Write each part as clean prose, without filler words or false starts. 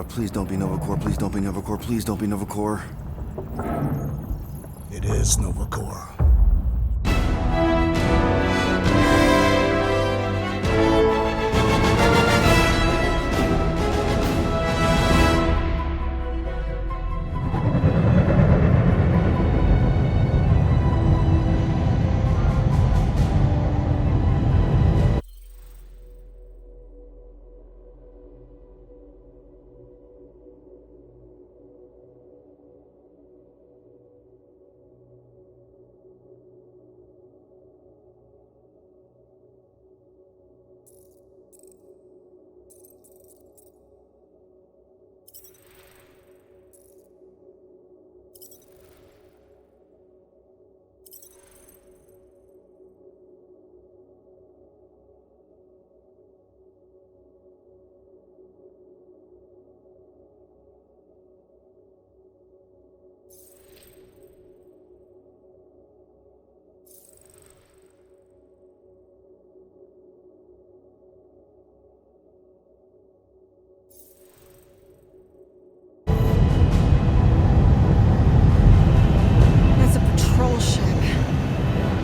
Please don't be Nova Corps, please don't be Nova Corps, please don't be Nova Corps. It is Nova Corps.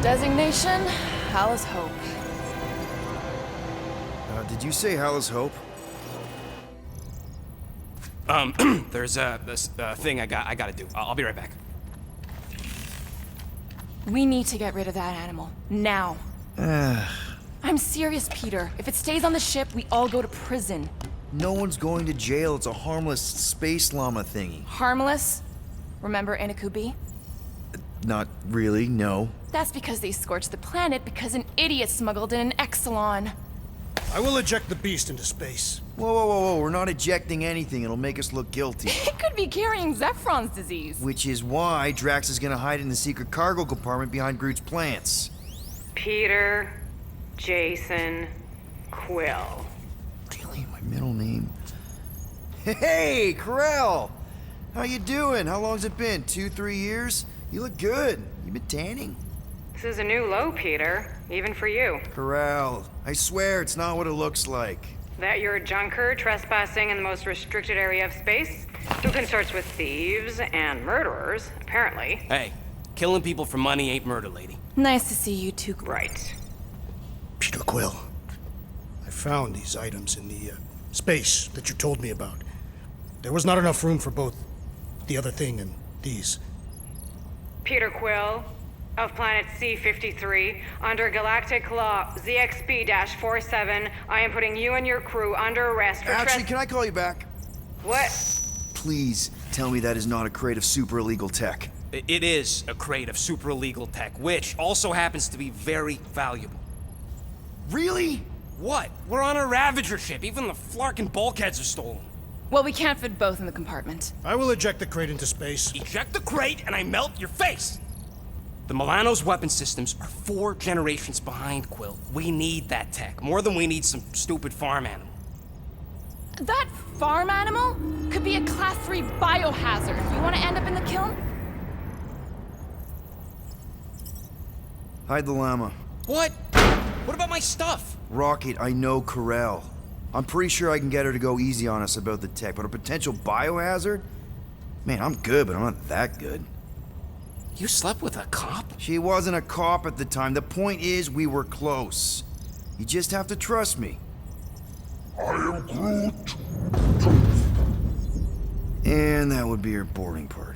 Designation, Hallis Hope. Did you say Hallis Hope? There's this thing I gotta do. I'll be right back. We need to get rid of that animal. Now. I'm serious, Peter. If it stays on the ship, we all go to prison. No one's going to jail. It's a harmless space llama thingy. Harmless? Remember Inakubi? Not really, no. That's because they scorched the planet because an idiot smuggled in an Exelon. I will eject the beast into space. Whoa. We're not ejecting anything. It'll make us look guilty. It could be carrying Zephron's disease. Which is why Drax is gonna hide in the secret cargo compartment behind Groot's plants. Peter, Jason, Quill. Really? My middle name? Hey, Corell! How you doing? How long's it been? 2-3 years? You look good. You've been tanning. This is a new low, Peter. Even for you. Corell, I swear it's not what it looks like. That you're a junker trespassing in the most restricted area of space? Who consorts with thieves and murderers, apparently. Hey, killing people for money ain't murder, lady. Nice to see you two. Right. Peter Quill, I found these items in the space that you told me about. There was not enough room for both the other thing and these. Peter Quill, of planet C-53, under Galactic Law ZXB-47, I am putting you and your crew under arrest for Actually, can I call you back? What? Please tell me that is not a crate of super illegal tech. It is a crate of super illegal tech, which also happens to be very valuable. Really? What? We're on a Ravager ship. Even the Flarkin bulkheads are stolen. Well, we can't fit both in the compartment. I will eject the crate into space. Eject the crate and I melt your face! The Milano's weapon systems are 4 generations behind, Quill. We need that tech, more than we need some stupid farm animal. That farm animal could be a Class 3 biohazard. You want to end up in the kiln? Hide the llama. What? What about my stuff? Rocket, I know Corell. I'm pretty sure I can get her to go easy on us about the tech, but a potential biohazard? Man, I'm good, but I'm not that good. You slept with a cop? She wasn't a cop at the time. The point is, we were close. You just have to trust me. I am Groot. And that would be your boarding party.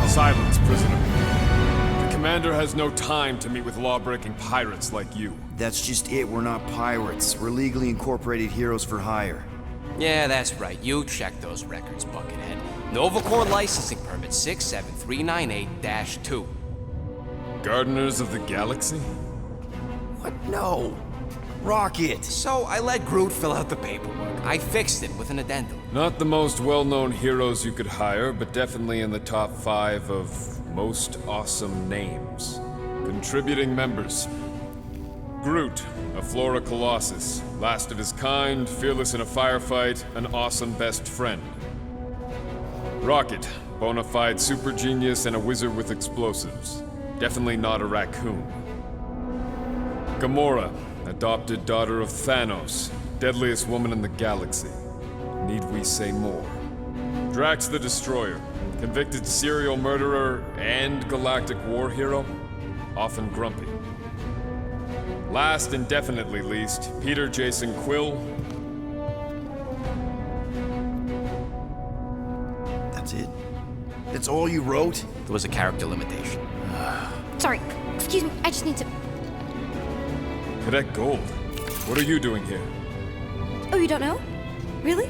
Silence, prisoner. The commander has no time to meet with law-breaking pirates like you. That's just it. We're not pirates. We're legally incorporated heroes for hire. Yeah, that's right. You check those records, Buckethead. Nova Corps licensing permit 67398-2. Gardeners of the Galaxy? What? No. Rocket! So I let Groot fill out the paperwork. I fixed it with an addendum. Not the most well-known heroes you could hire, but definitely in the top 5 of most awesome names. Contributing members. Groot, a Flora Colossus. Last of his kind, fearless in a firefight, an awesome best friend. Rocket, bona fide super genius and a wizard with explosives. Definitely not a raccoon. Gamora, adopted daughter of Thanos, deadliest woman in the galaxy. Need we say more? Drax the Destroyer, convicted serial murderer and galactic war hero, often grumpy. Last and definitely least, Peter Jason Quill. That's it? That's all you wrote? There was a character limitation. Sorry, excuse me, I just need to... Cadet Gold, what are you doing here? Oh, you don't know? Really?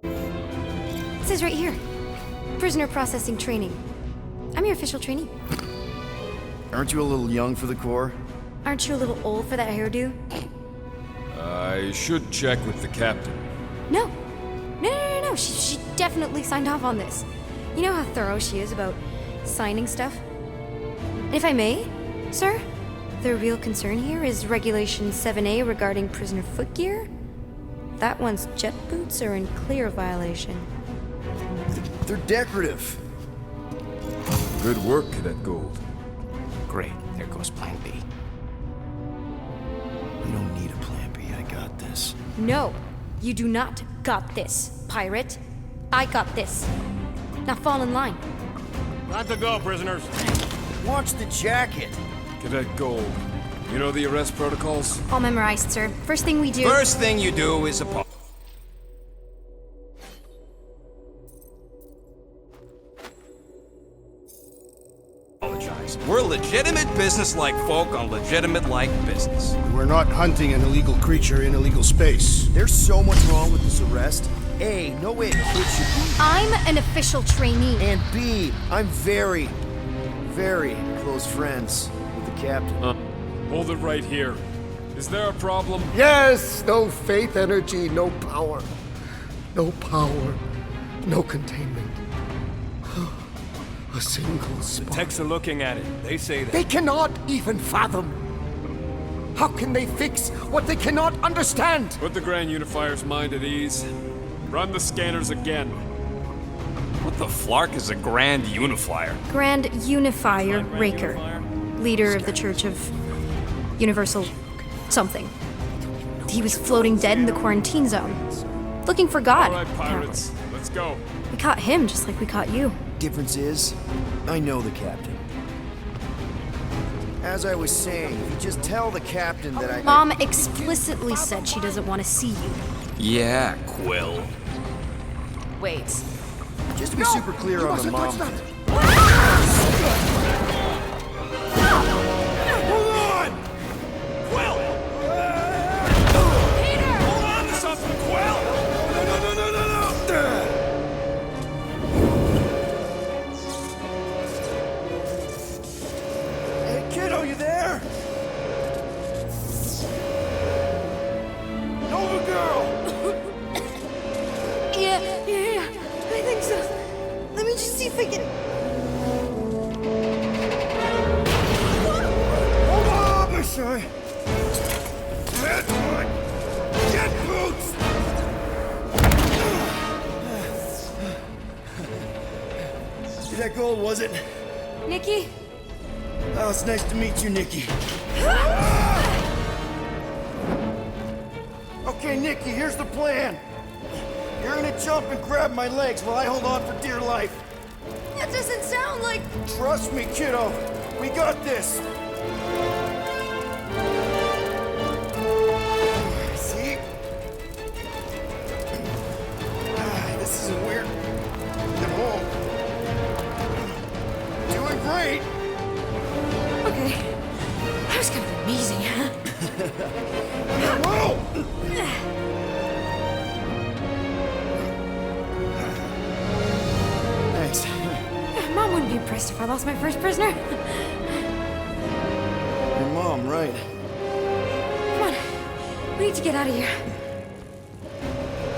It says right here. Prisoner processing training. I'm your official trainee. Aren't you a little young for the Corps? Aren't you a little old for that hairdo? I should check with the captain. No. No. She definitely signed off on this. You know how thorough she is about signing stuff? And if I may, sir, the real concern here is Regulation 7A regarding prisoner footgear. That one's jet boots are in clear violation. They're decorative. Good work, Cadet Gold. Great, there goes Plan B. You don't need a plan B, I got this. No, you do not got this, pirate. I got this. Now fall in line. Time to go, prisoners. Watch the jacket. Cadet Gold, you know the arrest protocols? All memorized, sir. First thing we do... First thing you do is apologize. We're legitimate business-like folk on legitimate-like business. We're not hunting an illegal creature in illegal space. There's so much wrong with this arrest. A, no way a kid should be. I'm an official trainee. And B, I'm very, very close friends with the captain. Hold it right here. Is there a problem? Yes, no faith energy, no power. No power, no containment. A single spark. Techs are looking at it. They say that. They cannot even fathom. How can they fix what they cannot understand? Put the Grand Unifier's mind at ease. Run the scanners again. What the flark is a Grand Unifier? Grand Unifier Raker, leader of the Church of Universal something. He was floating dead in the quarantine zone, looking for God. All right, apparently. pirates, let's go. We caught him just like we caught you. Difference is, I know the captain. As I was saying, if you just tell the captain that I... Mom explicitly said she doesn't want to see you. Yeah, Quill. Wait. Just to be super clear on the mom. Hey, kiddo, you there? Nova girl! Yeah, I think so. Let me just see if I can... Hold on, my son! Get boots! See that gold, was it? Nikki? Oh, it's nice to meet you, Nikki. Okay, Nikki, here's the plan. You're gonna jump and grab my legs while I hold on for dear life. That doesn't sound like... Trust me, kiddo. We got this. See? This isn't weird. I'm home. Doing great. Okay. That was kind of amazing, huh? Whoa! Thanks. Mom wouldn't be impressed if I lost my first prisoner. Your mom, right? Come on. We need to get out of here.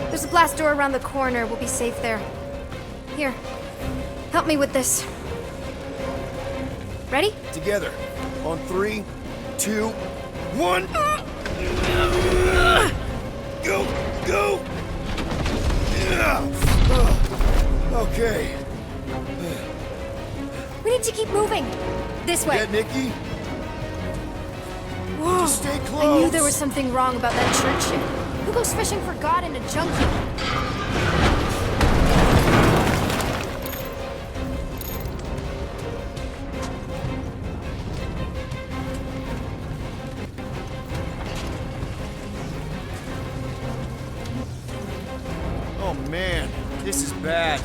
There's a blast door around the corner. We'll be safe there. Here. Help me with this. Ready? Together. On 3, 2, 1. Go! Go! Okay. We need to keep moving. This way. Get Nikki? Whoa. Just stay close. I knew there was something wrong about that church shit. Who goes fishing for God in a junkyard? Oh man, this is bad.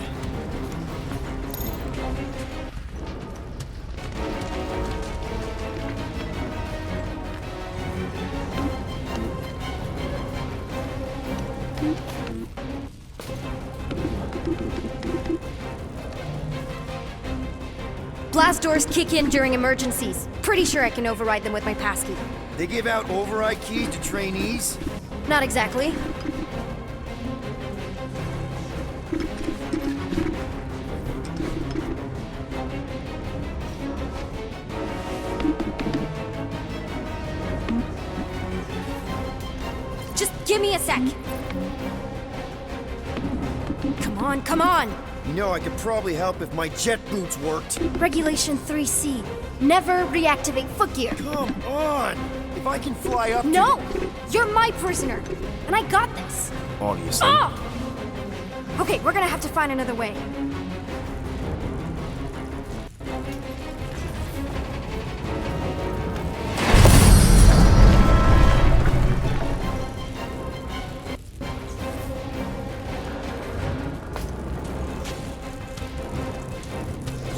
Blast doors kick in during emergencies. Pretty sure I can override them with my passkey. They give out override keys to trainees? Not exactly. Just give me a sec. Come on, come on! You know, I could probably help if my jet boots worked. Regulation 3C. Never reactivate footgear. Come on! If I can fly up No! You're my prisoner! And I got this! Obviously. Oh! Okay, we're gonna have to find another way.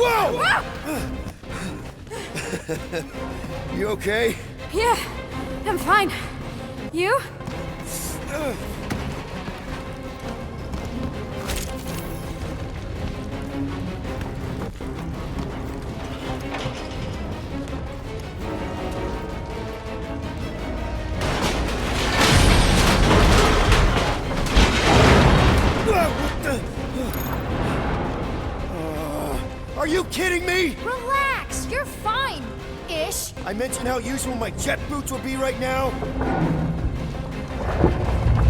Whoa! Ah! You okay? Yeah, I'm fine. You? Are you kidding me? Relax, you're fine. Ish. I mentioned how useful my jet boots would be right now.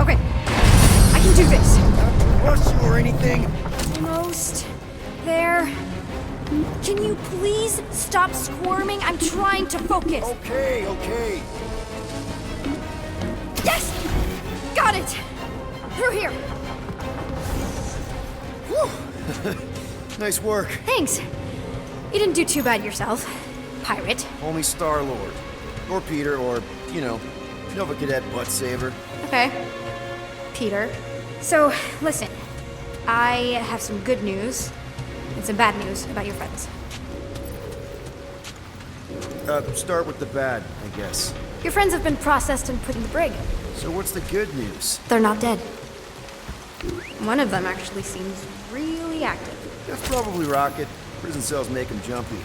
Okay, I can do this. Not to rush you or anything. Almost there. Can you please stop squirming? I'm trying to focus. Okay, okay. Yes! Got it! Through here. Nice work. Thanks. You didn't do too bad yourself, pirate. Only Star-Lord. Or Peter, or, you know, Nova Cadet Butt Saver. Okay. Peter. So, listen. I have some good news and some bad news about your friends. Start with the bad, I guess. Your friends have been processed and put in the brig. So what's the good news? They're not dead. One of them actually seems really active. That's probably Rocket. Prison cells make him jumpy.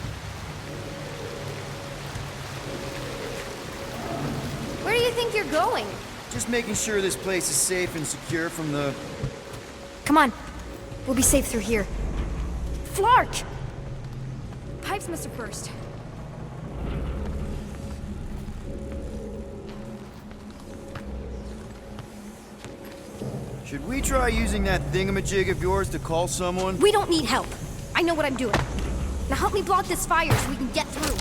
Where do you think you're going? Just making sure this place is safe and secure from the... Come on. We'll be safe through here. Flark! Pipes must have burst. Should we try using that thingamajig of yours to call someone? We don't need help. I know what I'm doing. Now help me block this fire so we can get through.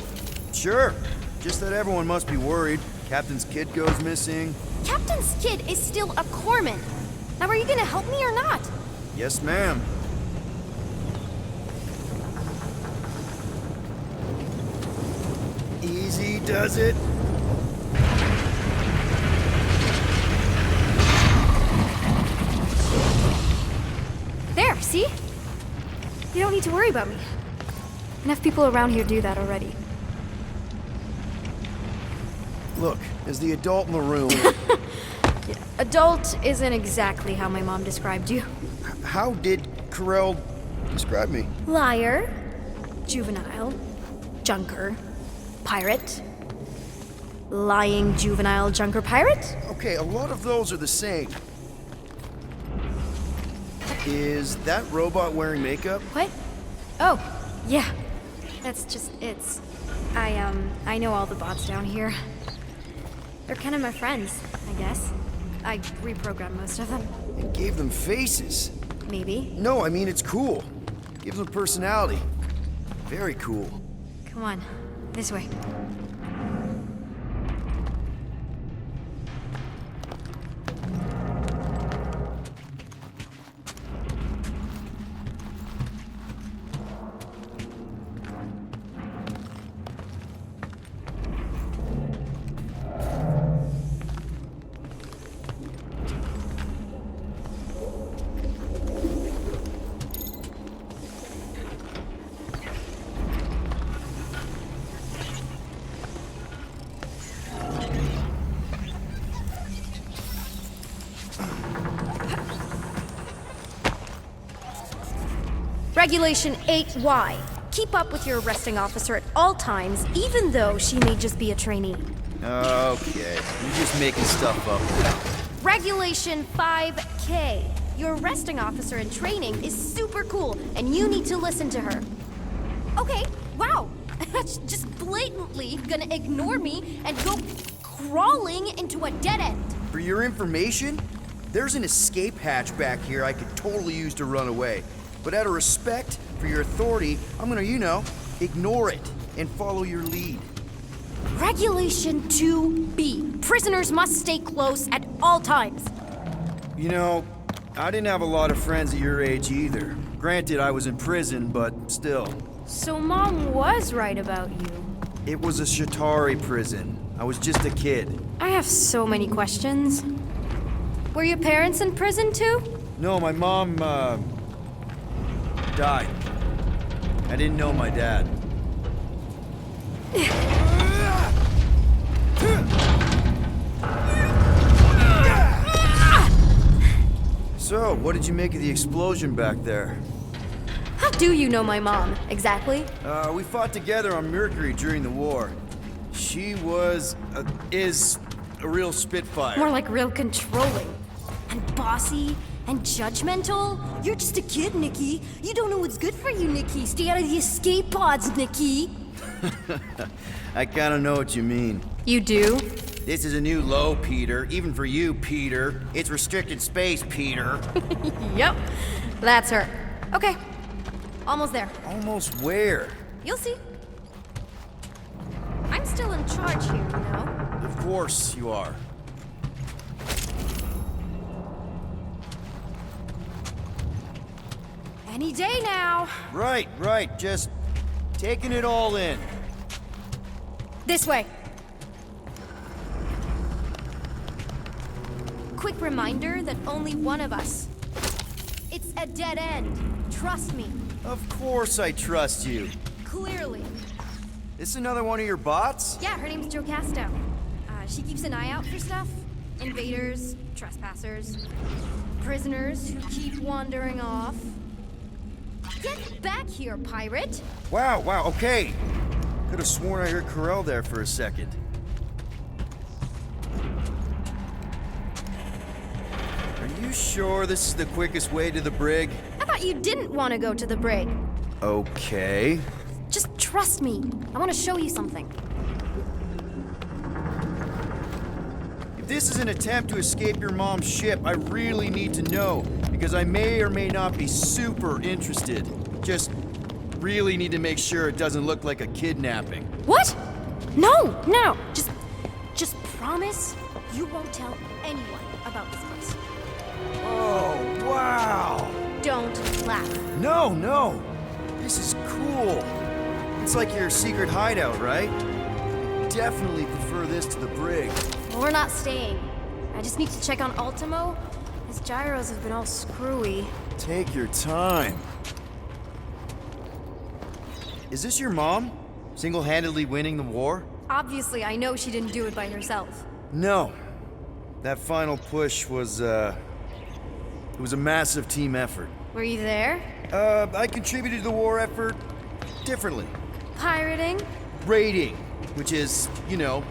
Sure. Just that everyone must be worried. Captain's kid goes missing. Captain Skid is still a corpsman. Now, are you gonna help me or not? Yes, ma'am. Easy does it. There, see? You don't need to worry about me. Enough people around here do that already. Look, as the adult in the room, Adult isn't exactly how my mom described you. how did Carell describe me? Liar, juvenile, junker, pirate. Lying juvenile junker pirate? Okay, a lot of those are the same. Is that robot wearing makeup? What? Oh, yeah. That's just it's. I know all the bots down here. They're kind of my friends, I guess. I reprogrammed most of them. It gave them faces. Maybe. No, I mean, it's cool. Gives them personality. Very cool. Come on, this way. Regulation 8Y. Keep up with your arresting officer at all times, even though she may just be a trainee. Okay, you're just making stuff up. Regulation 5K. Your arresting officer in training is super cool, and you need to listen to her. Okay, wow. Just blatantly gonna ignore me and go crawling into a dead end. For your information, there's an escape hatch back here I could totally use to run away. But out of respect for your authority, I'm gonna, ignore it and follow your lead. Regulation 2B. Prisoners must stay close at all times. I didn't have a lot of friends at your age either. Granted, I was in prison, but still. So Mom was right about you. It was a Shatari prison. I was just a kid. I have so many questions. Were your parents in prison too? No, my mom, died. I didn't know my dad. So, what did you make of the explosion back there? How do you know my mom, exactly? We fought together on Mercury during the war. She is a real spitfire. More like real controlling. And bossy and judgmental. You're just a kid, Nikki. You don't know what's good for you, Nikki. Stay out of the escape pods, Nikki. I kinda know what you mean. You do? This is a new low, Peter. Even for you, Peter. It's restricted space, Peter. Yep. That's her. Okay. Almost there. Almost where? You'll see. I'm still in charge here, you know? Of course you are. Any day now. Right. Just taking it all in. This way. Quick reminder that only one of us. It's a dead end. Trust me. Of course I trust you. Clearly. This another one of your bots? Yeah, her name's Joe Casto. She keeps an eye out for stuff. Invaders, trespassers, prisoners who keep wandering off. Get back here, pirate! Wow, okay. Could have sworn I heard Carell there for a second. Are you sure this is the quickest way to the brig? I thought you didn't want to go to the brig. Okay. Just trust me. I want to show you something. If this is an attempt to escape your mom's ship, I really need to know, because I may or may not be super interested. Just really need to make sure it doesn't look like a kidnapping. What? No. Just promise you won't tell anyone about this place. Oh, wow! Don't laugh. No! This is cool. It's like your secret hideout, right? Definitely prefer this to the brig. Well, we're not staying. I just need to check on Ultimo. His gyros have been all screwy. Take your time. Is this your mom? Single-handedly winning the war? Obviously, I know she didn't do it by herself. No. That final push was, it was a massive team effort. Were you there? I contributed to the war effort differently. Pirating? Raiding, which is, you know,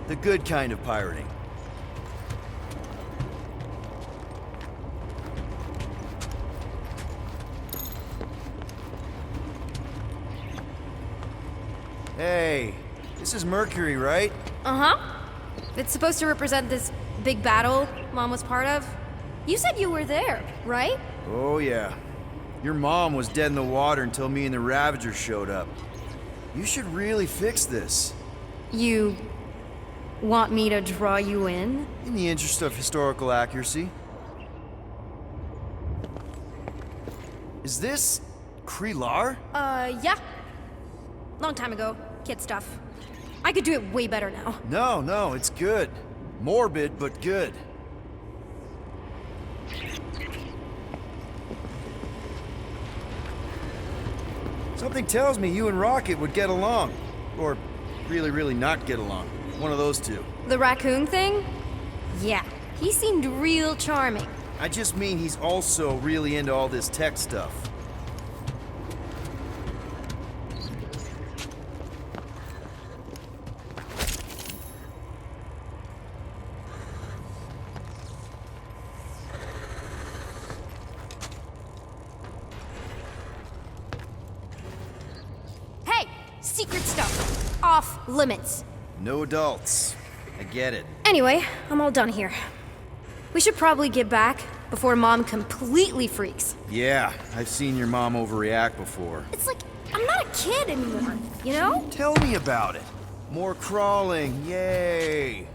the good kind of pirating. Hey, this is Mercury, right? Uh-huh. It's supposed to represent this big battle Mom was part of. You said you were there, right? Oh, yeah. Your mom was dead in the water until me and the Ravagers showed up. You should really fix this. You want me to draw you in? In the interest of historical accuracy. Is this Krelar? Yeah. Long time ago. Kid stuff. I could do it way better now. No, it's good. Morbid, but good. Something tells me you and Rocket would get along. Or really not get along. One of those two. The raccoon thing? Yeah. He seemed real charming. I just mean he's also really into all this tech stuff. Hey! Secret stuff. Off limits. No adults. I get it. Anyway, I'm all done here. We should probably get back before Mom completely freaks. Yeah, I've seen your mom overreact before. It's like, I'm not a kid anymore, you know? Tell me about it. More crawling, yay!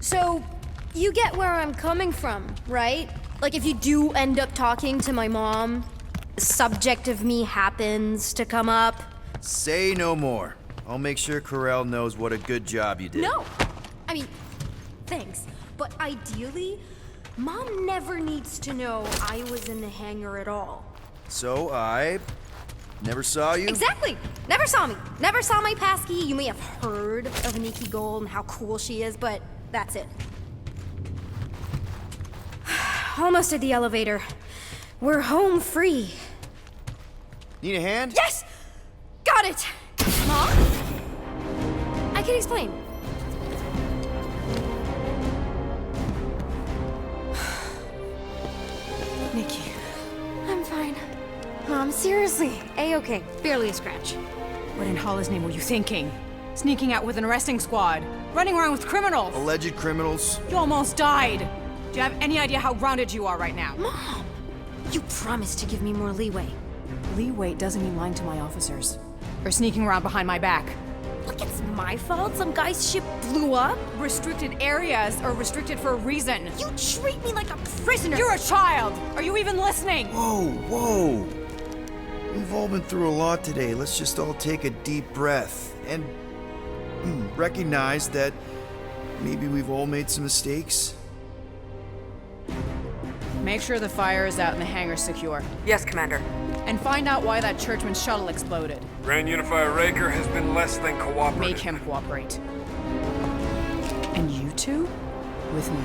So, you get where I'm coming from, right? Like, if you do end up talking to my mom, the subject of me happens to come up. Say no more. I'll make sure Corell knows what a good job you did. No! I mean, thanks. But ideally, Mom never needs to know I was in the hangar at all. So I never saw you? Exactly! Never saw me. Never saw my passkey. You may have heard of Nikki Gold and how cool she is, but that's it. Almost at the elevator. We're home free. Need a hand? Yes! Got it! Mom? I can explain. Nikki. I'm fine. Mom, seriously. A-okay. Barely a scratch. What in Hollis' name were you thinking? Sneaking out with an arresting squad? Running around with criminals? Alleged criminals? You almost died. Do you have any idea how grounded you are right now? Mom! You promised to give me more leeway. Leeway doesn't mean lying to my officers. Or sneaking around behind my back. Look, it's my fault some guy's ship blew up. Restricted areas are restricted for a reason. You treat me like a prisoner. You're a child! Are you even listening? Whoa. We've all been through a lot today. Let's just all take a deep breath and recognize that maybe we've all made some mistakes. Make sure the fire is out and the hangar's secure. Yes, Commander. And find out why that churchman's shuttle exploded. Grand Unifier Raker has been less than cooperative. Make him cooperate. And you two? With me.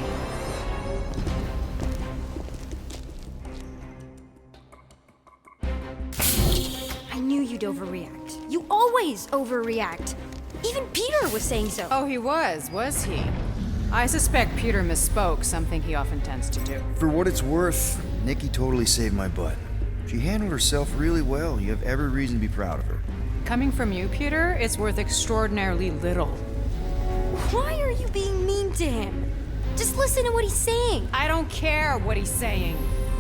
I knew you'd overreact. You always overreact. Even Peter was saying so. Oh, he was he? I suspect Peter misspoke, something he often tends to do. For what it's worth, Nikki totally saved my butt. She handled herself really well. You have every reason to be proud of her. Coming from you, Peter, it's worth extraordinarily little. Why are you being mean to him? Just listen to what he's saying. I don't care what he's saying.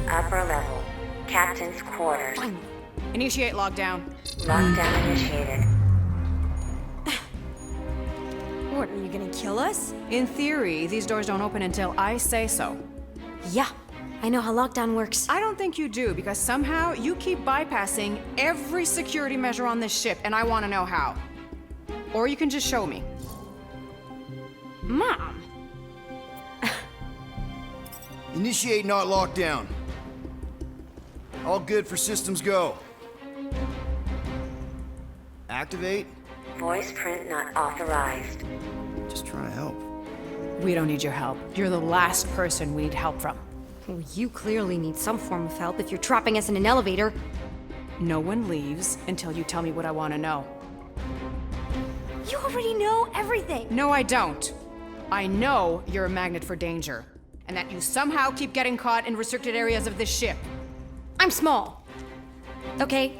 Upper level. Captain's quarters. Fine. Initiate lockdown. Lockdown initiated. What, are you gonna kill us? In theory, these doors don't open until I say so. Yeah, I know how lockdown works. I don't think you do, because somehow you keep bypassing every security measure on this ship, and I want to know how. Or you can just show me. Mom! Initiate not lockdown. All good for systems go. Activate. Voice print not authorized. Just trying to help. We don't need your help. You're the last person we need help from. Well, you clearly need some form of help if you're trapping us in an elevator. No one leaves until you tell me what I want to know. You already know everything! No, I don't. I know you're a magnet for danger, and that you somehow keep getting caught in restricted areas of this ship. I'm small. Okay?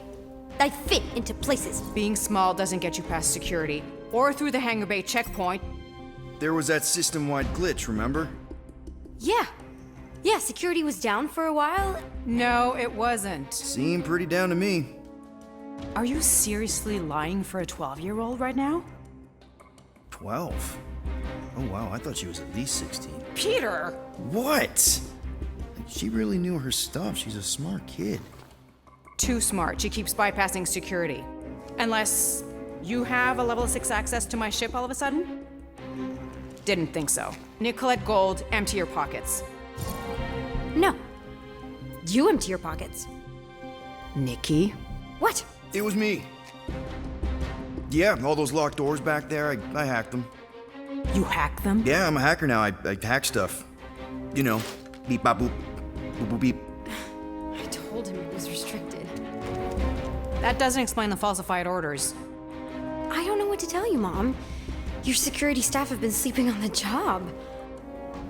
I fit into places. Being small doesn't get you past security, or through the hangar bay checkpoint. There was that system-wide glitch, remember? Yeah. Yeah, security was down for a while. No, it wasn't. Seemed pretty down to me. Are you seriously lying for a 12-year-old right now? 12? Oh wow, I thought she was at least 16. Peter! What? She really knew her stuff. She's a smart kid. Too smart. She keeps bypassing security. Unless you have a level 6 access to my ship all of a sudden? Didn't think so. Nicolette Gold, empty your pockets. No. You empty your pockets. Nikki? What? It was me. Yeah, all those locked doors back there, I hacked them. You hacked them? Yeah, I'm a hacker now. I hack stuff. You know, beep, bop, boop, boop, boop, beep. I told him it was restricted. That doesn't explain the falsified orders. I don't know what to tell you, Mom. Your security staff have been sleeping on the job.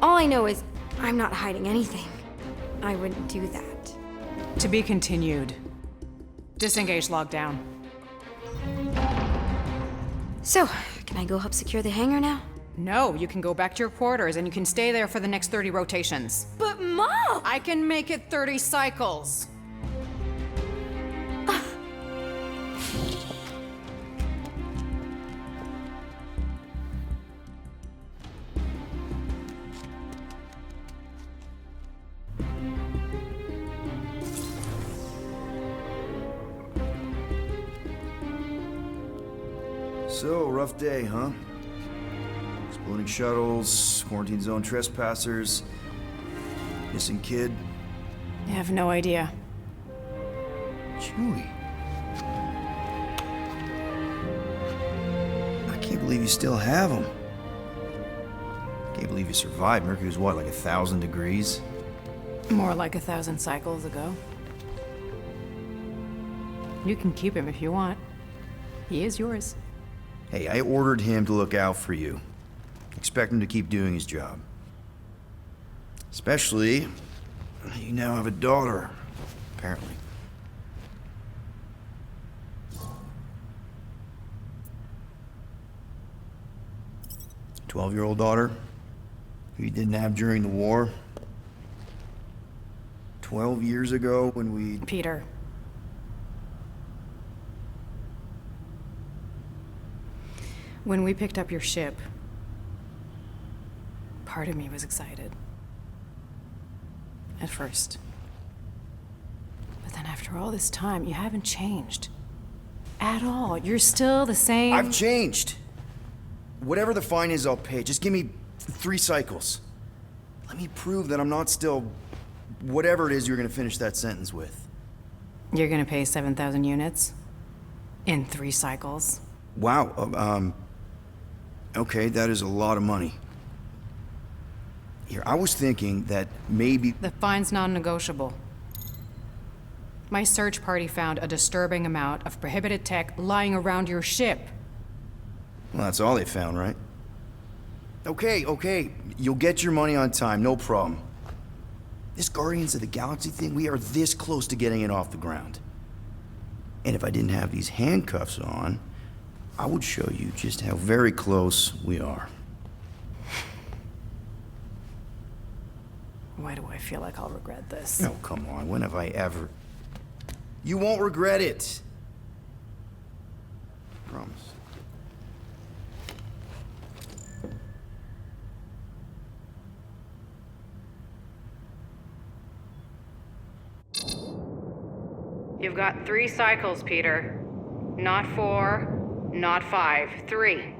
All I know is I'm not hiding anything. I wouldn't do that. To be continued. Disengage lockdown. So, can I go help secure the hangar now? No, you can go back to your quarters and you can stay there for the next 30 rotations. But Mom! I can make it 30 cycles. So, rough day, huh? Exploding shuttles, quarantine zone trespassers, missing kid. I have no idea. Chewie. I can't believe you still have him. Can't believe you survived. Mercury was what, like 1,000 degrees? More like 1,000 cycles ago. You can keep him if you want. He is yours. Hey, I ordered him to look out for you. Expect him to keep doing his job. Especially, you now have a daughter, apparently. 12-year-old daughter, who you didn't have during the war. 12 years ago when we... Peter. When we picked up your ship, part of me was excited. At first. But then after all this time, you haven't changed. At all. You're still the same... I've changed. Whatever the fine is, I'll pay. Just give me 3 cycles. Let me prove that I'm not still... whatever it is you're gonna finish that sentence with. You're gonna pay 7,000 units? In 3 cycles? Wow, okay, that is a lot of money. Here, I was thinking that maybe... The fine's non-negotiable. My search party found a disturbing amount of prohibited tech lying around your ship. Well, that's all they found, right? Okay, you'll get your money on time, no problem. This Guardians of the Galaxy thing, we are this close to getting it off the ground. And if I didn't have these handcuffs on, I would show you just how very close we are. Why do I feel like I'll regret this? Oh, come on, when have I ever... You won't regret it. Promise. You've got 3 cycles, Peter. Not 4, not 5, 3.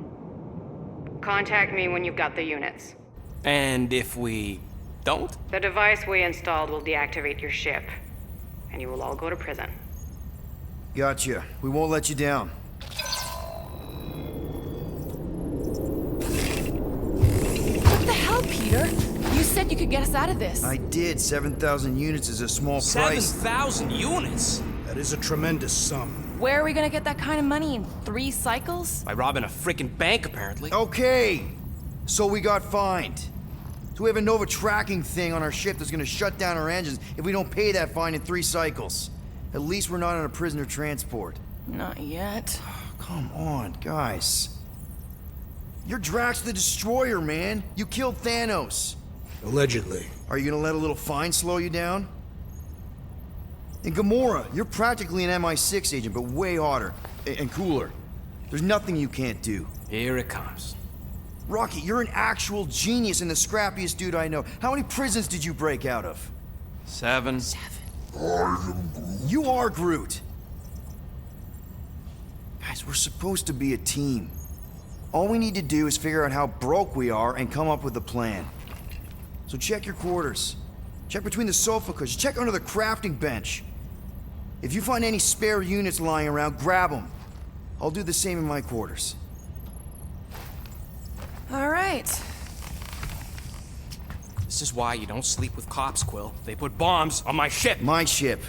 Contact me when you've got the units. And if we don't? The device we installed will deactivate your ship, and you will all go to prison. Gotcha. We won't let you down. What the hell, Peter? You said you could get us out of this. I did. 7,000 units is a small price. 7,000 units? That is a tremendous sum. Where are we gonna get that kind of money in 3 cycles? By robbing a freaking bank, apparently. Okay. So we got fined. So we have a Nova tracking thing on our ship that's gonna shut down our engines if we don't pay that fine in 3 cycles. At least we're not on a prisoner transport. Not yet. Come on, guys. You're Drax the Destroyer, man. You killed Thanos. Allegedly. Are you gonna let a little fine slow you down? And Gamora, you're practically an MI6 agent, but way hotter and cooler. There's nothing you can't do. Here it comes. Rocky, you're an actual genius and the scrappiest dude I know. How many prisons did you break out of? 7. You are Groot. Guys, we're supposed to be a team. All we need to do is figure out how broke we are and come up with a plan. So check your quarters. Check between the sofa cushions. Check under the crafting bench. If you find any spare units lying around, grab them. I'll do the same in my quarters. All right. This is why you don't sleep with cops, Quill. They put bombs on my ship. My ship.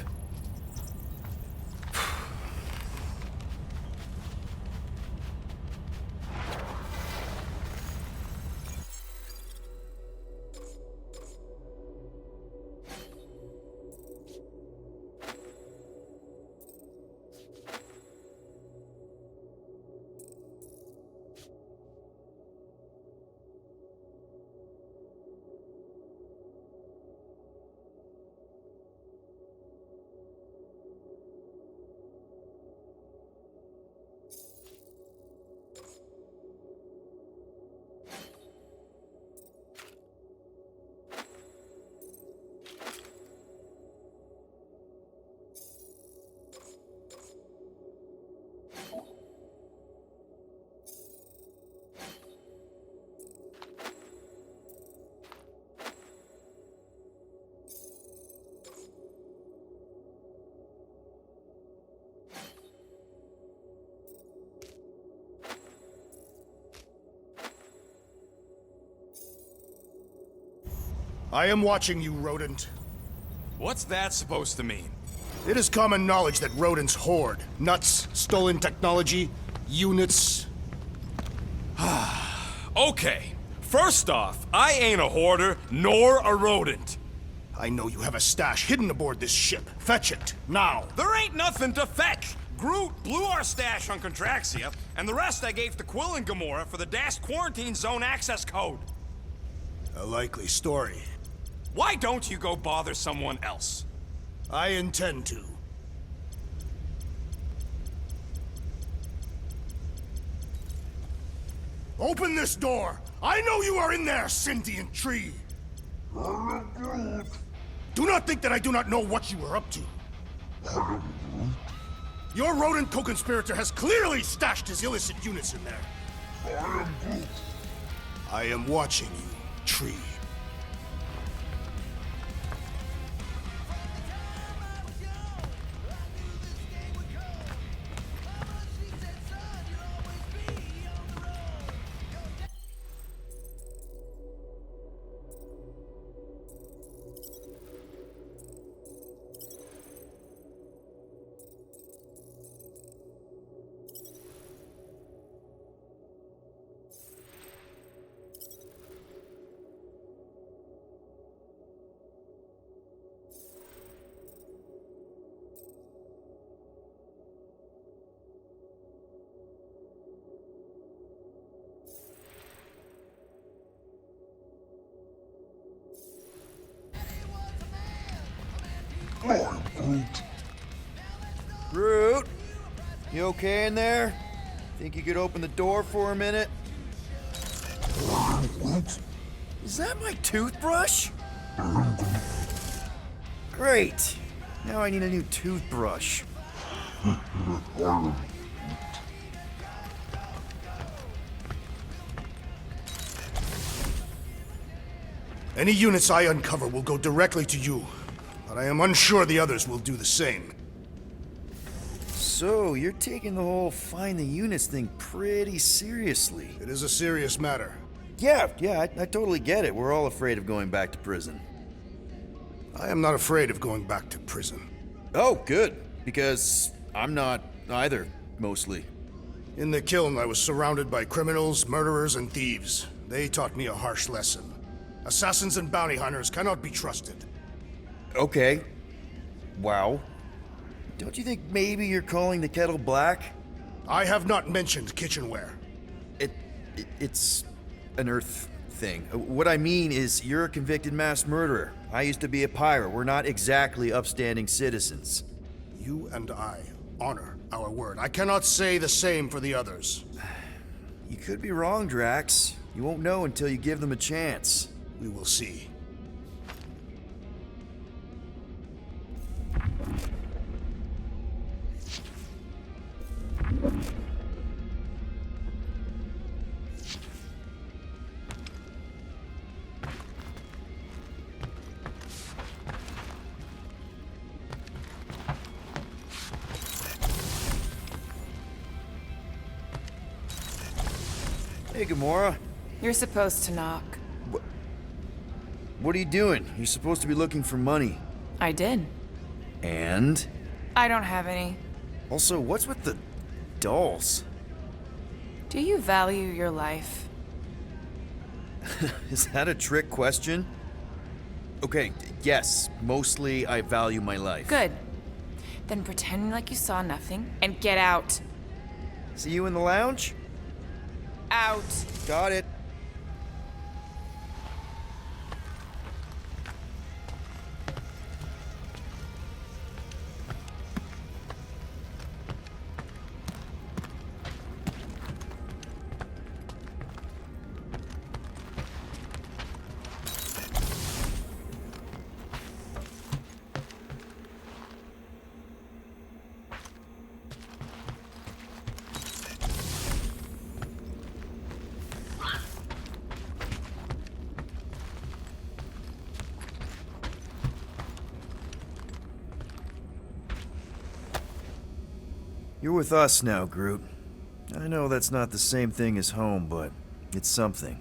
I am watching you, rodent. What's that supposed to mean? It is common knowledge that rodents hoard nuts, stolen technology, units. Okay, first off, I ain't a hoarder nor a rodent. I know you have a stash hidden aboard this ship. Fetch it, now. There ain't nothing to fetch. Groot blew our stash on Contraxia, and the rest I gave to Quill and Gamora for the DAS quarantine zone access code. A likely story. Why don't you go bother someone else? I intend to. Open this door! I know you are in there, sentient tree! Do not think that I do not know what you are up to. Your rodent co-conspirator has clearly stashed his illicit units in there. I am watching you, tree. Groot, you okay in there? Think you could open the door for a minute? Is that my toothbrush? Great. Now I need a new toothbrush. Any units I uncover will go directly to you, but I am unsure the others will do the same. So, you're taking the whole find the units thing pretty seriously. It is a serious matter. Yeah, I totally get it. We're all afraid of going back to prison. I am not afraid of going back to prison. Oh, good. Because I'm not either, mostly. In the kiln, I was surrounded by criminals, murderers, and thieves. They taught me a harsh lesson. Assassins and bounty hunters cannot be trusted. Okay. Wow. Don't you think maybe you're calling the kettle black? I have not mentioned kitchenware. It's an Earth thing. What I mean is, you're a convicted mass murderer. I used to be a pirate. We're not exactly upstanding citizens. You and I honor our word. I cannot say the same for the others. You could be wrong, Drax. You won't know until you give them a chance. We will see. Hey, Gamora. You're supposed to knock. What are you doing? You're supposed to be looking for money. I did. And? I don't have any. Also, what's with the dolls? Do you value your life? Is that a trick question? Okay, yes, mostly I value my life. Good. Then pretend like you saw nothing and get out. See you in the lounge? Out. Got it. You're with us now, Groot. I know that's not the same thing as home, but it's something.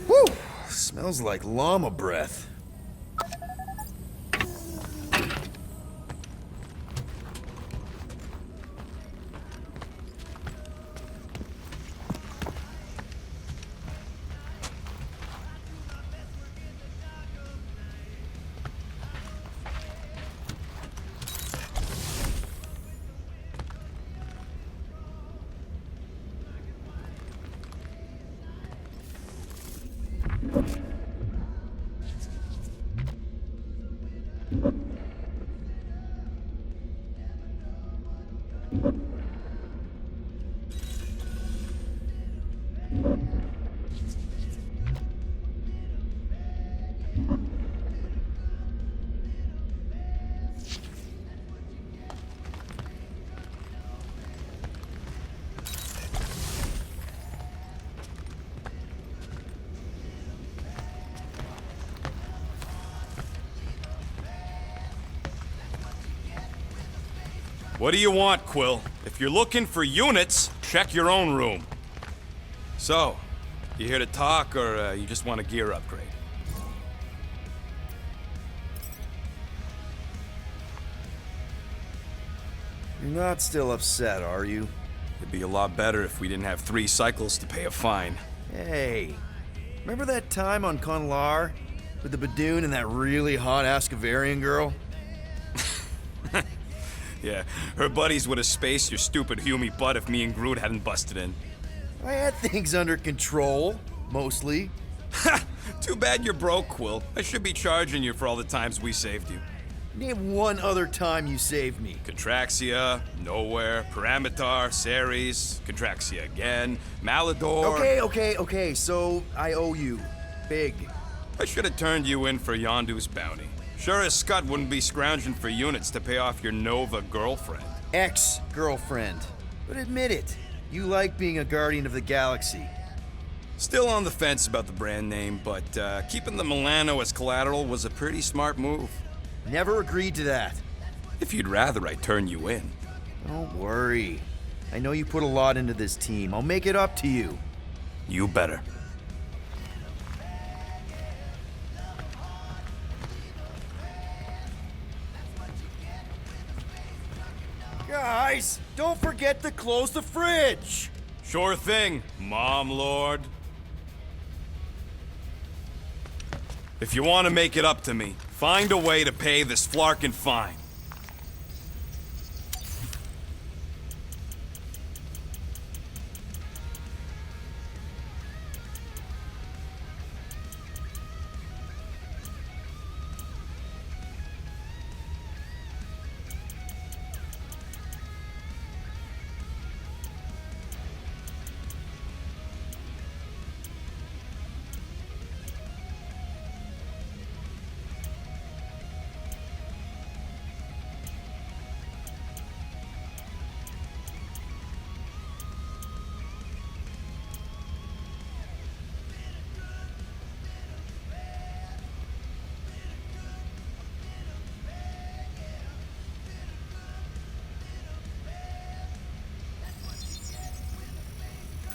Woo! Smells like llama breath. What do you want, Quill? If you're looking for units, check your own room. So, you here to talk, or you just want a gear upgrade? You're not still upset, are you? It'd be a lot better if we didn't have 3 cycles to pay a fine. Hey, remember that time on Conlar with the Badoon and that really hot Ascavarian girl? Yeah, her buddies would have spaced your stupid Humy butt if me and Groot hadn't busted in. I had things under control, mostly. Ha! Too bad you're broke, Quill. I should be charging you for all the times we saved you. Name one other time you saved me. Contraxia, Nowhere, Paramitar, Ceres, Contraxia again, Malador. Okay, so I owe you. Big. I should have turned you in for Yondu's bounty. Sure as Scott wouldn't be scrounging for units to pay off your Nova girlfriend. Ex-girlfriend. But admit it, you like being a Guardian of the Galaxy. Still on the fence about the brand name, but keeping the Milano as collateral was a pretty smart move. Never agreed to that. If you'd rather I turn you in. Don't worry. I know you put a lot into this team. I'll make it up to you. You better. Guys, don't forget to close the fridge! Sure thing, Mom Lord. If you want to make it up to me, find a way to pay this Flarkin fine.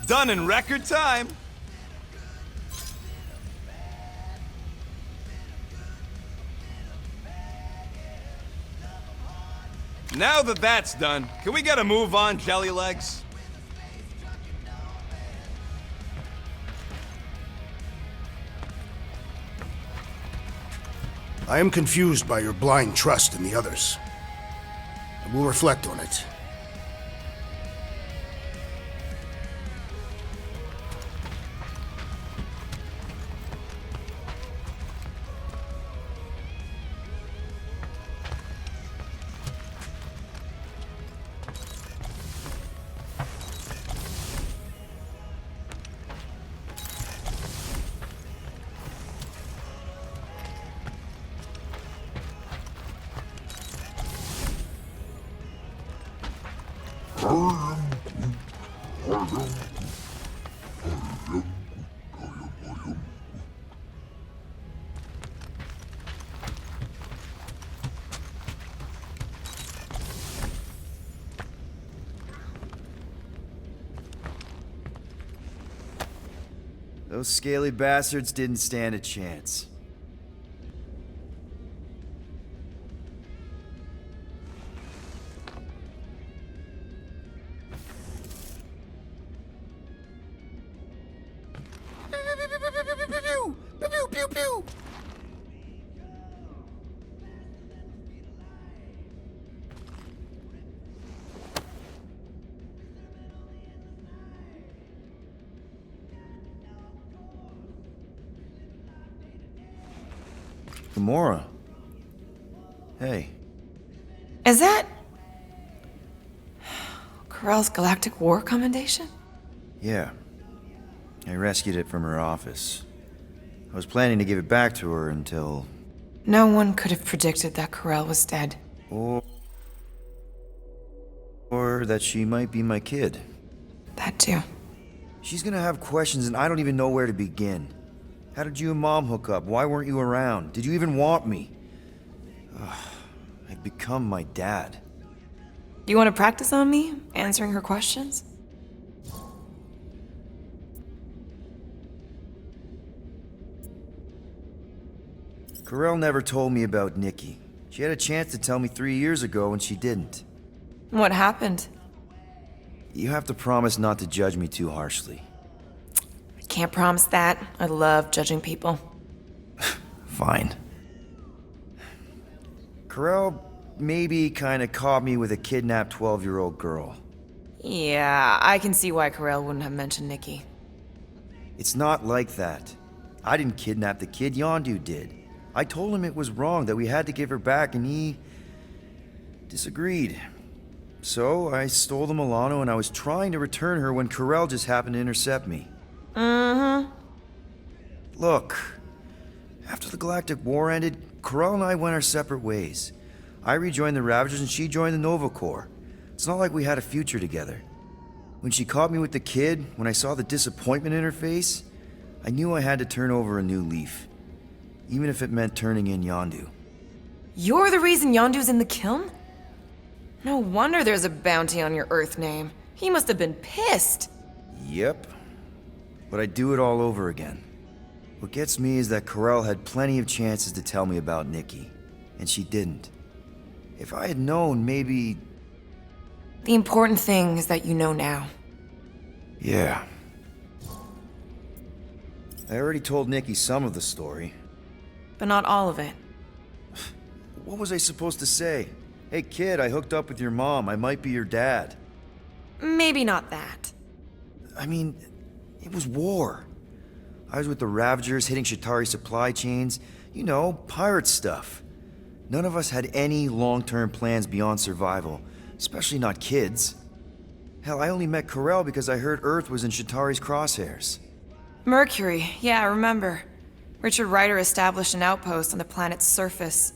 Done in record time. Now that that's done, can we get a move on, Jelly Legs? I am confused by your blind trust in the others. I will reflect on it. Those scaly bastards didn't stand a chance. Gamora. Hey. Is that... Corell's Galactic War Commendation? Yeah. I rescued it from her office. I was planning to give it back to her until... No one could have predicted that Corell was dead. Or that she might be my kid. That too. She's gonna have questions and I don't even know where to begin. How did you and Mom hook up? Why weren't you around? Did you even want me? I've become my dad. Do you want to practice on me, answering her questions? Corell never told me about Nikki. She had a chance to tell me 3 years ago and she didn't. What happened? You have to promise not to judge me too harshly. Can't promise that. I love judging people. Fine. Corell maybe kinda caught me with a kidnapped 12-year-old girl. Yeah, I can see why Corell wouldn't have mentioned Nikki. It's not like that. I didn't kidnap the kid, Yondu did. I told him it was wrong, that we had to give her back, and he disagreed. So I stole the Milano, and I was trying to return her when Corell just happened to intercept me. Look, after the Galactic War ended, Corell and I went our separate ways. I rejoined the Ravagers and she joined the Nova Corps. It's not like we had a future together. When she caught me with the kid, when I saw the disappointment in her face, I knew I had to turn over a new leaf. Even if it meant turning in Yondu. You're the reason Yondu's in the kiln? No wonder there's a bounty on your Earth name. He must have been pissed. Yep. But I'd do it all over again. What gets me is that Corell had plenty of chances to tell me about Nikki, and she didn't. If I had known, maybe... The important thing is that you know now. Yeah. I already told Nikki some of the story. But not all of it. What was I supposed to say? Hey kid, I hooked up with your mom. I might be your dad. Maybe not that. I mean, it was war. I was with the Ravagers hitting Chitauri supply chains. You know, pirate stuff. None of us had any long-term plans beyond survival, especially not kids. Hell, I only met Corell because I heard Earth was in Chitauri's crosshairs. Mercury, yeah, I remember. Richard Ryder established an outpost on the planet's surface.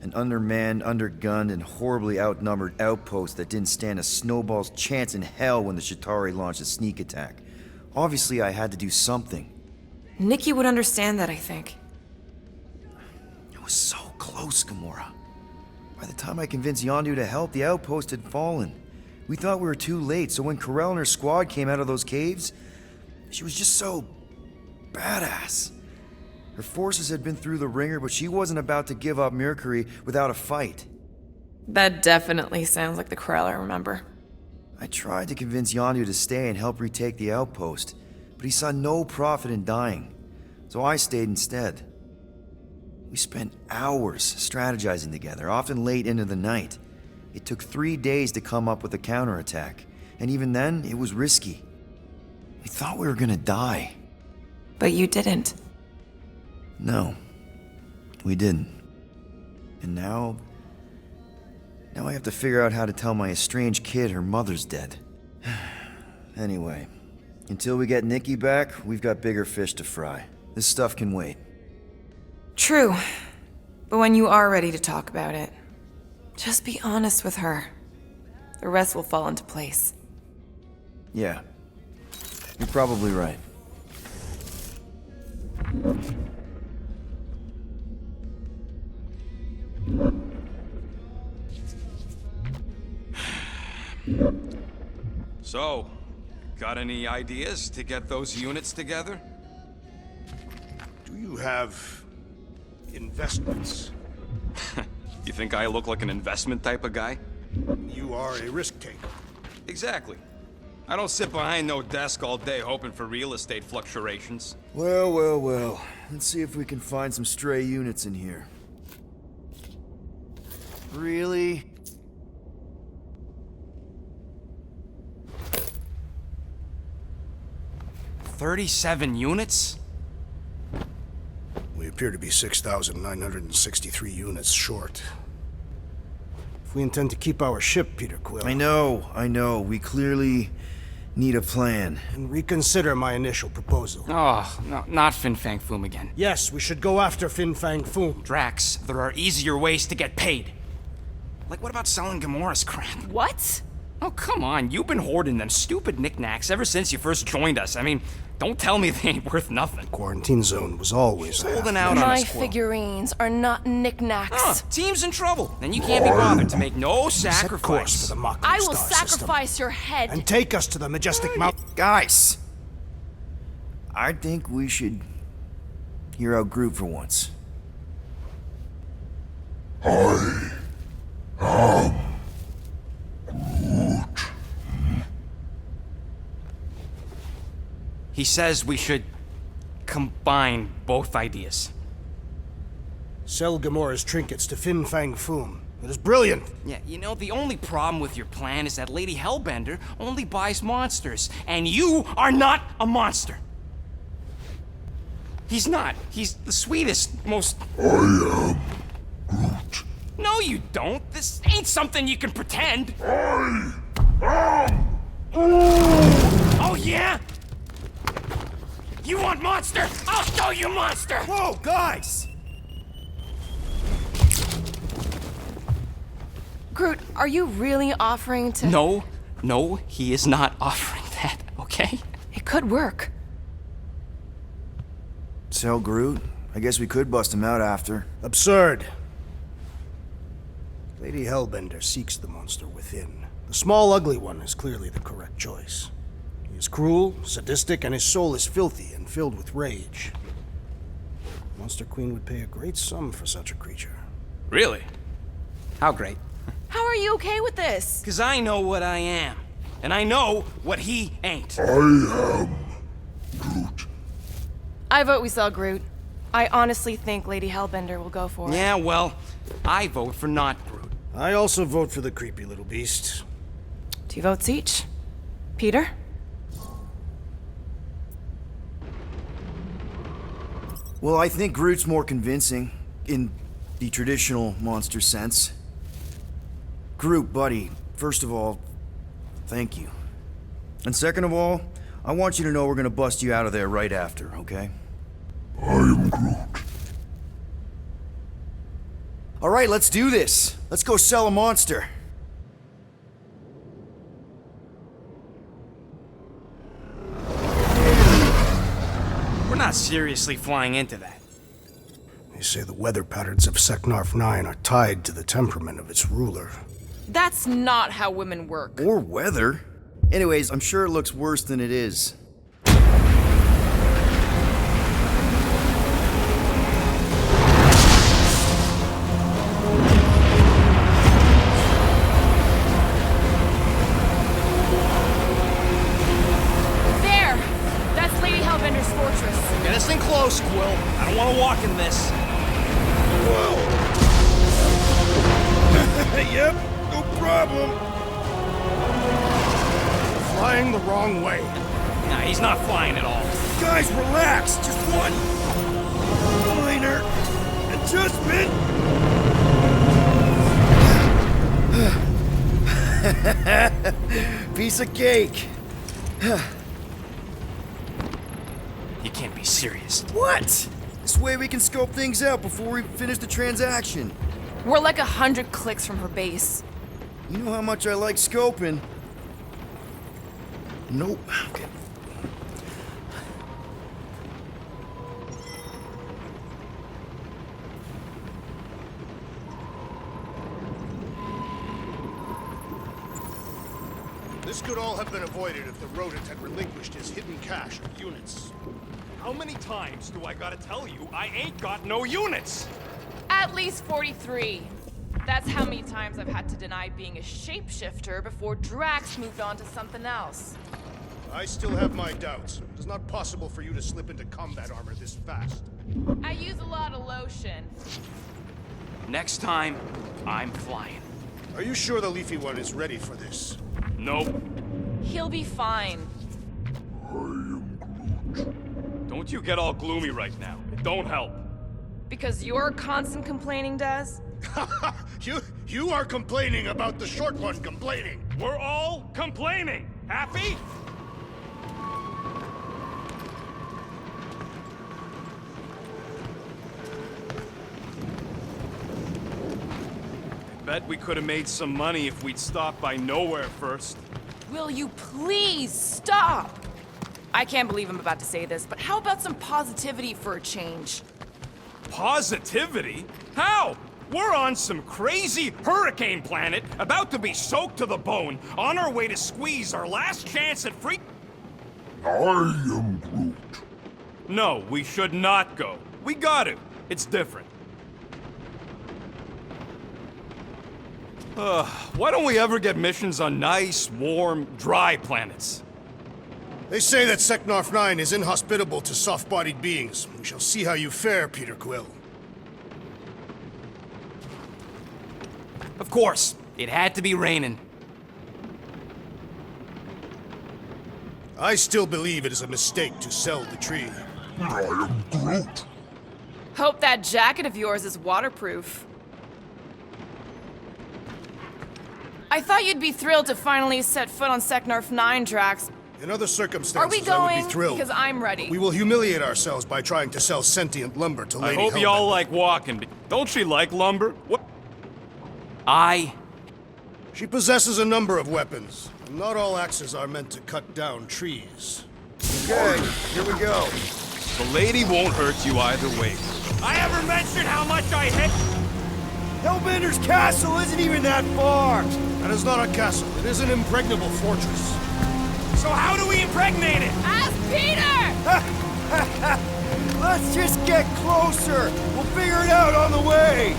An undermanned, undergunned, and horribly outnumbered outpost that didn't stand a snowball's chance in hell when the Chitauri launched a sneak attack. Obviously, I had to do something. Nikki would understand that, I think. It was so close, Gamora. By the time I convinced Yondu to help, the outpost had fallen. We thought we were too late, so when Corell and her squad came out of those caves, she was just so badass. Her forces had been through the ringer, but she wasn't about to give up Mercury without a fight. That definitely sounds like the Corell I remember. I tried to convince Yondu to stay and help retake the outpost, but he saw no profit in dying, so I stayed instead. We spent hours strategizing together, often late into the night. It took 3 days to come up with a counterattack, and even then, it was risky. We thought we were gonna die. But you didn't. No, we didn't. And now I have to figure out how to tell my estranged kid her mother's dead. Anyway, until we get Nikki back, we've got bigger fish to fry. This stuff can wait. True. But when you are ready to talk about it, just be honest with her. The rest will fall into place. Yeah, you're probably right. So, got any ideas to get those units together? Do you have investments? You think I look like an investment type of guy? You are a risk taker. Exactly. I don't sit behind no desk all day hoping for real estate fluctuations. Well. Let's see if we can find some stray units in here. Really? $37 units? We appear to be 6,963 units short. If we intend to keep our ship, Peter Quill... I know. We clearly need a plan. And reconsider my initial proposal. Oh, no, not Fin Fang Foom again. Yes, we should go after Fin Fang Foom. Drax, there are easier ways to get paid. Like, what about selling Gamora's crap? What? Oh, come on. You've been hoarding them stupid knickknacks ever since you first joined us. I mean, don't tell me they ain't worth nothing. Quarantine zone was always holding out on My us, Quill. figurines are not knickknacks. Team's in trouble. Then you can't be bothered to make no Set course sacrifice. for the Mockery I will Star sacrifice system. your head. And take us to the majestic mountain. Guys! I think we should hear out Groot for once. He says we should combine both ideas. Sell Gamora's trinkets to Fin Fang Foom. It is brilliant. Yeah, you know, the only problem with your plan is that Lady Hellbender only buys monsters, and you are not a monster. He's not. He's the sweetest, most... I am Groot. No, you don't. This ain't something you can pretend. I am Groot. Oh, yeah? You want Monster? I'll show you Monster! Whoa, guys! Groot, are you really offering to... No, he is not offering that, okay? It could work. So, Groot, I guess we could bust him out after. Absurd. Lady Hellbender seeks the monster within. The small, ugly one is clearly the correct choice. He is cruel, sadistic, and his soul is filthy and filled with rage. Monster Queen would pay a great sum for such a creature. Really? How great? How are you okay with this? Because I know what I am. And I know what he ain't. I am Groot. I vote we sell Groot. I honestly think Lady Hellbender will go for it. Yeah, well, I vote for not Groot. I also vote for the creepy little beast. 2 votes each. Peter? Well, I think Groot's more convincing, in the traditional monster sense. Groot, buddy, first of all, thank you. And second of all, I want you to know we're gonna bust you out of there right after, okay? I am Groot. All right, let's do this. Let's go sell a monster. We're not seriously flying into that. They say the weather patterns of Seknarf 9 are tied to the temperament of its ruler. That's not how women work. Or weather. Anyways, I'm sure it looks worse than it is. There! That's Lady Hellbender's fortress. Get this thing close, Quill. I don't want to walk in this. Yep, no problem. Flying the wrong way. Nah, he's not flying at all. Guys, relax. Just one minor adjustment. Piece of cake. You can't be serious. What? This way we can scope things out before we finish the transaction. We're like 100 clicks from her base. You know how much I like scoping. Nope. Okay. This could all have been avoided if the rodent had relinquished his hidden cache of units. How many times do I gotta tell you I ain't got no units? At least 43. That's how many times I've had to deny being a shapeshifter before Drax moved on to something else. I still have my doubts. It is not possible for you to slip into combat armor this fast. I use a lot of lotion. Next time, I'm flying. Are you sure the Leafy One is ready for this? Nope. He'll be fine. I am Groot. Don't you get all gloomy right now. It don't help. Because your constant complaining does? You are complaining about the short one complaining. We're all complaining. Happy? Bet we could have made some money if we'd stopped by Nowhere first. Will you please stop? I can't believe I'm about to say this, but how about some positivity for a change? Positivity? How? We're on some crazy hurricane planet, about to be soaked to the bone, on our way to squeeze our last chance at free... I am Groot. No, we should not go. We got to. It's different. Why don't we ever get missions on nice, warm, dry planets? They say that Seknarf 9 is inhospitable to soft-bodied beings. We shall see how you fare, Peter Quill. Of course, it had to be raining. I still believe it is a mistake to sell the tree. I am Groot. Hope that jacket of yours is waterproof. I thought you'd be thrilled to finally set foot on Seknarf 9, Drax. In other circumstances, Are we I would going? be thrilled. Because I'm ready. We will humiliate ourselves by trying to sell sentient lumber to I Lady hope y'all Hellbender. like walking. Don't she like lumber? What? She possesses a number of weapons. And not all axes are meant to cut down trees. Okay, here we go. The lady won't hurt you either way. I ever mentioned how much I hit? Hellbender's castle isn't even that far. That is not a castle. It is an impregnable fortress. So how do we impregnate it? Ask Peter! Let's just get closer. We'll figure it out on the way.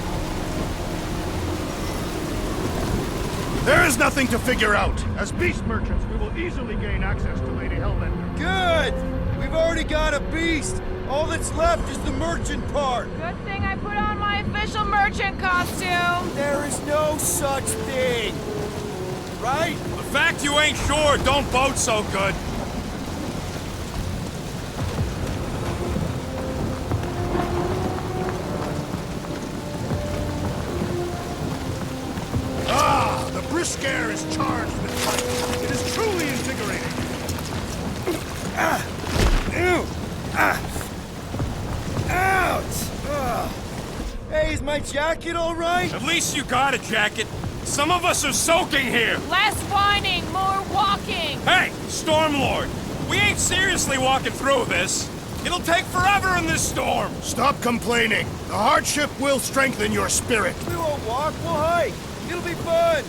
There is nothing to figure out. As beast merchants, we will easily gain access to Lady Hellbender. Good. We've already got a beast. All that's left is the merchant part. Good thing I put on my official merchant costume. There is no such thing. Right? The fact you ain't sure don't bode so good. Ah, the brisk air is charged with life. It is truly invigorating. Ouch! Ugh. Hey, is my jacket all right? At least you got a jacket. Some of us are soaking here. Less whining, more walking. Hey, Stormlord, we ain't seriously walking through this. It'll take forever in this storm. Stop complaining. The hardship will strengthen your spirit. We won't walk, we'll hike. It'll be fun.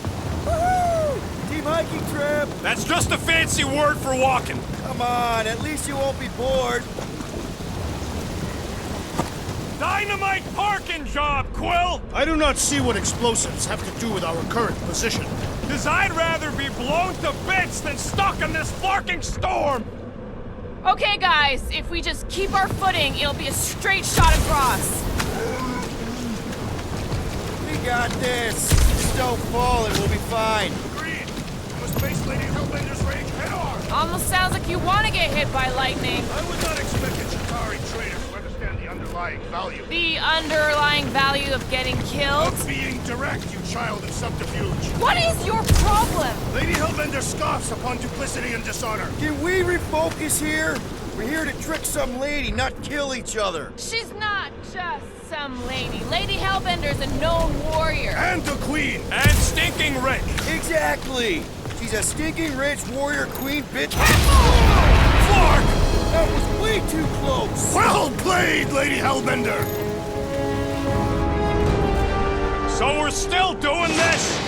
Woohoo! Team hiking trip. That's just a fancy word for walking. Come on, at least you won't be bored. Dynamite parking job, Quill! I do not see what explosives have to do with our current position. 'Cause I'd rather be blown to bits than stuck in this fucking storm! Okay, guys, if we just keep our footing, it'll be a straight shot across. We got this. Just don't fall and we'll be fine. Agreed. We must face Lady Hellbender's rage head on. Almost sounds like you want to get hit by lightning. I would not expect a Chitauri trader to understand the underlying value. The underlying value of getting killed? Of being direct, you child of subterfuge. What is your problem? Lady Hellbender scoffs upon duplicity and dishonor. Can we refocus here? We're here to trick some lady, not kill each other. She's not just some lady. Lady Hellbender's a known warrior. And the queen. And stinking rich. Exactly. She's a stinking rich warrior queen bitch. Flark! That was way too close. Well played, Lady Hellbender. So we're still doing this?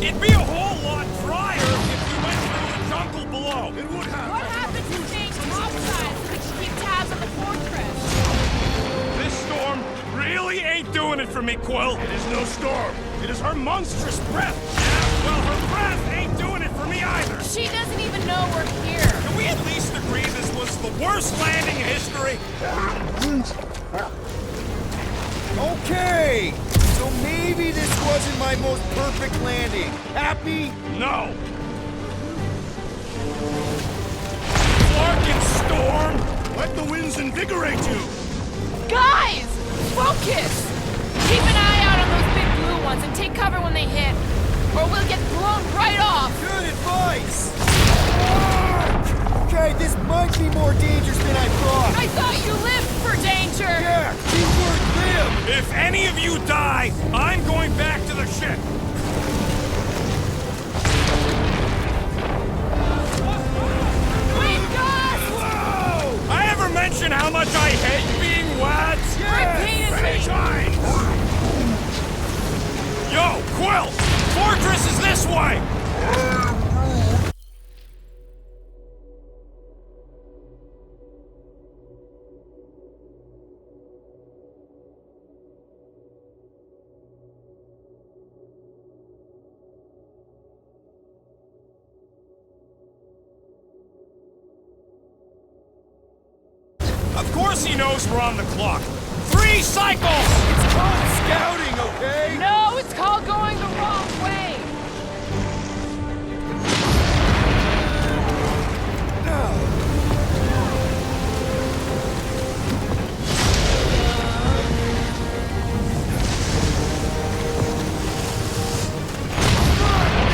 It'd be a whole lot drier if you went through the jungle below. It would have. What happened to staying topside so we can keep tabs on the fortress? This storm really ain't doing it for me, Quill. It is no storm. It is her monstrous breath. Yeah, well, her breath ain't doing it for me either. She doesn't even know we're here. Can we at least agree this was the worst landing in history? Okay. So maybe this wasn't my most perfect landing. Happy? No. Fucking storm! Let the winds invigorate you. Guys! Focus! Keep an eye out on those big blue ones and take cover when they hit, or we'll get blown right off! Good advice! Okay, this might be more dangerous than I thought. I thought you lived for danger! Yeah, keyword live! If any of you die, I'm going back to the ship. Wait, Gus! Whoa! I ever mention how much I hate being wet? Repeatedly! Yo, Quill! Fortress is this way! Of course he knows we're on the clock. 3 cycles! It's called scouting, okay? No, it's called going the wrong way!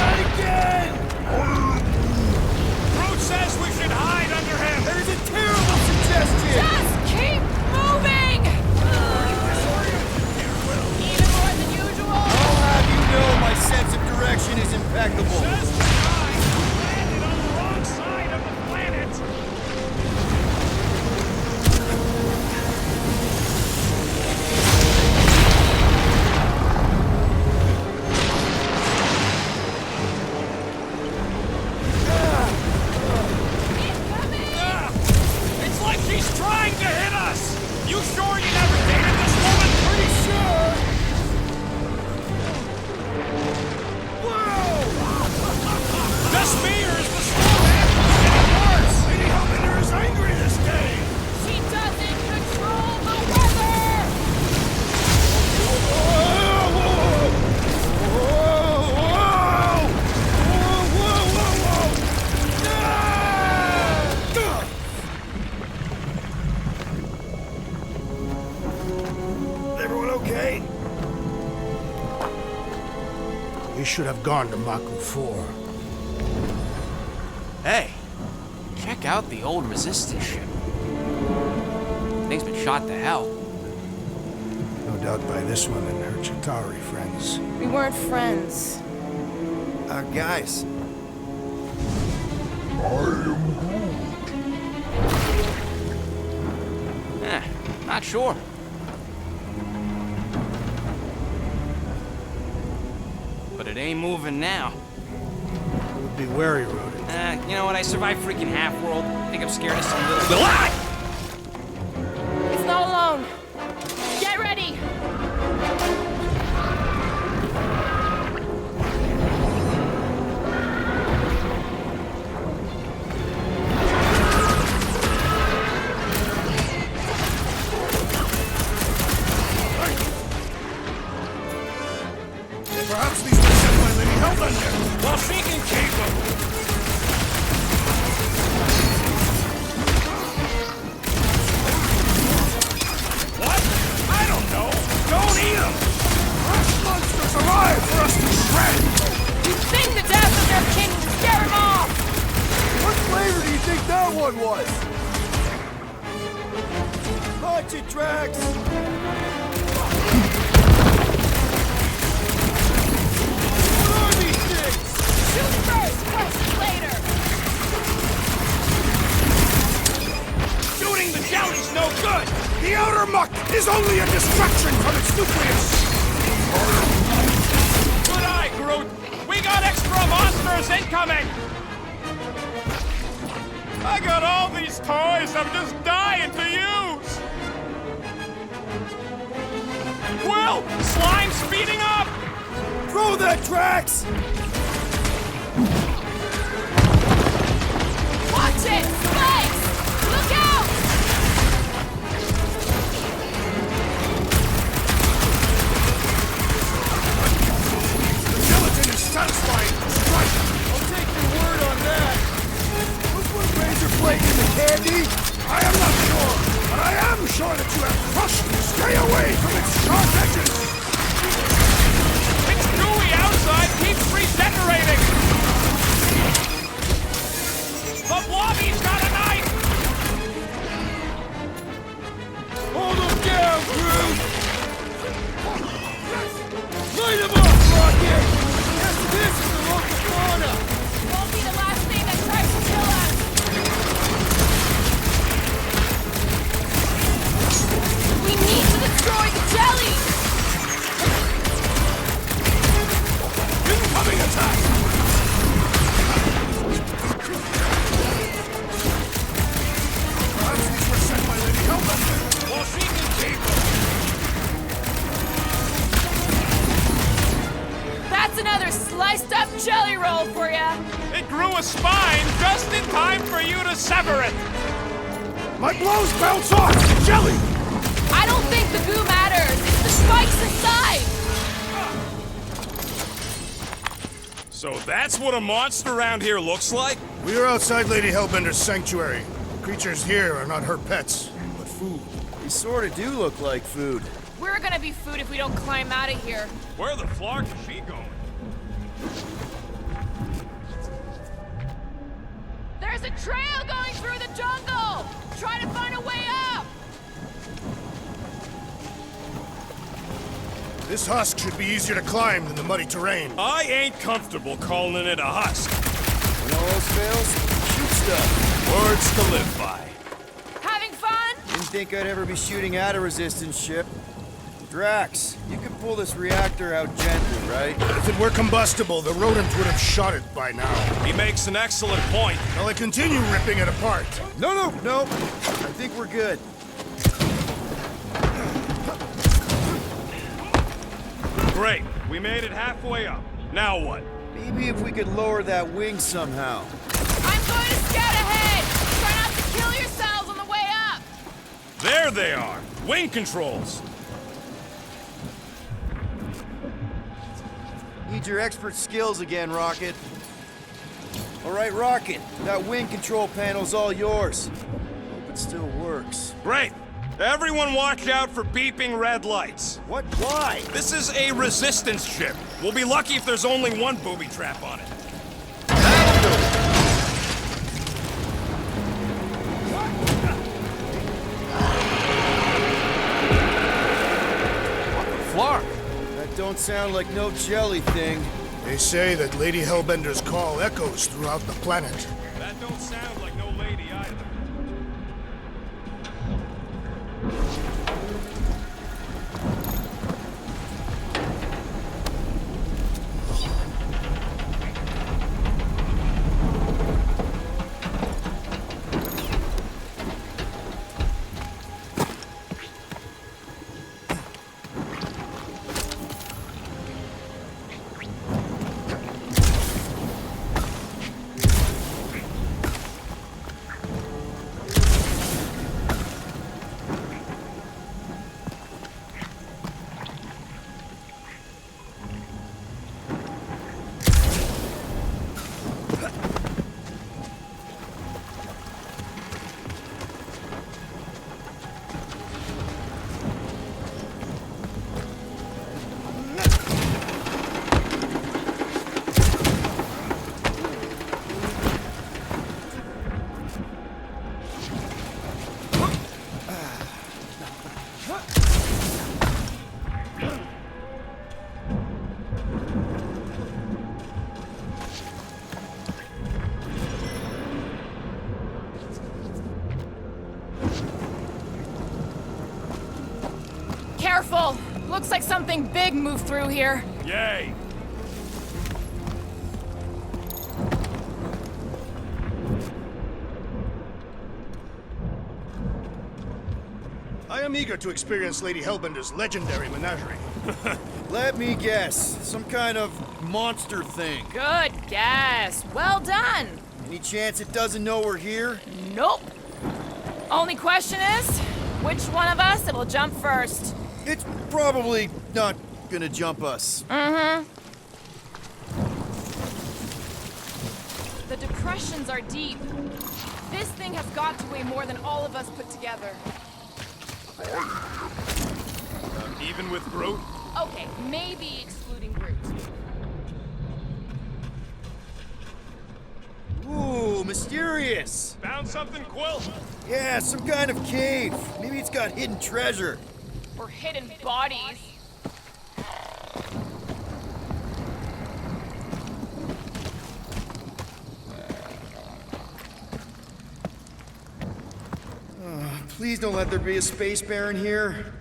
Not again! Groot says we should hide under him! That is a terrible suggestion! Just keep moving! Even more than usual? I'll have you know my sense of direction is impeccable. Says the guy who landed on the wrong side of the planet! It's like she's trying to hit us! You sure you never dated this woman? Pretty sure! Whoa! The spears, the storm is getting worse! Lady Hellbender is angry this day! She doesn't control the weather! Everyone okay? We should have gone to Maku 4. Hey, check out the old Resistance ship. Thing's been shot to hell. No doubt by this one and her Chitauri friends. We weren't friends. Guys, Not sure. But it ain't moving now. Be wary, rodent. You know what? I survived freaking Half-World. I think I'm scared of some little... Ah! It's not alone. Get ready! Perhaps these were sent by Lady Hellbender. Well, she can keep them. What? I don't know. Don't eat them. Fresh monsters arrive for us to shred. You think the death of their king would scare him off? what flavor do you think that one was? Launch it, Drax! What are these things? Shoot first, question later! Shooting the jelly's no good. The outer muck is only a distraction from its nucleus. Good eye, Groot. We got extra monsters incoming. I got all these toys I'm just dying to use. Quill, slime's speeding up. Throw that, Drax! Watch it! Spikes! Look out! The gelatin is satisfying. Strike. I'll take your word on that. Was one razor blade in the candy? I am not sure, but I am sure that you have crushed. Stay away from its sharp edges. It's gooey outside keeps regenerating. The blobby's got a knife. Hold him down, Groot! Light him up, Rocket! Yes, this is the local fauna! Won't be the last thing that tries to kill us! We need to destroy the jelly! Incoming attack. Perhaps these were sent by Lady Hellbender. Well, she can keep them. That's another sliced up jelly roll for ya! It grew a spine just in time for you to sever it. My blows bounce off. Jelly. I don't think the goo matters. It's the spikes inside! So that's what a monster around here looks like? We are outside Lady Hellbender's sanctuary. The creatures here are not her pets, but food. They sort of do look like food. We're gonna be food if we don't climb out of here. Where the flark is she going? There's a trail going through the jungle! Try to find a way up! This husk should be easier to climb than the muddy terrain. I ain't comfortable calling it a husk. When all else fails, shoot stuff. Words to live by. Having fun? Didn't think I'd ever be shooting at a resistance ship. Drax, you can pull this reactor out gently, right? If it were combustible, the rodent would have shot it by now. He makes an excellent point. Shall I continue ripping it apart? No. I think we're good. Great. We made it halfway up. Now what? Maybe if we could lower that wing somehow. I'm going to scout ahead! Try not to kill yourselves on the way up! There they are. Wing controls. Need your expert skills again, Rocket. All right, Rocket. That wing control panel's all yours. Hope it still works. Great. Everyone watch out for beeping red lights. What? Why? This is a resistance ship. We'll be lucky if there's only one booby trap on it. Flark. That don't sound like no jelly thing. They say that Lady Hellbender's call echoes throughout the planet. That don't sound like no lady either. Careful! Looks like something big moved through here. Yay! I am eager to experience Lady Hellbender's legendary menagerie. Let me guess. Some kind of monster thing. Good guess. Well done. Any chance it doesn't know we're here? Nope. Only question is, which one of us it'll jump first? It's probably not gonna jump us. Mm-hmm. The depressions are deep. This thing has got to weigh more than all of us put together. Even with Groot? Okay, maybe excluding Groot. Ooh, mysterious. Found something, Quill? Yeah, some kind of cave. Maybe it's got hidden treasure. Or hidden bodies. Please don't let there be a space baron here.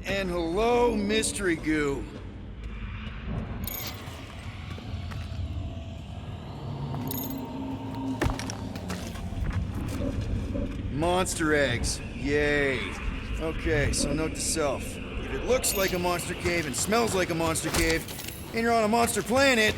And hello, mystery goo. Monster eggs. Yay. Okay, so note to self. If it looks like a monster cave and smells like a monster cave, and you're on a monster planet,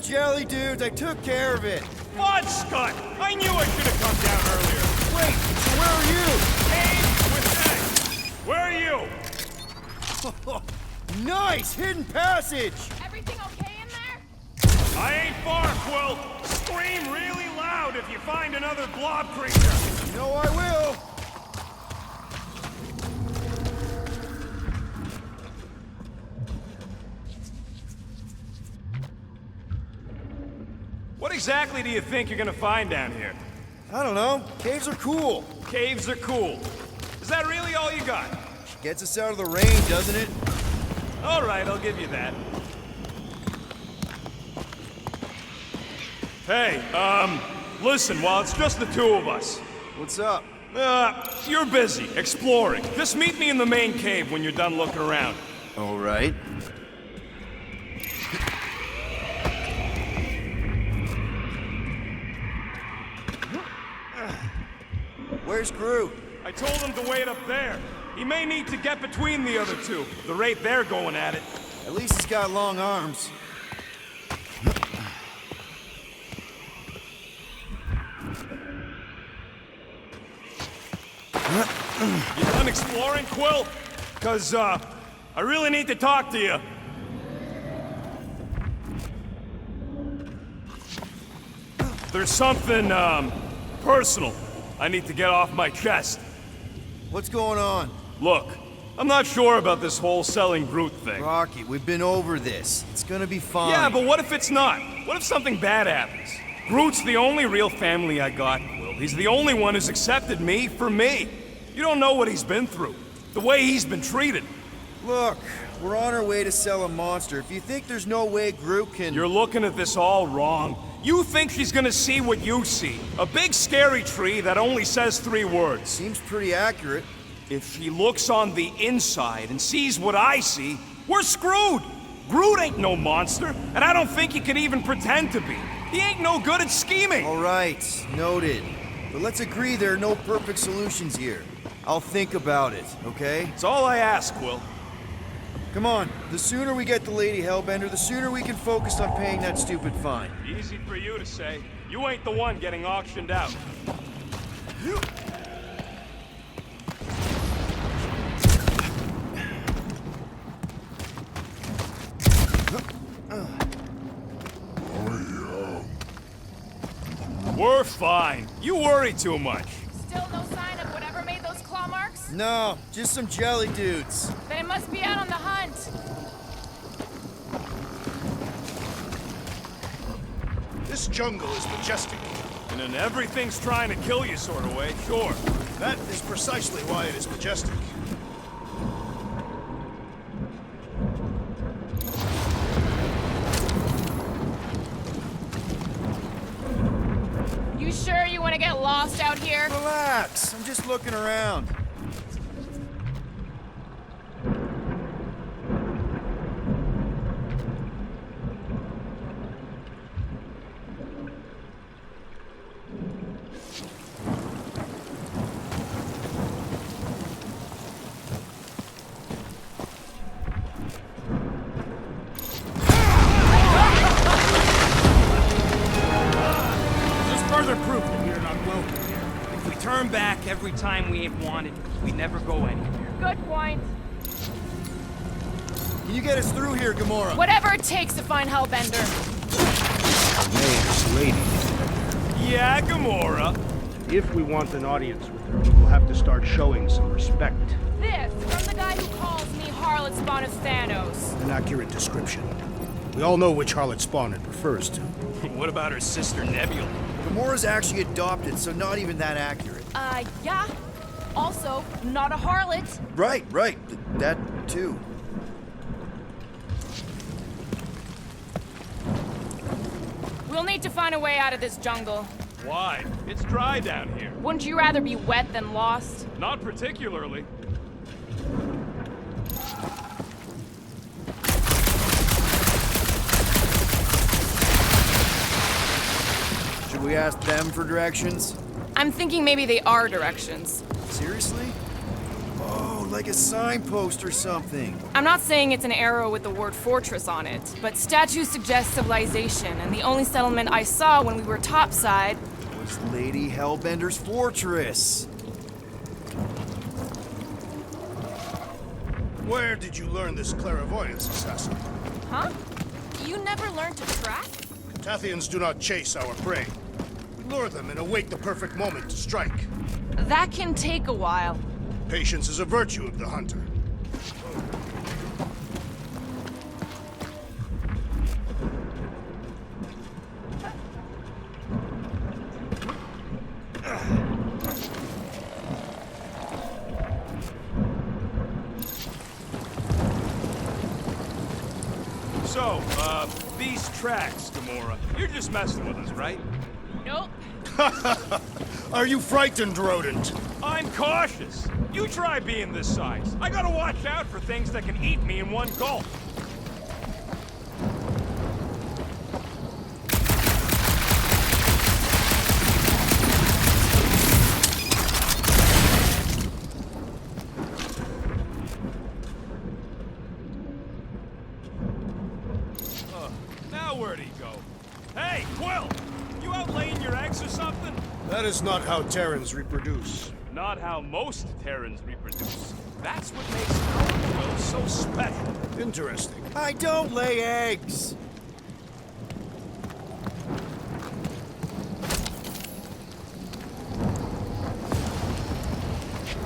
jelly dudes. I took care of it. Fudge, Scott! I knew I should have come down earlier. Wait, so where are you? Cave with egg. Where are you? Nice! Hidden passage! Everything okay in there? I ain't far, Quill. Scream really loud if you find another blob creature. You know I will. What exactly do you think you're gonna find down here? I don't know. Caves are cool. Caves are cool. Is that really all you got? Gets us out of the rain, doesn't it? All right, I'll give you that. Hey, listen, while it's just the two of us. What's up? You're busy, exploring. Just meet me in the main cave when you're done looking around. All right. Where's Groot? I told him to wait up there. He may need to get between the other two, the rate they're going at it. At least he's got long arms. You done exploring, Quill? 'Cause, I really need to talk to you. There's something, personal I need to get off my chest. What's going on? Look, I'm not sure about this whole selling Groot thing. Rocky, we've been over this. It's gonna be fine. Yeah, but what if it's not? What if something bad happens? Groot's the only real family I got, Quill. He's the only one who's accepted me for me. You don't know what he's been through. The way he's been treated. Look, we're on our way to sell a monster. If you think there's no way Groot can... You're looking at this all wrong. You think she's gonna see what you see. A big scary tree that only says 3 words. Seems pretty accurate. If she looks on the inside and sees what I see, we're screwed! Groot ain't no monster, and I don't think he can even pretend to be. He ain't no good at scheming! All right, noted. But let's agree there are no perfect solutions here. I'll think about it, okay? It's all I ask, Quill. Come on, the sooner we get the Lady Hellbender, the sooner we can focus on paying that stupid fine. Easy for you to say. You ain't the one getting auctioned out. We're fine. You worry too much. Still no sign of whatever made those claw marks? No, just some jelly dudes. Then it must be out on the hunt. This jungle is majestic. In an everything's trying to kill you sort of way, sure. That is precisely why it is majestic. You sure you want to get lost out here? Relax, I'm just looking around. Proof that we are not welcome here. If we turn back every time we ain't wanted, we never go anywhere. Good point. Can you get us through here, Gamora? Whatever it takes to find Hellbender. Name's Lady. Yeah, Gamora. If we want an audience with her, we'll have to start showing some respect. This from the guy who calls me Harlot Spawn of Thanos. An accurate description. We all know which harlot spawn it refers to. What about her sister Nebula? Gamora's actually adopted, so not even that accurate. Yeah. Also, not a harlot. Right. That too. We'll need to find a way out of this jungle. Why? It's dry down here. Wouldn't you rather be wet than lost? Not particularly. Should we ask them for directions? I'm thinking maybe they are directions. Seriously? Oh, like a signpost or something. I'm not saying it's an arrow with the word fortress on it, but statues suggest civilization, and the only settlement I saw when we were topside Was Lady Hellbender's fortress. Where did you learn this clairvoyance, assassin? Huh? You never learned to track? Tathians do not chase our prey. We lure them and await the perfect moment to strike. That can take a while. Patience is a virtue of the hunter. So, these tracks, Gamora, you're just messing with us, right? Nope. Are you frightened, rodent? I'm cautious. You try being this size. I gotta watch out for things that can eat me in one gulp. Now where'd he go? Hey, Quill! You out laying your eggs or something? That is not how Terrans reproduce. Not how most Terrans reproduce. That's what makes our Quill so special. Interesting. I don't lay eggs.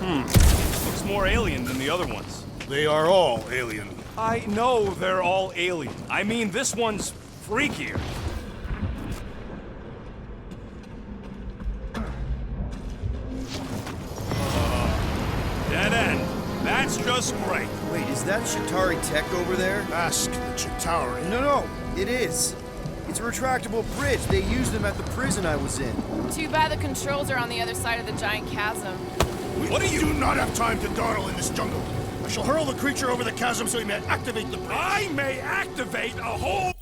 Looks more alien than the other ones. They are all alien. I know they're all alien. I mean, this one's freakier. Dead end. That's just great. Wait, is that Chitauri tech over there? Ask the Chitauri. No, it is. It's a retractable bridge. They used them at the prison I was in. Too bad the controls are on the other side of the giant chasm. We do not have time to dawdle in this jungle. I shall hurl the creature over the chasm so he may activate the bridge. I may activate a whole...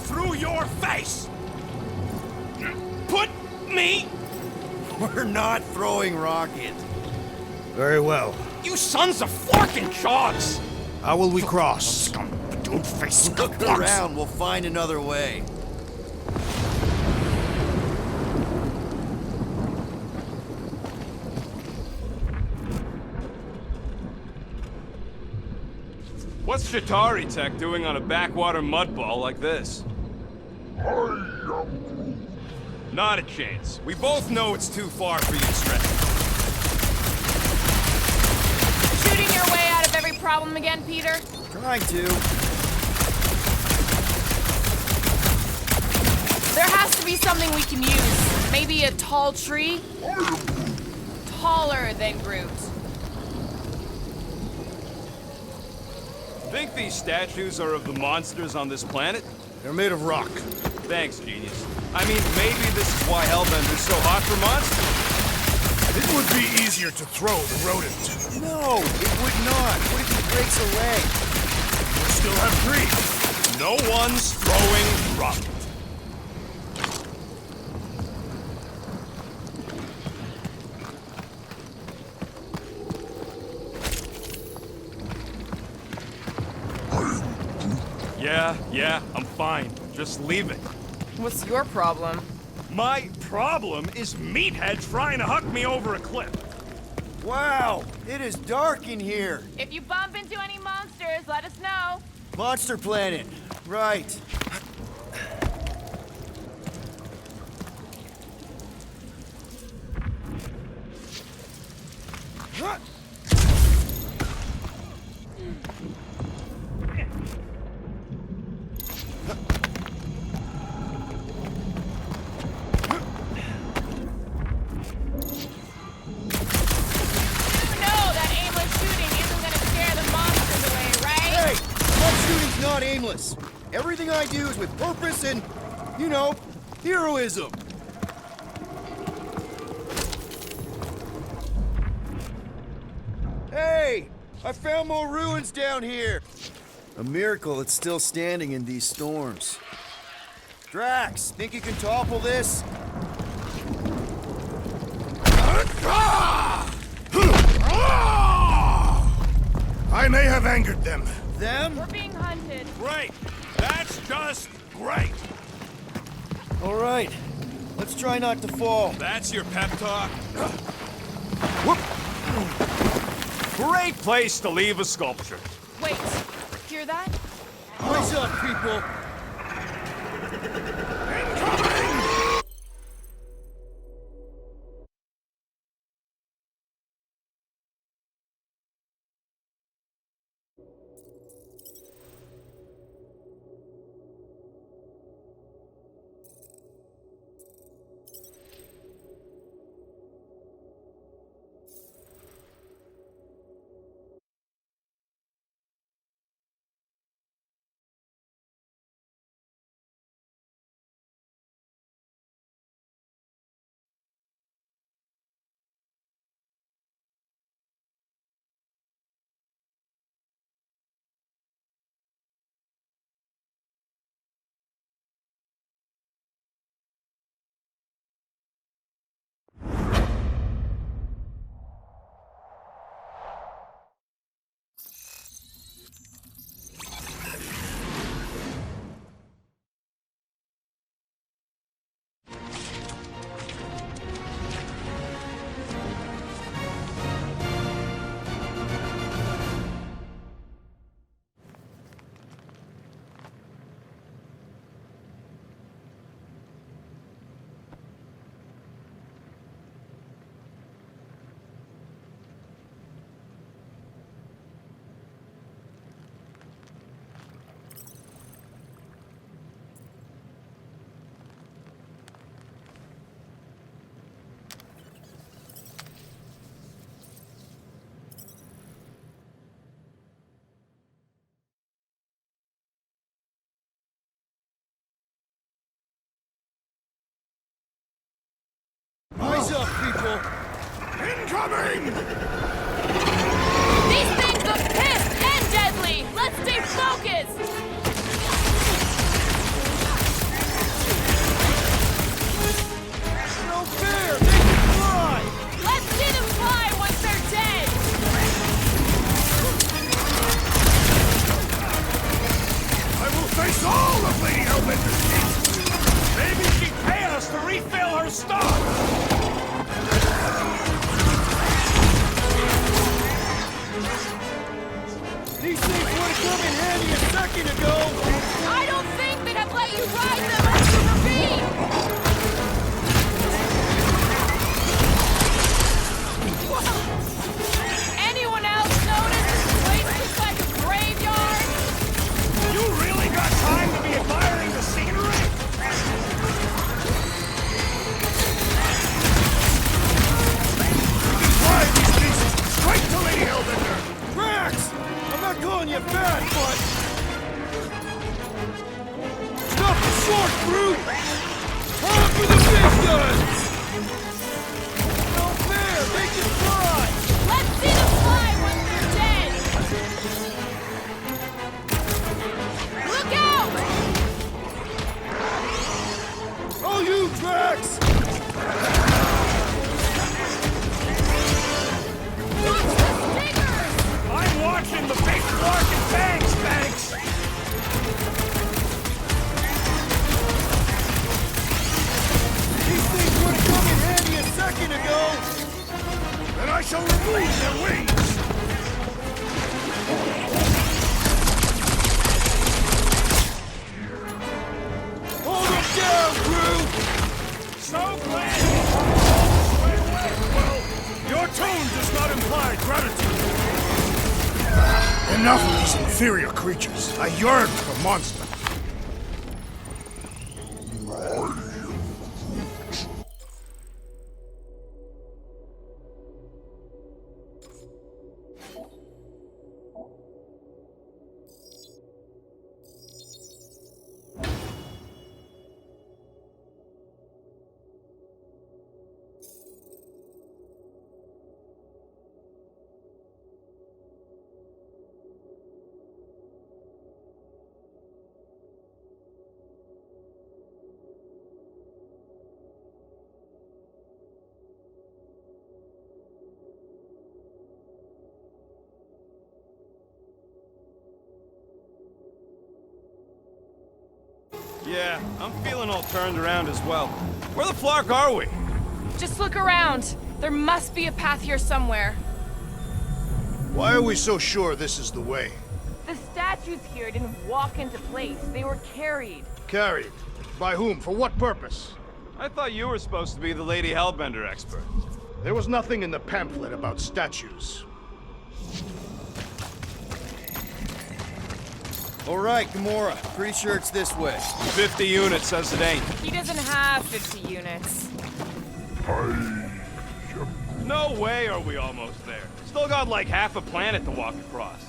through your face! Put me... We're not throwing rocket. Very well. You sons of forking chogs! How will we cross? Don't face Look around, we'll find another way. What's Chitauri Tech doing on a backwater mudball like this? I am Groot. Not a chance. We both know it's too far for you to stretch. Shooting your way out of every problem again, Peter? Trying to. There has to be something we can use. Maybe a tall tree? Taller than Groot. Think these statues are of the monsters on this planet? They're made of rock. Thanks, genius. I mean, maybe this is why Hellbender's so hot for monsters. It would be easier to throw the rodent. No, it would not. What if he breaks a leg? We'll still have three. No one's throwing rock. Yeah, I'm fine. Just leave it. What's your problem? My problem is Meathead trying to huck me over a cliff. Wow, it is dark in here. If you bump into any monsters, let us know. Monster Planet. Right. Not aimless. Everything I do is with purpose and, you know, heroism. Hey! I found more ruins down here! A miracle it's still standing in these storms. Drax, think you can topple this? I may have angered them. Them? We're being hunted. Great. That's just great. All right. Let's try not to fall. That's your pep talk? Whoop. Great place to leave a sculpture. Wait, hear that? What's up, people? Eyes up, people! Incoming! These things look pissed and deadly! Let's stay focused! No fair! They can fly! Let's see them fly once they're dead! I will face all of Lady Hellbender's needs! Maybe she'd pay us to refill her stock! These things would have come in handy a second ago! I don't think they'd have let you ride them up the ravine! Anyone else notice this place looks like a graveyard? You really got time to be admiring the scenery? Fly these pieces straight to Lady Hellbender! Drax! I'm not calling you fat, but... Stop the short, brute! Time for the big guns! No fair! Make it fly! Let's see them fly when they're dead! Look out! Oh, you, Drax! Watch the stingers! I'm watching the big Clark and Banks, Banks! These things would have come in handy a second ago! Then I shall remove their wings! Hold them down, Groot! So glad you all this way away, Quill! Your tone does not imply gratitude! Enough of these inferior creatures. I yearn for the monster. Yeah, I'm feeling all turned around as well. Where the flark are we? Just look around. There must be a path here somewhere. Why are we so sure this is the way? The statues here didn't walk into place. They were carried. Carried. By whom? For what purpose? I thought you were supposed to be the Lady Hellbender expert. There was nothing in the pamphlet about statues. All right, Gamora. Pretty sure it's this way. 50 units says it ain't. He doesn't have 50 units. No way are we almost there. Still got like half a planet to walk across.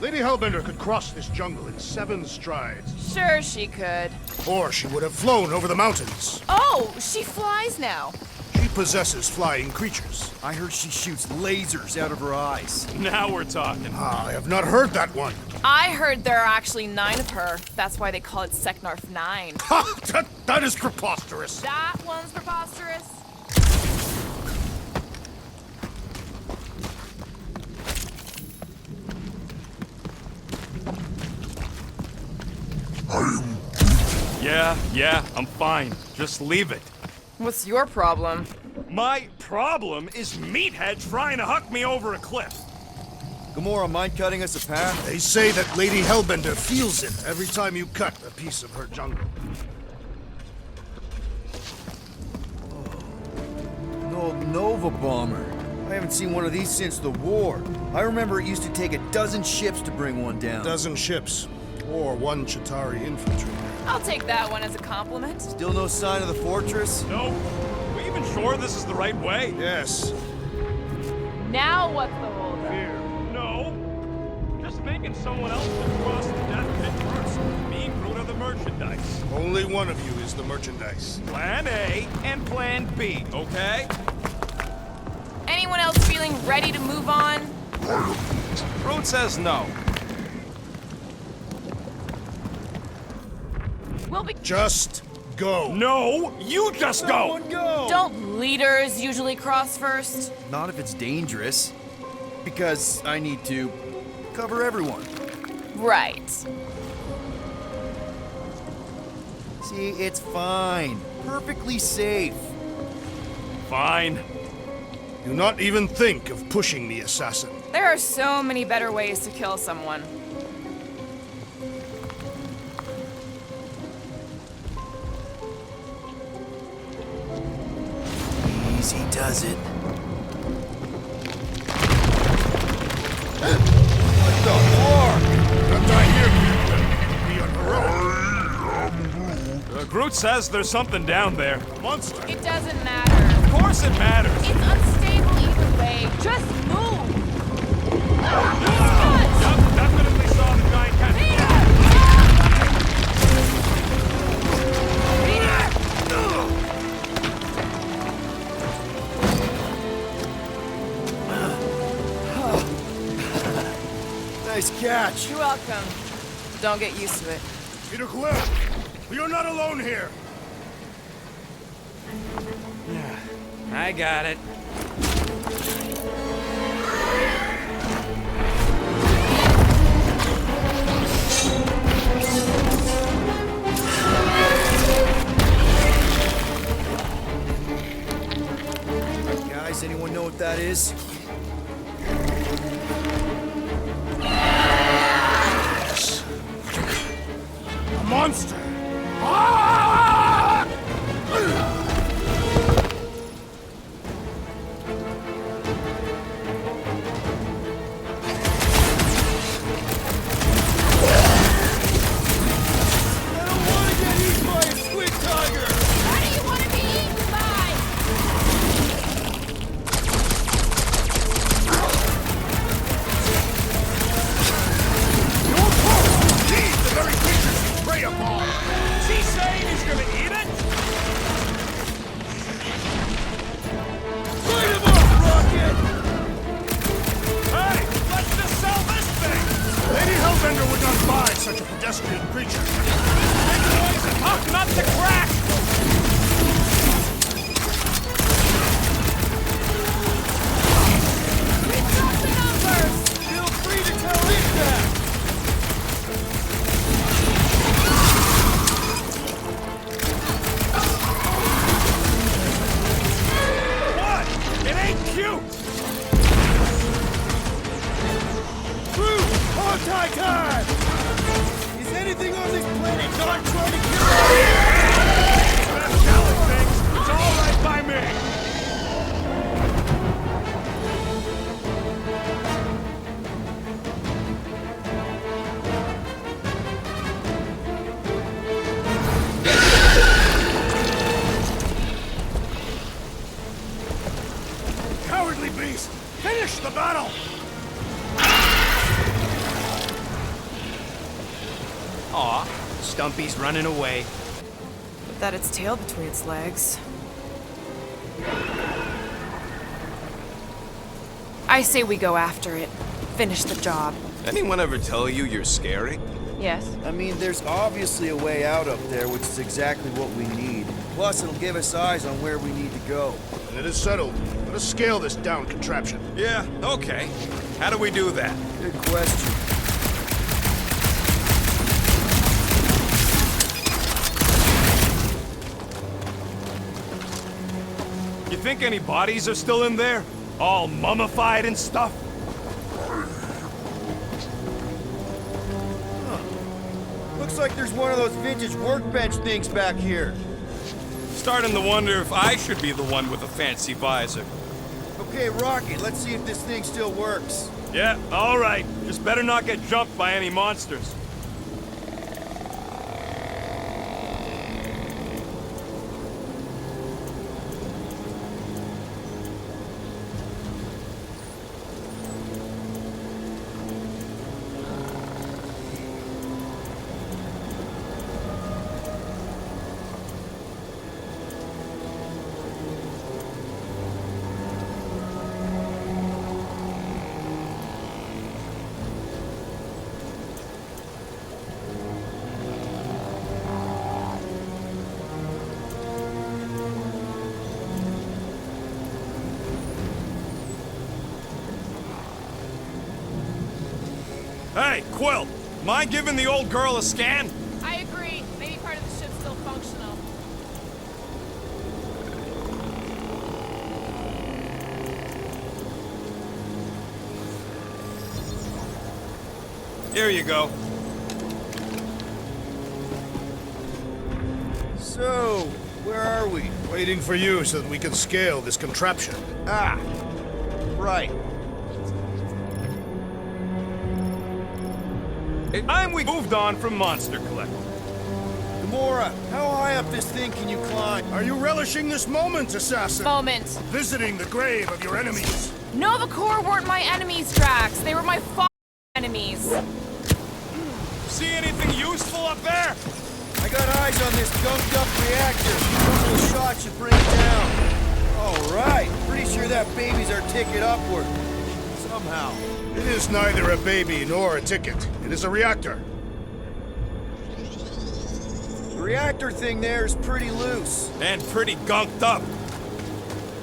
Lady Hellbender could cross this jungle in 7 strides. Sure she could. Or she would have flown over the mountains. Oh, she flies now. She possesses flying creatures. I heard she shoots lasers out of her eyes. Now we're talking. I have not heard that one. I heard there are actually 9 of her. That's why they call it Seknarf 9. Ha! That is preposterous. That one's preposterous. Yeah, I'm fine. Just leave it. What's your problem? My problem is Meathead trying to huck me over a cliff. Gamora, mind cutting us a path? They say that Lady Hellbender feels it every time you cut a piece of her jungle. An old Nova bomber. I haven't seen one of these since the war. I remember it used to take a dozen ships to bring one down. A dozen ships. Or 1 Chitauri infantry. I'll take that one as a compliment. Still no sign of the fortress? Nope. We even sure this is the right way? Yes. Now what's the holdup? Fear. No. Just thinking someone else should cross the death pit first. Me and Groot are the merchandise. Only one of you is the merchandise. Plan A and Plan B, okay? Anyone else feeling ready to move on? Groot says no. We'll be. Just go. No, you just go. Go! Don't leaders usually cross first? Not if it's dangerous. Because I need to cover everyone. Right. See, it's fine. Perfectly safe. Fine. Do not even think of pushing the assassin. There are so many better ways to kill someone. Easy does it. Groot says there's something down there. Monster. It doesn't matter. Of course it matters. It's unstable either way. Just move. Yep, definitely saw the giant cat. Nice catch. You're welcome. Don't get used to it. Peter Quill, you're not alone here. I got it. Guys, anyone know what that is? A monster. Such a pedestrian creature. Tough nut to crack! Feel free to tell it that! What? It ain't cute! Groot! Hog-tie time! Is anything on this planet not trying to kill us? Best challenge things. It's all right by me. Cowardly beast! Finish the battle! Aw, Stumpy's running away. With that its tail between its legs. I say we go after it. Finish the job. Anyone ever tell you you're scary? Yes. I mean, there's obviously a way out up there, which is exactly what we need. Plus, it'll give us eyes on where we need to go. And it is settled. Let us scale this down contraption. Yeah, okay. How do we do that? Good question. You think any bodies are still in there? All mummified and stuff? Looks like there's one of those vintage workbench things back here. Starting to wonder if I should be the one with a fancy visor. Okay, Rocket, let's see if this thing still works. Yeah, all right. Just better not get jumped by any monsters. Hey, Quill! Mind giving the old girl a scan? I agree. Maybe part of the ship's still functional. Here you go. So, where are we? Waiting for you so that we can scale this contraption. Ah, right. We moved on from Monster Collector. Gamora, how high up this thing can you climb? Are you relishing this moment, assassin? Moment. Visiting the grave of your enemies. Nova Corps weren't my enemies, Drax. They were my enemies. See anything useful up there? I got eyes on this gunked up reactor. A couple of shots should bring it down. All right, pretty sure that baby's our ticket upward. Somehow. It is neither a baby nor a ticket. It is a reactor. The reactor thing there is pretty loose. And pretty gunked up.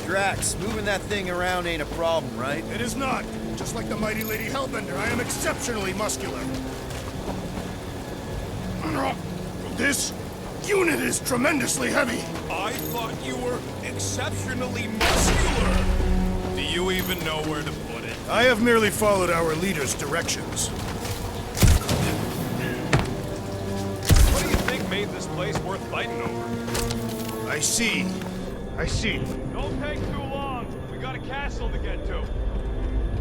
Drax, moving that thing around ain't a problem, right? It is not. Just like the mighty Lady Hellbender, I am exceptionally muscular. This unit is tremendously heavy. I thought you were exceptionally muscular. Do you even know where to put it? I have merely followed our leader's directions. What do you think made this place worth fighting over? I see. Don't take too long. We got a castle to get to.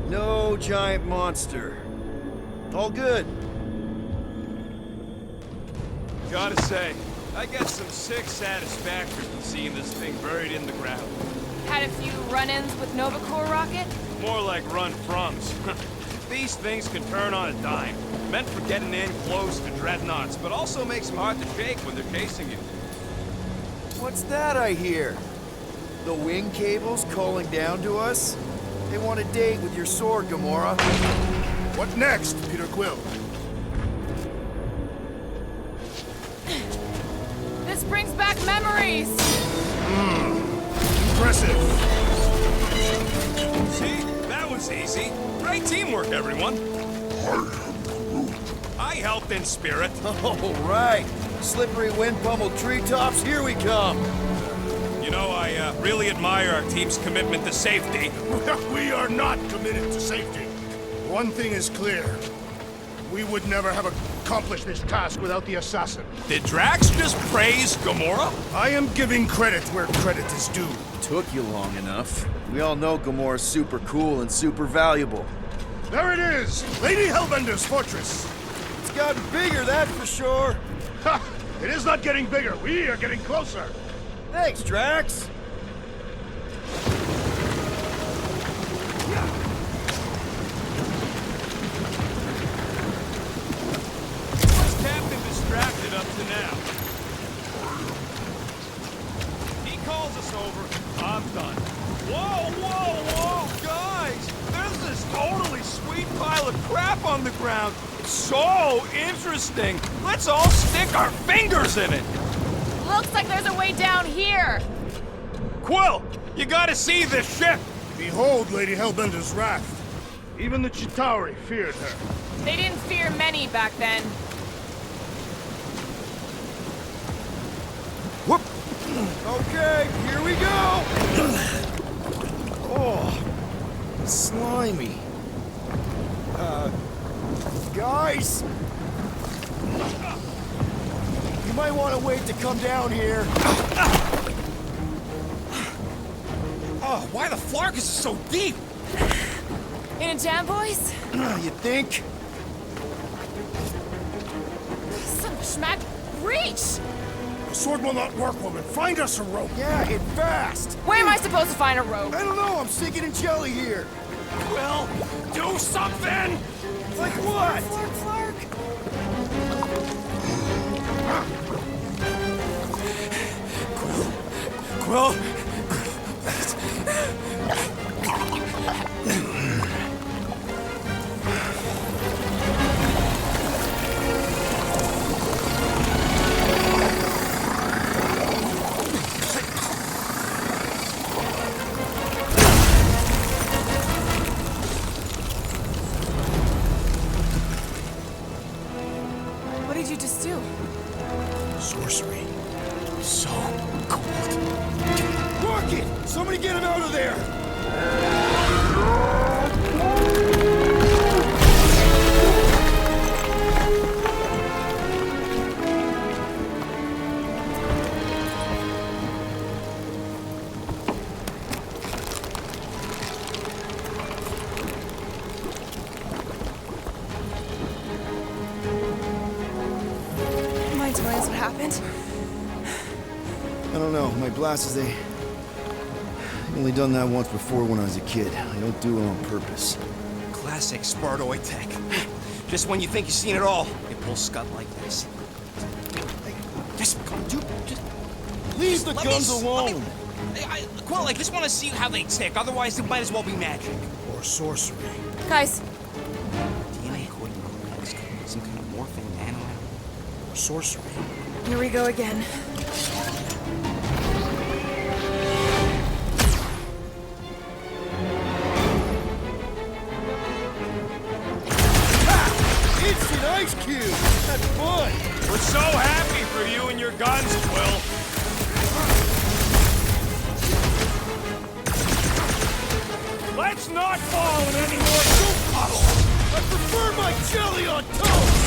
No giant monster. All good. Gotta say, I get some sick satisfaction from seeing this thing buried in the ground. Had a few run-ins with Nova Corps rocket? More like run-froms. These things can turn on a dime. Meant for getting in close to dreadnoughts, but also makes them hard to shake when they're chasing you. What's that I hear? The wing cables calling down to us? They want a date with your sword, Gamora. What next, Peter Quill? This brings back memories! Impressive. See? That was easy. Great teamwork, everyone. I helped in spirit. All right. Slippery wind-pummeled treetops, here we come. You know, I really admire our team's commitment to safety. We are not committed to safety. One thing is clear. We would never have accomplished this task without the assassin. Did Drax just praise Gamora? I am giving credit where credit is due. Took you long enough. We all know Gamora's super cool and super valuable. There it is! Lady Hellbender's fortress! It's gotten bigger, that's for sure. Ha! It is not getting bigger. We are getting closer. Thanks, Drax. What's Captain distracted up to now? He calls us over. I'm done. Whoa, guys! There's this totally sweet pile of crap on the ground. It's so interesting. Let's all stick our fingers in it. Looks like there's a way down here! Quill, you gotta see this ship. Behold Lady Hellbender's raft. Even the Chitauri feared her. They didn't fear many back then. Whoop! Okay, here we go! Oh, slimy. Guys! You might want to wait to come down here. Oh, why the Flarkus is so deep? In a jam, boys? You think? Son of a schmack, reach! The sword will not work, woman. Find us a rope. Yeah, hit fast. Where am I supposed to find a rope? I don't know, I'm sinking in jelly here. Quill, do something! Like what? Flark. Quill? What did you just do? Sorcery. So cold. Rocket! Somebody get him out of there! realize what happened? I don't know. My glasses, they... I've only done that once before when I was a kid. I don't do it on purpose. Classic Spartoid tech. Just when you think you've seen it all, it pulls scut like this. Just Leave the let guns me, alone! Quill, I just want to see how they tick. Otherwise, it might as well be magic. Or sorcery. Guys, DNA coding complex, some kind of morphing nano. Or sorcery. here we go again. Instant ice cube! That's fun! We're so happy for you and your guns, Quill. Let's not fall in any more soup puddles! I prefer my jelly on toast!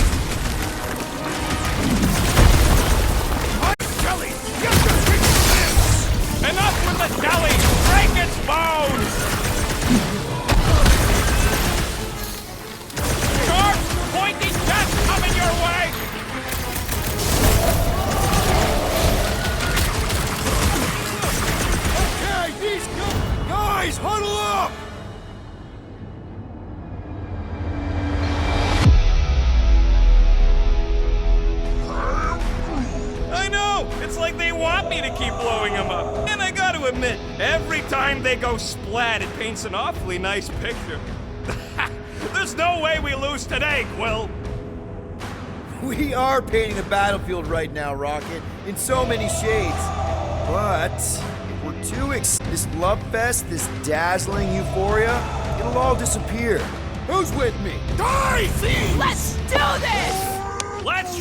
Jelly! Get the fix this! Enough with the jelly! Break its bones! Sharp, pointy death coming your way! Okay, these guys, huddle up! I know! It's like they want me to keep blowing them up. And I gotta admit, every time they go splat, it paints an awfully nice picture. There's no way we lose today, Quill. We are painting the battlefield right now, Rocket, in so many shades. But if we're too this love fest, this dazzling euphoria, it'll all disappear. Who's with me? Die, thieves! Let's do this! Let's...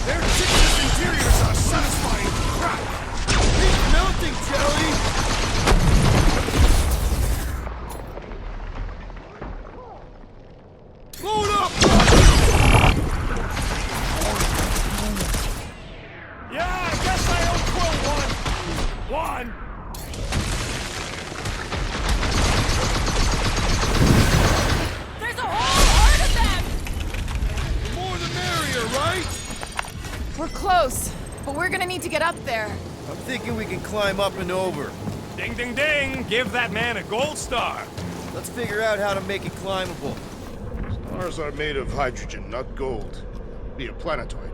Their chicken interiors are satisfying crap! Keep melting, Jelly! Load up! Yeah, I guess I owe Quill one. There's a whole herd of them! The more the merrier, right? We're close, but we're gonna need to get up there. I'm thinking we can climb up and over. Ding, ding, ding! Give that man a gold star. Let's figure out how to make it climbable. Stars are made of hydrogen, not gold. Be a planetoid.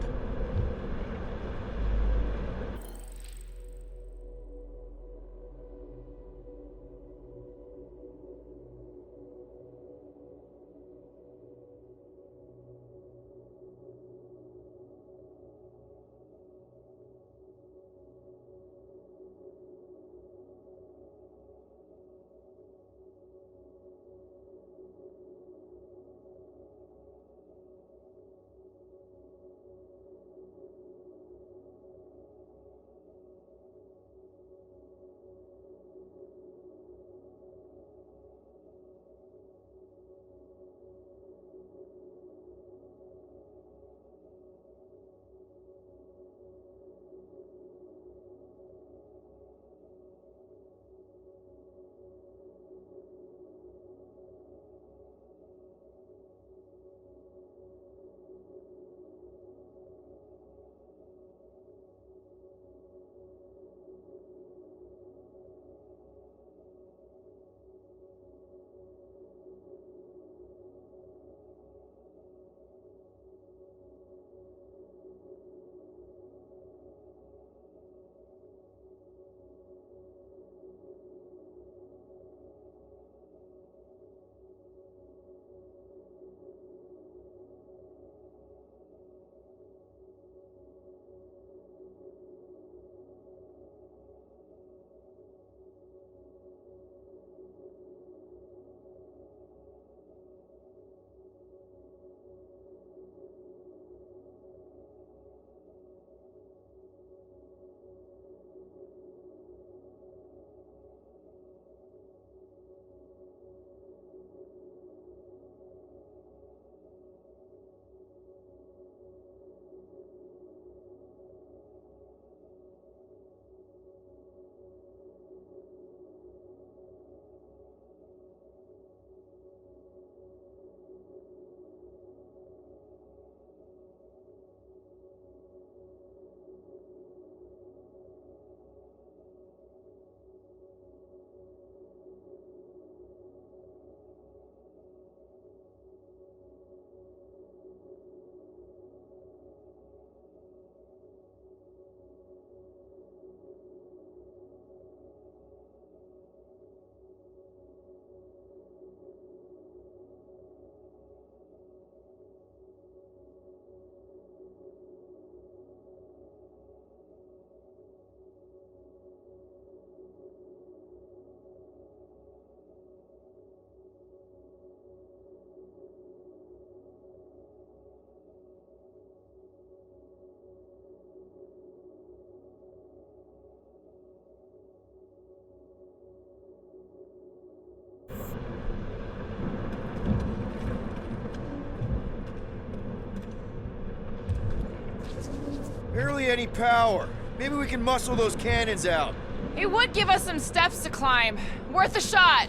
see any power. Maybe we can muscle those cannons out. It would give us some steps to climb. Worth a shot.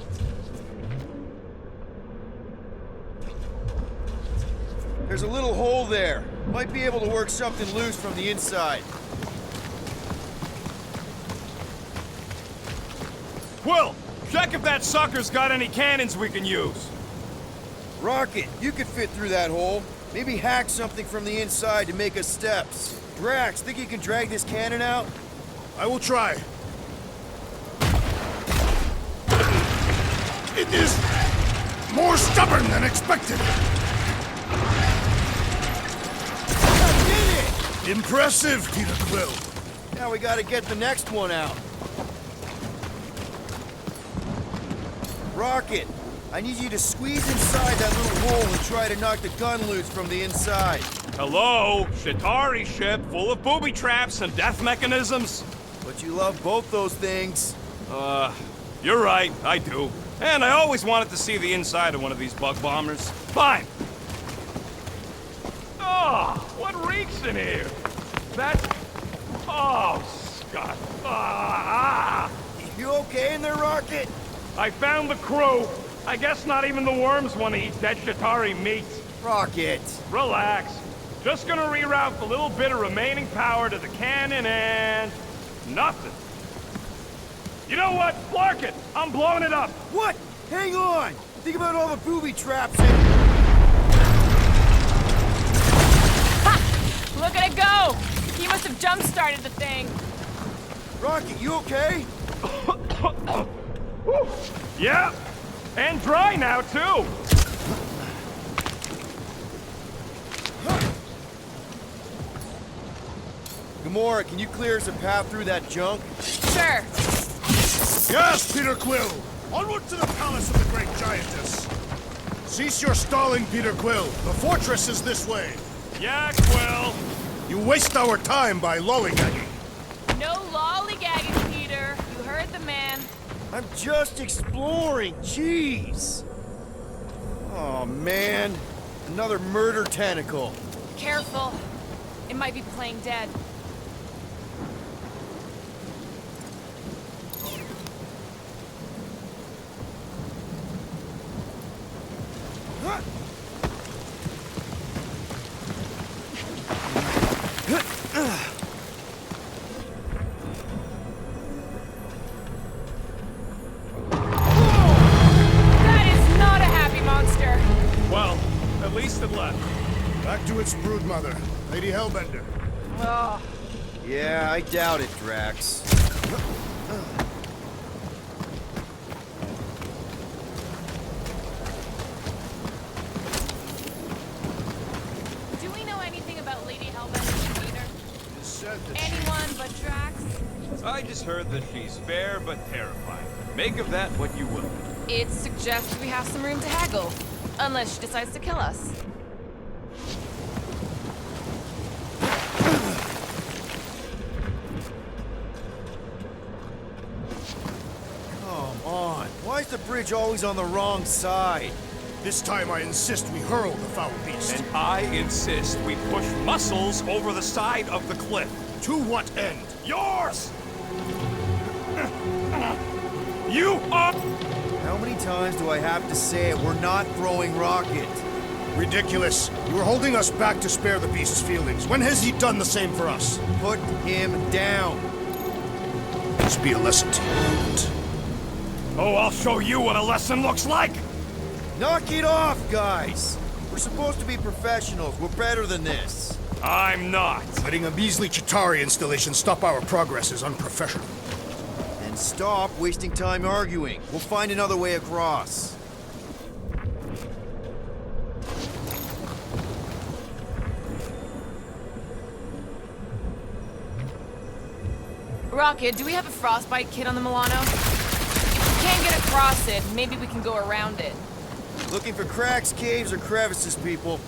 There's a little hole there. Might be able to work something loose from the inside. Quill, check if that sucker's got any cannons we can use. Rocket, you could fit through that hole. Maybe hack something from the inside to make us steps. Drax, think you can drag this cannon out? I will try. It is more stubborn than expected. I did it! Impressive, Peter Quill. Now we gotta get the next one out. Rocket, I need you to squeeze inside that little hole and try to knock the gun loose from the inside. Hello, Chitauri ship full of booby traps and death mechanisms. But you love both those things. You're right, I do. And I always wanted to see the inside of one of these bug bombers. Fine. Oh, what reeks in here? Oh, Scott. You okay in there, Rocket? I found the crew. I guess not even the worms want to eat dead Chitauri meat. Rocket. Relax. Just gonna reroute the little bit of remaining power to the cannon and... nothing. You know what? Flark it! I'm blowing it up! What? Hang on! Think about all the booby traps and... Ha! Look at it go! He must have jump-started the thing. Rocket, you okay? Yeah! And dry now, too! Gamora, can you clear us a path through that junk? Sure. Yes, Peter Quill! Onward to the palace of the great giantess! Cease your stalling, Peter Quill. The fortress is this way. Yeah, Quill! You waste our time by lollygagging. No lollygagging, Peter. You heard the man. I'm just exploring, jeez! Oh, man. Another murder tentacle. Careful. It might be playing dead. At least it left. Back to its broodmother, Lady Hellbender. Oh. Yeah, I doubt it, Drax. Do we know anything about Lady Hellbender, Peter? Anyone but Drax? I just heard that she's fair but terrifying. Make of that what you will. It suggests we have some room to haggle. Unless she decides to kill us. Come on. Why is the bridge always on the wrong side? This time I insist we hurl the foul beast. And I insist we push muscles over the side of the cliff. To what end? Yours! You are... How many times do I have to say it? We're not throwing Rocket. Ridiculous. You were holding us back to spare the beast's feelings. When has he done the same for us? Put him down. This be a lesson to you. Oh, I'll show you what a lesson looks like! Knock it off, guys! We're supposed to be professionals. We're better than this. I'm not. Letting a measly Chitauri installation stop our progress is unprofessional. And stop wasting time arguing. We'll find another way across. Rocket, do we have a frostbite kit on the Milano? If we can't get across it, maybe we can go around it. Looking for cracks, caves, or crevices, people.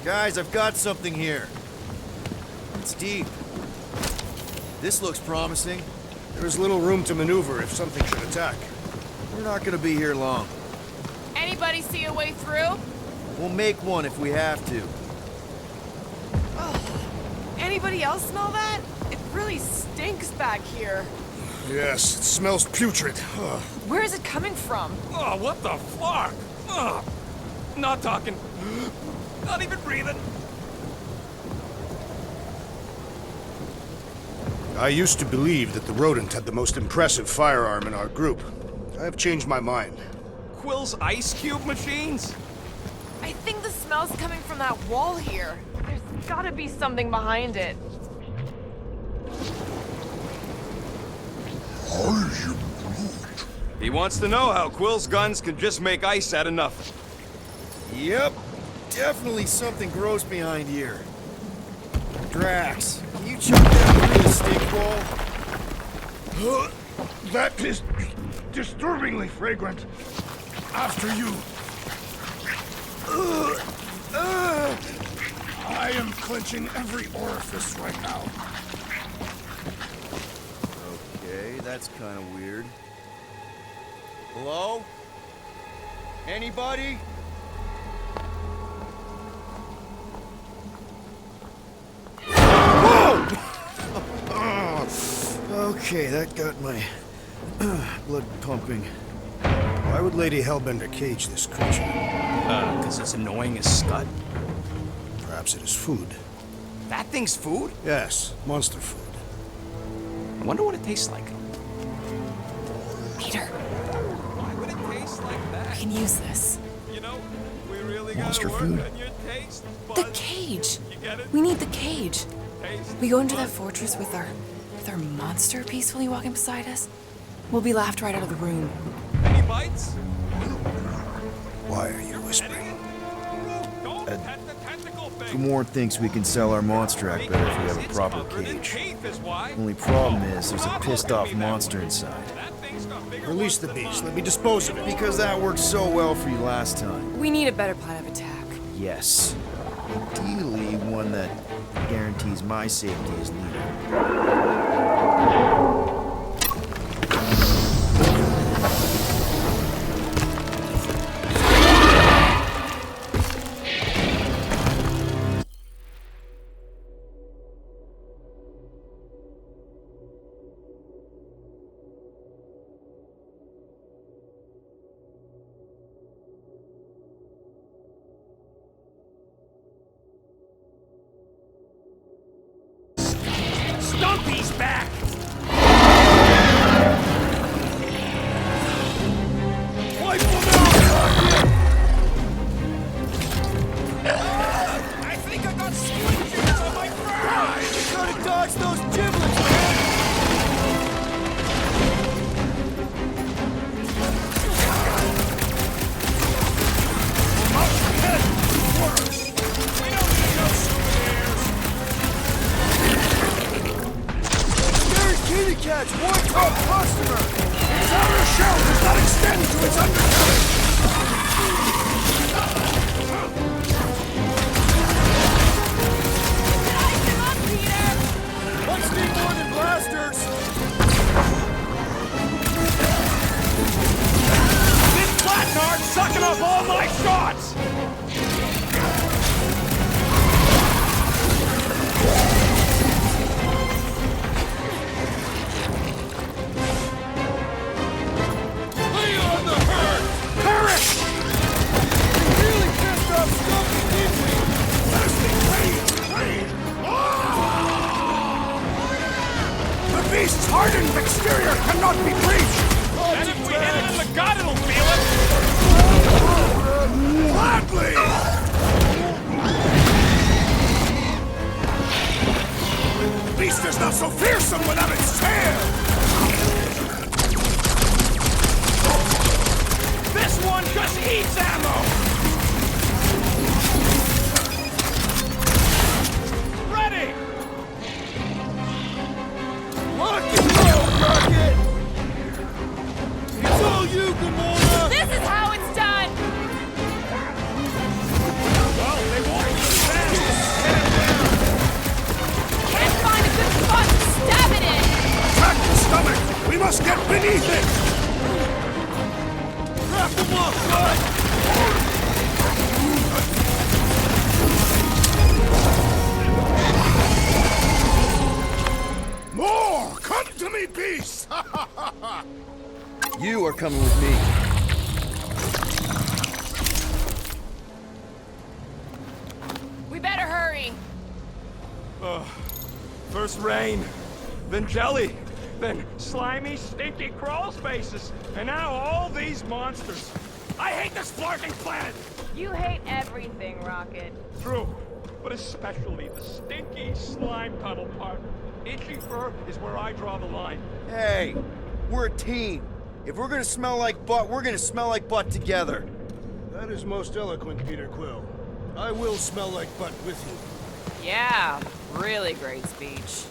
Guys, I've got something here. It's deep. This looks promising. There's little room to maneuver if something should attack. We're not gonna be here long. Anybody see a way through? We'll make one if we have to. Oh. anybody else smell that? It really stinks back here. Yes, it smells putrid. Ugh. Where is it coming from? Oh, what the fuck? Ugh. Not talking. Not even breathing. I used to believe that the rodent had the most impressive firearm in our group. I have changed my mind. Quill's ice cube machines? I think the smell's coming from that wall here. There's gotta be something behind it. He wants to know how Quill's guns can just make ice out of nothing. Yep, definitely something gross behind here. Drax, can you chuck that through the stink ball? That is disturbingly fragrant. After you. I am clenching every orifice right now. Okay, that's kind of weird. Hello? Anybody? Whoa! Okay, that got my blood pumping. Why would Lady Hellbender cage this creature? Because it's annoying as scud. Perhaps it is food. That thing's food? Yes, monster food. I wonder what it tastes like. Peter, Why would it taste like that? we can use this. You know, we really Monster gotta work food. on your taste The buds. cage. You get it? We need the cage. Taste We go into that buds. fortress with our monster peacefully walking beside us. We'll be laughed right out of the room. Any bites? Why are you whispering? Don't pet the tentacle thing. Gamorrean thinks we can sell our monster act better if we have a It's proper covered in cage. teeth is why. Only problem is there's a pissed off monster inside. That thing's got bigger Release the beast. Let me dispose of it. Because that worked so well for you last time. We need a better plan of attack. Yes. Ideally, one that guarantees my safety is needed. Stumpy's back! I think I got squinches on my fries! You gotta dodge those giblets, man! Guaranteed to catch one top customer! Its outer shell does not extend to its underbelly! Let's need more than blasters! This Flatnard's sucking up all my shots! Lay on the herd! Perish! You really pissed off Stumpy, didn't we? The beast's hardened exterior cannot be breached! And if we hit it in the gut, it'll feel it! Gladly! The beast is not so fearsome without its tail! This one just eats ammo! Ready! Lock and load, Rocket! It's all you, Gamora! This is how it's done! Well, they won't be fast! Can't find a good spot to stab it in! more coming with me. We better hurry. First rain, then jelly, then slimy, stinky crawl spaces, and now all these monsters. I hate this flarking planet! You hate everything, Rocket. True, but especially the stinky slime tunnel part. Itchy fur is where I draw the line. Hey, we're a team. If we're gonna smell like butt, we're gonna smell like butt together. That is most eloquent, Peter Quill. I will smell like butt with you. Yeah, really great speech.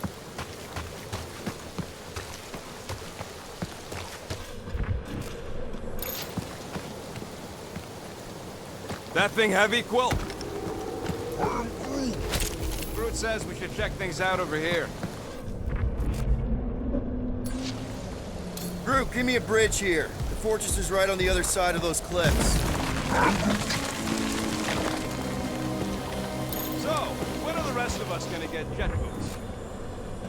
That thing heavy, Quill? Groot says we should check things out over here. Groot, give me a bridge here. The fortress is right on the other side of those cliffs. So, when are the rest of us gonna get jet boots?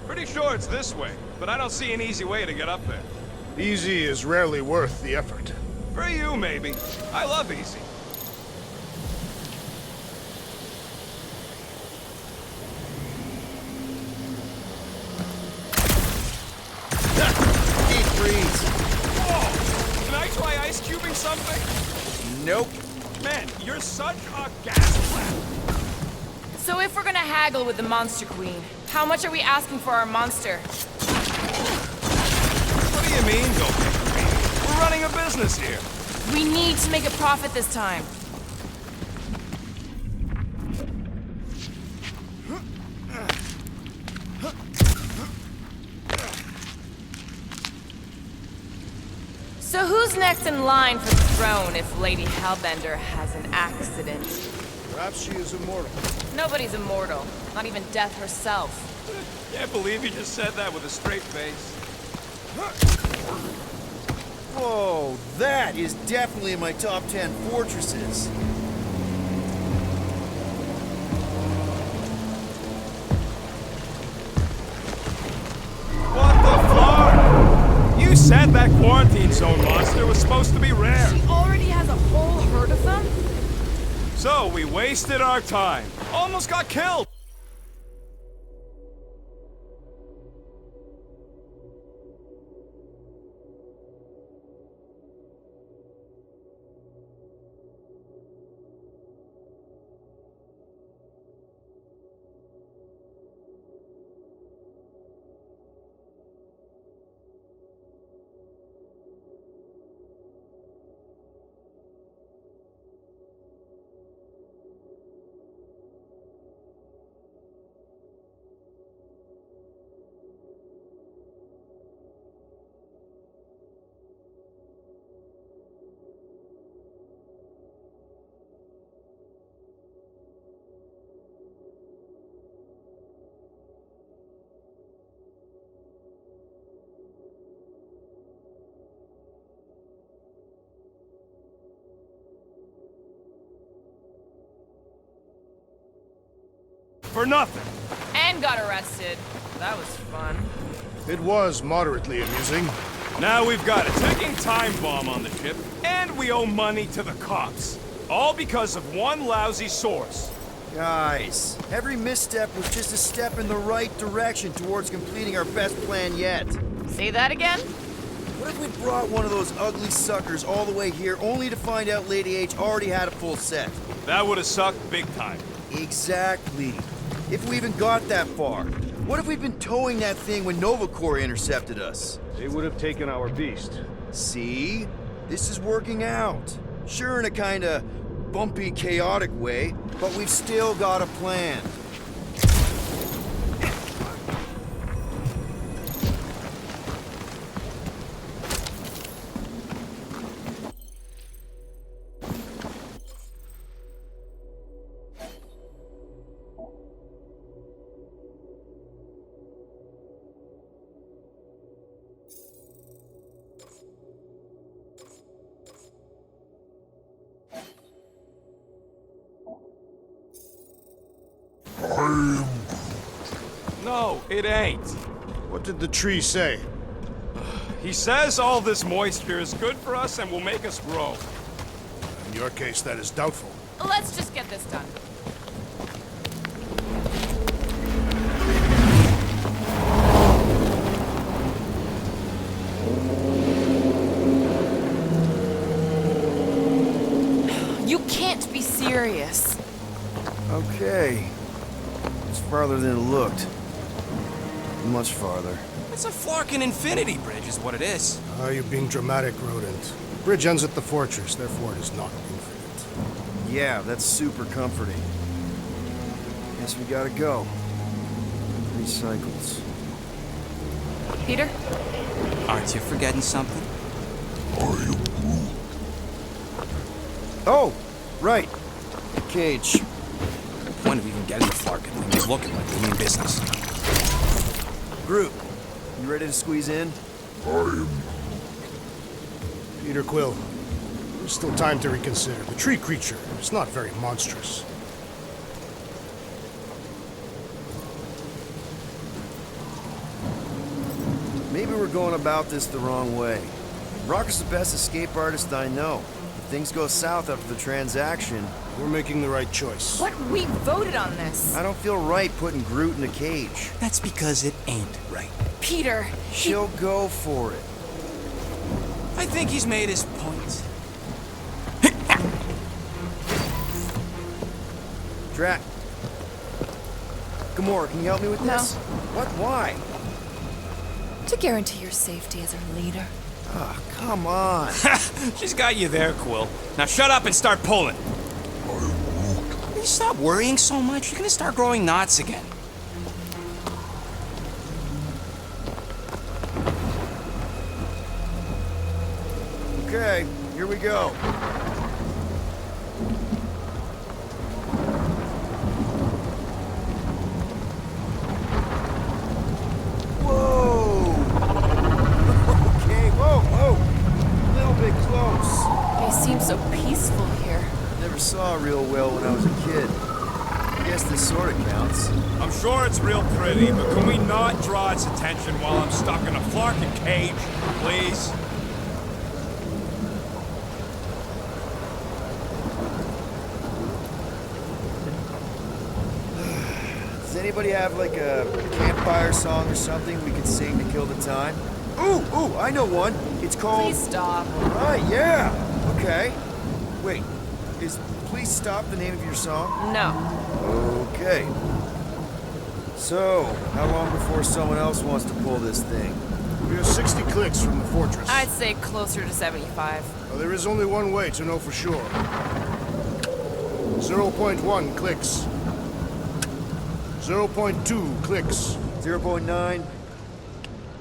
Pretty sure it's this way, but I don't see an easy way to get up there. Easy is rarely worth the effort. For you, maybe. I love easy. Deep freeze. Whoa! Can I try ice cubing something? Nope. Man, you're such a gas plant! So if we're gonna haggle with the Monster Queen, how much are we asking for our monster? What do you mean, don't pick me? We're running a business here. We need to make a profit this time. So who's next in line for the throne if Lady Hellbender has an accident? Perhaps she is immortal. Nobody's immortal, not even death herself. Can't believe you just said that with a straight face. Whoa, that is definitely in my top 10 fortresses. What the fuck? You said that quarantine zone monster was supposed to be rare. She already has a whole herd of them? So we wasted our time. Almost got killed. For nothing. And got arrested. That was fun. It was moderately amusing. Now we've got a ticking time bomb on the ship, and we owe money to the cops. All because of one lousy source. Guys, every misstep was just a step in the right direction towards completing our best plan yet. Say that again? What if we brought one of those ugly suckers all the way here only to find out Lady H already had a full set? That would have sucked big time. Exactly. If we even got that far. What if we'd been towing that thing when Nova Corps intercepted us? They would have taken our beast. See? This is working out. Sure, in a kinda bumpy, chaotic way, but we've still got a plan. No, it ain't. What did the tree say? He says all this moisture is good for us and will make us grow. In your case, that is doubtful. Let's just get this done. You can't be serious. Okay. It's farther than it looked. Much farther. It's a Flarkin infinity bridge is what it is. Are you being dramatic, Rodent? The bridge ends at the fortress, therefore it is not infinite. Yeah, that's super comforting. Guess we gotta go. 3 cycles. Peter? Aren't you forgetting something? Oh, right. Cage. The point of even getting the Flarkin thing is looking like we mean business. Groot, you ready to squeeze in? Peter Quill, there's still time to reconsider. The tree creature is not very monstrous. Maybe we're going about this the wrong way. Brock is the best escape artist I know. If things go south after the transaction, we're making the right choice. What? We voted on this. I don't feel right putting Groot in a cage. That's because it ain't right. Peter, she'll go for it. I think he's made his point. Drac. Gamora, can you help me with this? What? Why? To guarantee your safety as our leader. Ah, come on. She's got you there, Quill. Now shut up and start pulling. Will you stop worrying so much? You're gonna start growing knots again. Okay, here we go. Whoa! Okay, whoa! A little bit close. They seem so peaceful here. Never saw real well when I was a kid. I guess this sort of counts. I'm sure it's real pretty, but can we not draw its attention while I'm stuck in a Flarkin cage, please? Does anybody have like a campfire song or something we could sing to kill the time? Ooh, I know one. It's called... Please stop. Right, yeah. Okay. Wait, is Please Stop the name of your song? No. Okay. So, how long before someone else wants to pull this thing? We are 60 clicks from the fortress. I'd say closer to 75. Well, there is only one way to know for sure. 0.1 clicks. 0.2 clicks. 0.9.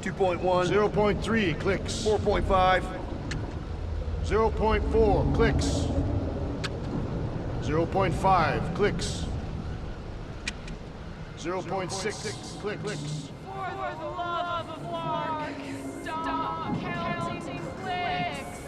2.1. 0.3 clicks. 4.5. 0.4 clicks. 0.5 clicks. 0.6 clicks. For the love of Lark, stop counting clicks!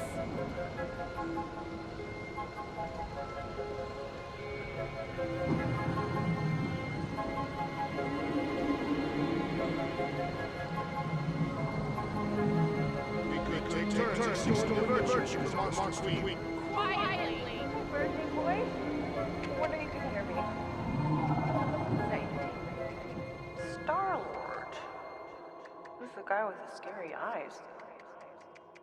We could take turns extolling virtue as Monsters Week. Quietly. Birthday boy? Wonder you can hear me. Star-Lord. Who's the guy with the scary eyes?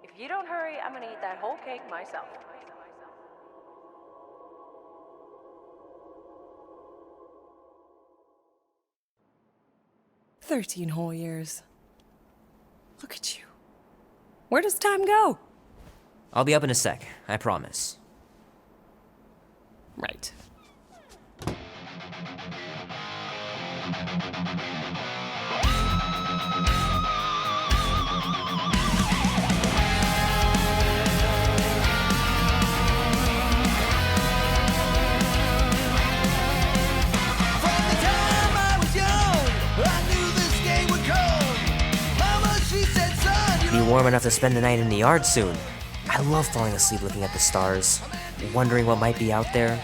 If you don't hurry, I'm gonna eat that whole cake myself. "13 whole years. Look at you. Where does time go?" I'll be up in a sec, I promise. Right. Be warm enough to spend the night in the yard soon. I love falling asleep looking at the stars, wondering what might be out there.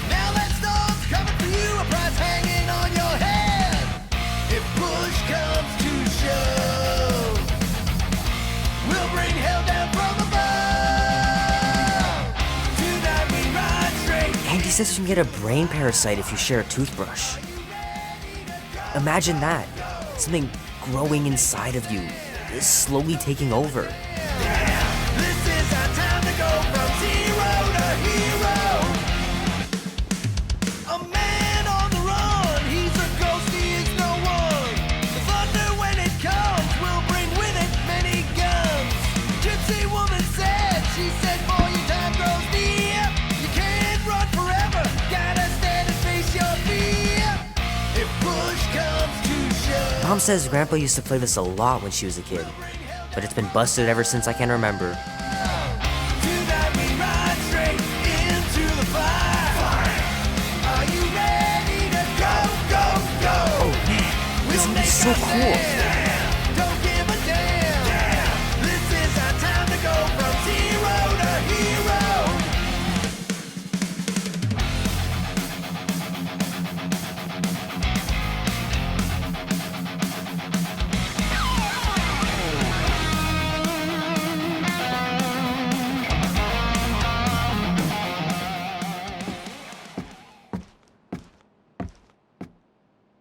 Now that storm's coming for you, a price hanging on your head. If push comes to shove, he says you can get a brain parasite if you share a toothbrush. Imagine that. Something growing inside of you, slowly taking over. This is our time to go from zero to hero. A man on the run, he's a ghost, he is no one. The thunder when it comes will bring with it many guns. Gypsy woman said, she said, boy, your time grows near. You can't run forever, gotta stand and face your fear. If push comes to shove. Mom says Grandpa used to play this a lot when she was a kid, but it's been busted ever since I can remember. Tonight we ride straight into the fire. Are you ready to go, go, go? Oh man, this movie's so cool. Don't give a damn. This is our time to go from zero to hero.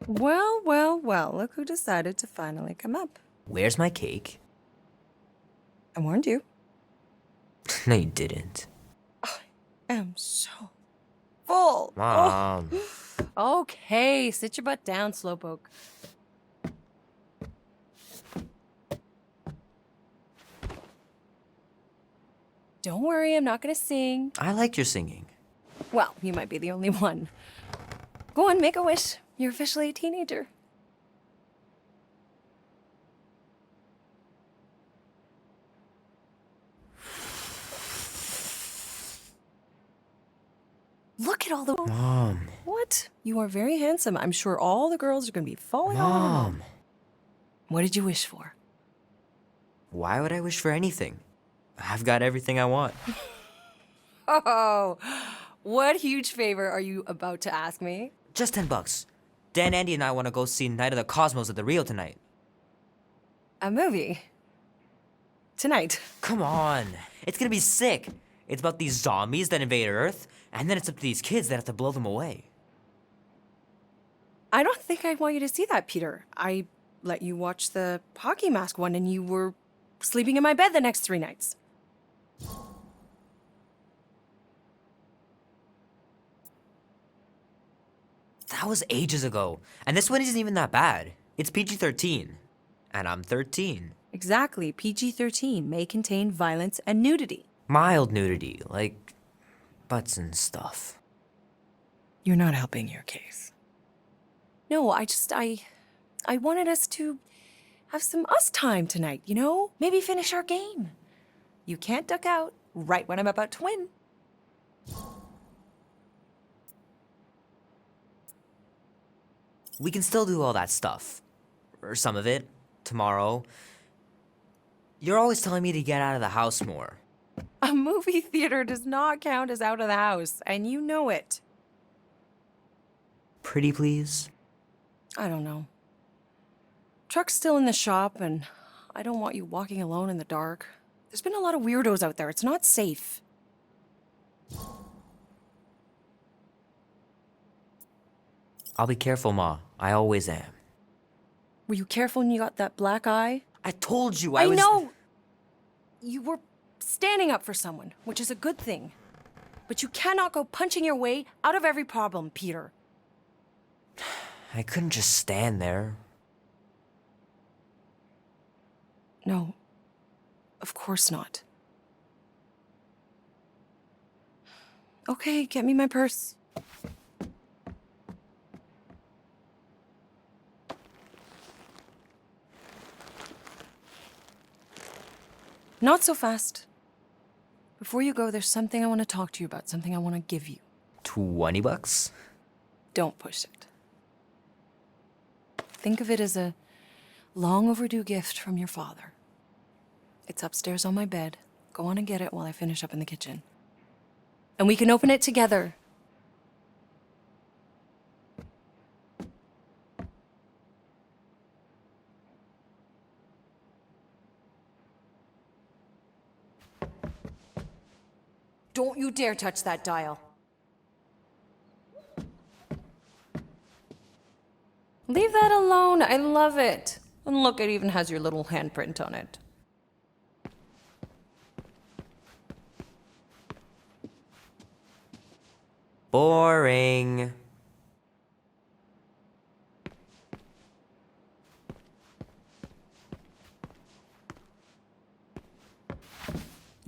Well, well, well, look who decided to finally come up. Where's my cake? I warned you. No, you didn't. I am so full. Mom. Oh. Okay, sit your butt down, Slowpoke. Don't worry, I'm not gonna sing. I like your singing. Well, you might be the only one. Go on, make a wish. You're officially a teenager. Look at all the... Mom. What? You are very handsome. I'm sure all the girls are going to be falling on you. Mom. What did you wish for? Why would I wish for anything? I've got everything I want. Oh, what huge favor are you about to ask me? Just $10. Dan, Andy, and I want to go see Night of the Cosmos at the Rio tonight. A movie? Tonight? Come on. It's gonna be sick. It's about these zombies that invade Earth, and then it's up to these kids that have to blow them away. I don't think I want you to see that, Peter. I let you watch the hockey mask one and you were sleeping in my bed the next 3 nights. That was ages ago, and this one isn't even that bad. It's PG-13, and I'm 13. Exactly. PG-13 may contain violence and nudity. Mild nudity, like butts and stuff. You're not helping your case. No, I wanted us to have some us time tonight, you know? Maybe finish our game. You can't duck out right when I'm about to win. We can still do all that stuff. Or some of it. Tomorrow. You're always telling me to get out of the house more. A movie theater does not count as out of the house, and you know it. Pretty please? I don't know. Truck's still in the shop, and I don't want you walking alone in the dark. There's been a lot of weirdos out there. It's not safe. I'll be careful, Ma. I always am. Were you careful when you got that black eye? I told you I know! You were standing up for someone, which is a good thing. But you cannot go punching your way out of every problem, Peter. I couldn't just stand there. No. Of course not. Okay, get me my purse. Not so fast. Before you go, there's something I want to talk to you about, something I want to give you. $20? Don't push it. Think of it as a long overdue gift from your father. It's upstairs on my bed. Go on and get it while I finish up in the kitchen. And we can open it together. Don't you dare touch that dial. Leave that alone. I love it. And look, it even has your little handprint on it. Boring.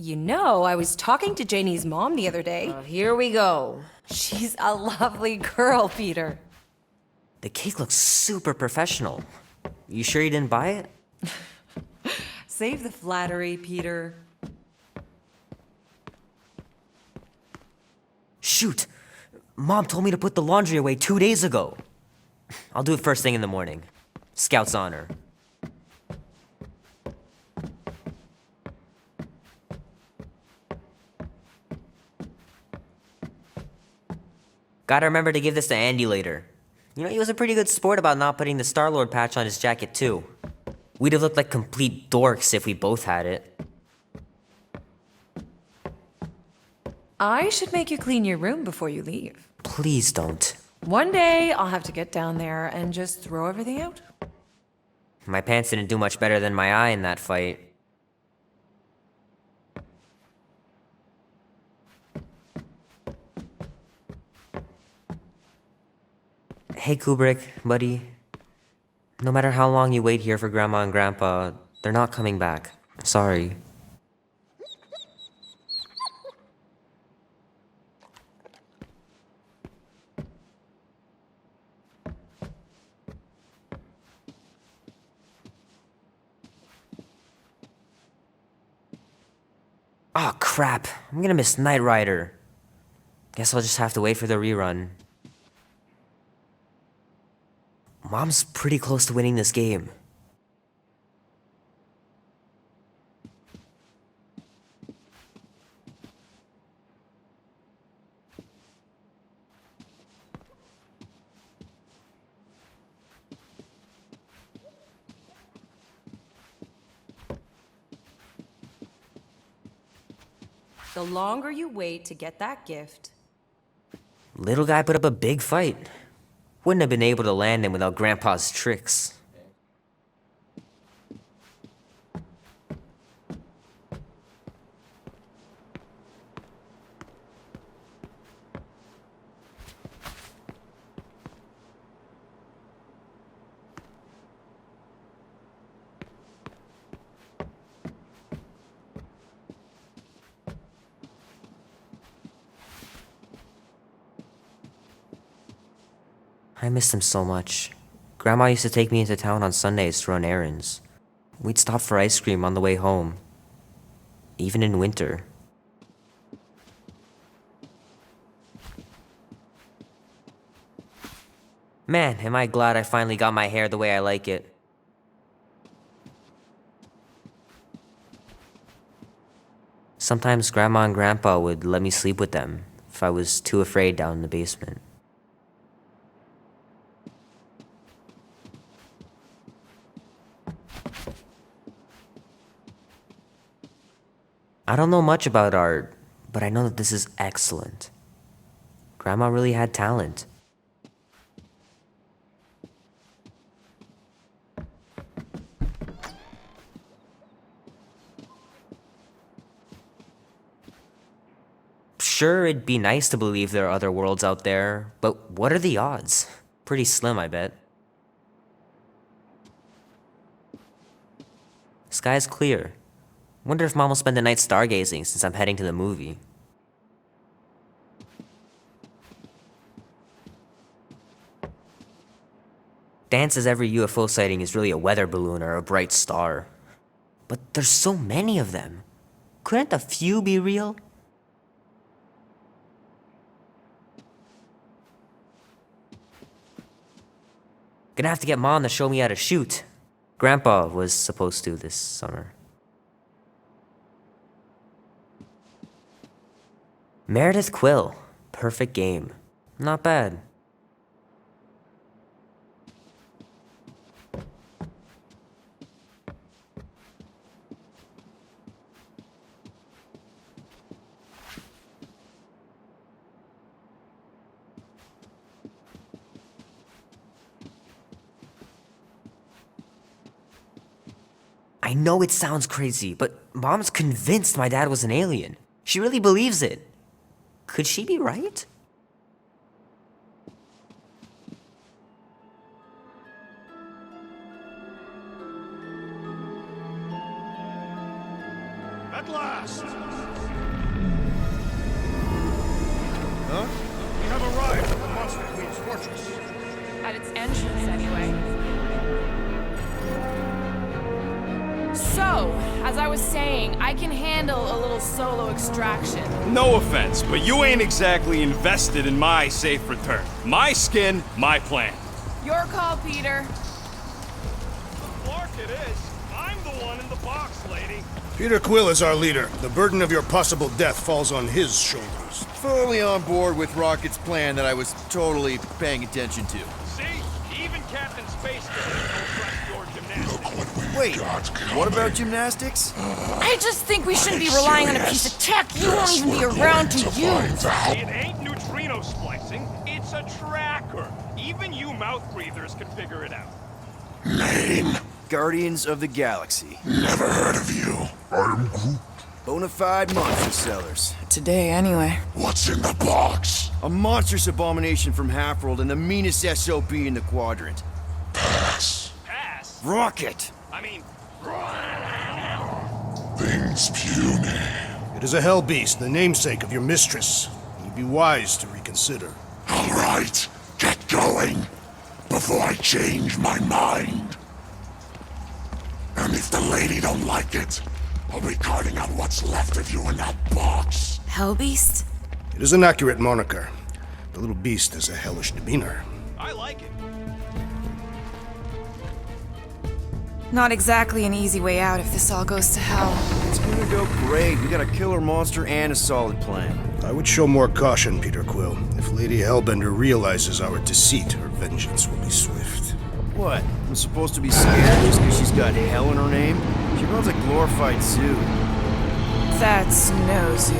You know, I was talking to Janie's mom the other day. Here we go. She's a lovely girl, Peter. The cake looks super professional. You sure you didn't buy it? Save the flattery, Peter. Shoot! Mom told me to put the laundry away 2 days ago. I'll do it first thing in the morning. Scout's honor. Gotta remember to give this to Andy later. You know, he was a pretty good sport about not putting the Star-Lord patch on his jacket too. We'd have looked like complete dorks if we both had it. I should make you clean your room before you leave. Please don't. One day, I'll have to get down there and just throw everything out. My pants didn't do much better than my eye in that fight. Hey Kubrick, buddy. No matter how long you wait here for Grandma and Grandpa, they're not coming back. Sorry. Oh crap, I'm gonna miss Knight Rider. Guess I'll just have to wait for the rerun. Mom's pretty close to winning this game. The longer you wait to get that gift... Little guy put up a big fight. Wouldn't have been able to land him without Grandpa's tricks. I missed him so much. Grandma used to take me into town on Sundays to run errands. We'd stop for ice cream on the way home. Even in winter. Man, am I glad I finally got my hair the way I like it. Sometimes Grandma and Grandpa would let me sleep with them if I was too afraid down in the basement. I don't know much about art, but I know that this is excellent. Grandma really had talent. Sure, it'd be nice to believe there are other worlds out there, but what are the odds? Pretty slim, I bet. Sky's clear. Wonder if Mom will spend the night stargazing since I'm heading to the movie. Dan says every UFO sighting is really a weather balloon or a bright star. But there's so many of them. Couldn't a few be real? Gonna have to get Mom to show me how to shoot. Grandpa was supposed to this summer. Meredith Quill. Perfect game. Not bad. I know it sounds crazy, but Mom's convinced my dad was an alien. She really believes it. Could she be right? At last! Huh? We have arrived at the Monster Queen's fortress. At its entrance, anyway. So, as I was saying, I can handle a little solo extraction. No offense, but you ain't exactly invested in my safe return. My skin, my plan. Your call, Peter. Clark it is. I'm the one in the box, lady. Peter Quill is our leader. The burden of your possible death falls on his shoulders. Fully on board with Rocket's plan that I was totally paying attention to. See? Even Captain Space doesn't trust your gymnastics. Wait, what about gymnastics? I just think we shouldn't be relying on a piece of tech you won't even be around to use. It ain't neutrino splicing, it's a tracker. Even you mouth breathers can figure it out. Name? Guardians of the Galaxy. Never heard of you. I'm Groot. Bonafide monster sellers. Today, anyway. What's in the box? A monstrous abomination from Halfworld and the meanest SOB in the quadrant. Pass. Pass? Rocket! I mean... Things puny. It is a hell beast, the namesake of your mistress. You'd be wise to reconsider. All right, get going before I change my mind. And if the lady don't like it, I'll be carting out what's left of you in that box. Hellbeast? It is an accurate moniker. The little beast has a hellish demeanor. I like it. Not exactly an easy way out if this all goes to hell. It's gonna go great. We got a killer monster and a solid plan. I would show more caution, Peter Quill. If Lady Hellbender realizes our deceit, her vengeance will be swift. What? I'm supposed to be scared just because she's got hell in her name? She runs a glorified zoo. That's no zoo.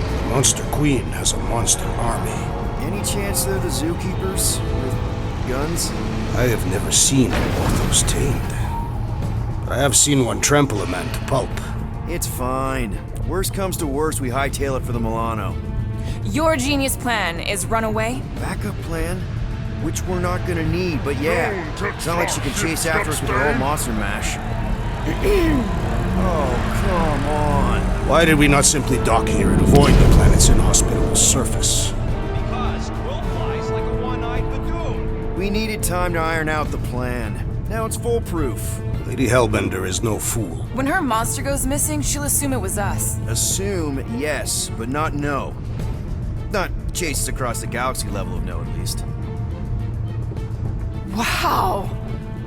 The Monster Queen has a monster army. Any chance they're the zookeepers? With guns? I have never seen an Orthos tamed. But I have seen one trample a man to pulp. It's fine. Worst comes to worst, we hightail it for the Milano. Your genius plan is run away? Backup plan? Which we're not gonna need, but yeah. It's not like she can chase after us with her whole monster mash. Oh, come on. Why did we not simply dock here and avoid the planet's inhospitable surface? Because Quill flies like a one-eyed badoon. We needed time to iron out the plan. Now it's foolproof. Lady Hellbender is no fool. When her monster goes missing, she'll assume it was us. Assume, yes, but not know. Not chase us across the galaxy level of no, at least. Wow!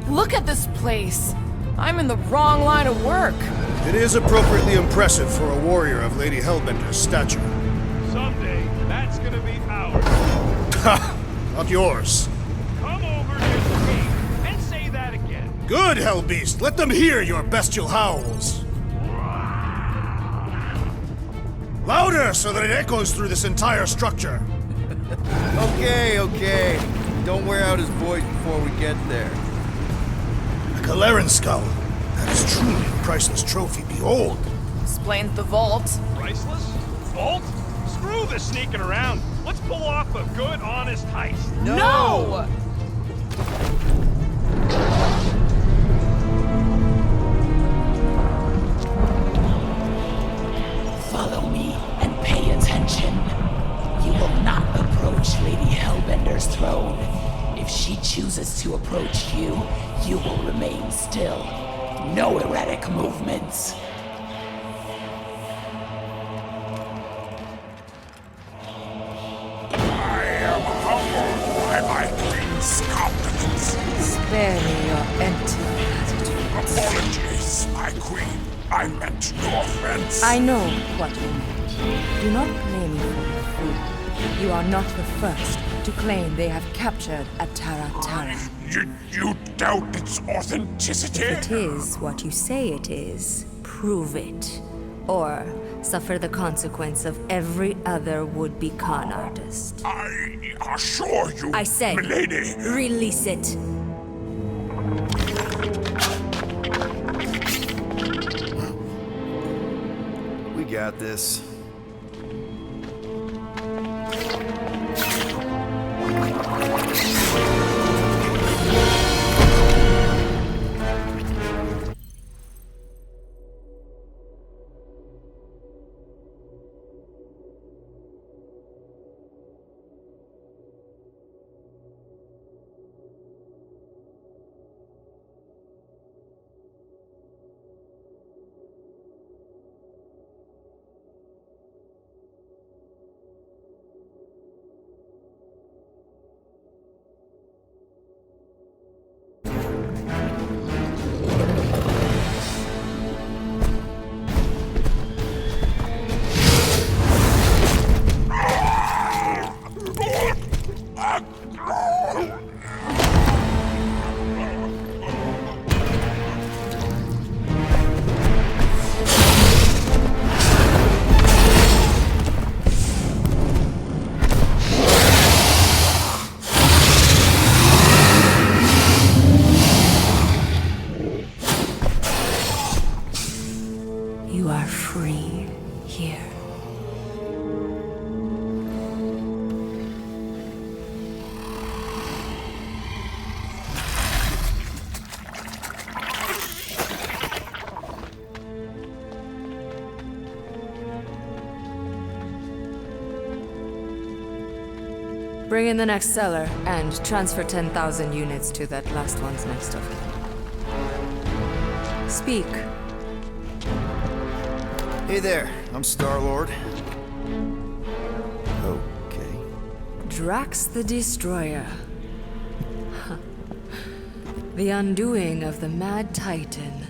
Look at this place! I'm in the wrong line of work. It is appropriately impressive for a warrior of Lady Hellbender's stature. Someday, that's gonna be ours. Ha! Not yours. Come over near the gate and say that again. Good, Hellbeast! Let them hear your bestial howls! Louder, so that it echoes through this entire structure! Okay. Don't wear out his voice before we get there. A Galeran skull. That is truly a priceless trophy. Behold! Explains the vault. Priceless? Vault? Screw this sneaking around. Let's pull off a good, honest heist. No! Follow me and pay attention. You will not approach Lady Hellbender's throne. If she chooses to approach you, you will remain still. No erratic movements. I am humbled by my queen's compliments. Spare me your empty attitude. Apologies, my queen. I meant no offense. I know what you meant. Do not play me for a fool. You are not the first to claim they have captured a Tara. You doubt its authenticity? If it is what you say it is, prove it. Or suffer the consequence of every other would-be con artist. I assure you, I said, milady. release it. got this. You are free here. Bring in the next seller and transfer 10,000 units to that last one's next of kin. Speak. Hey there, I'm Star-Lord. Okay. Drax the Destroyer. Huh. The undoing of the Mad Titan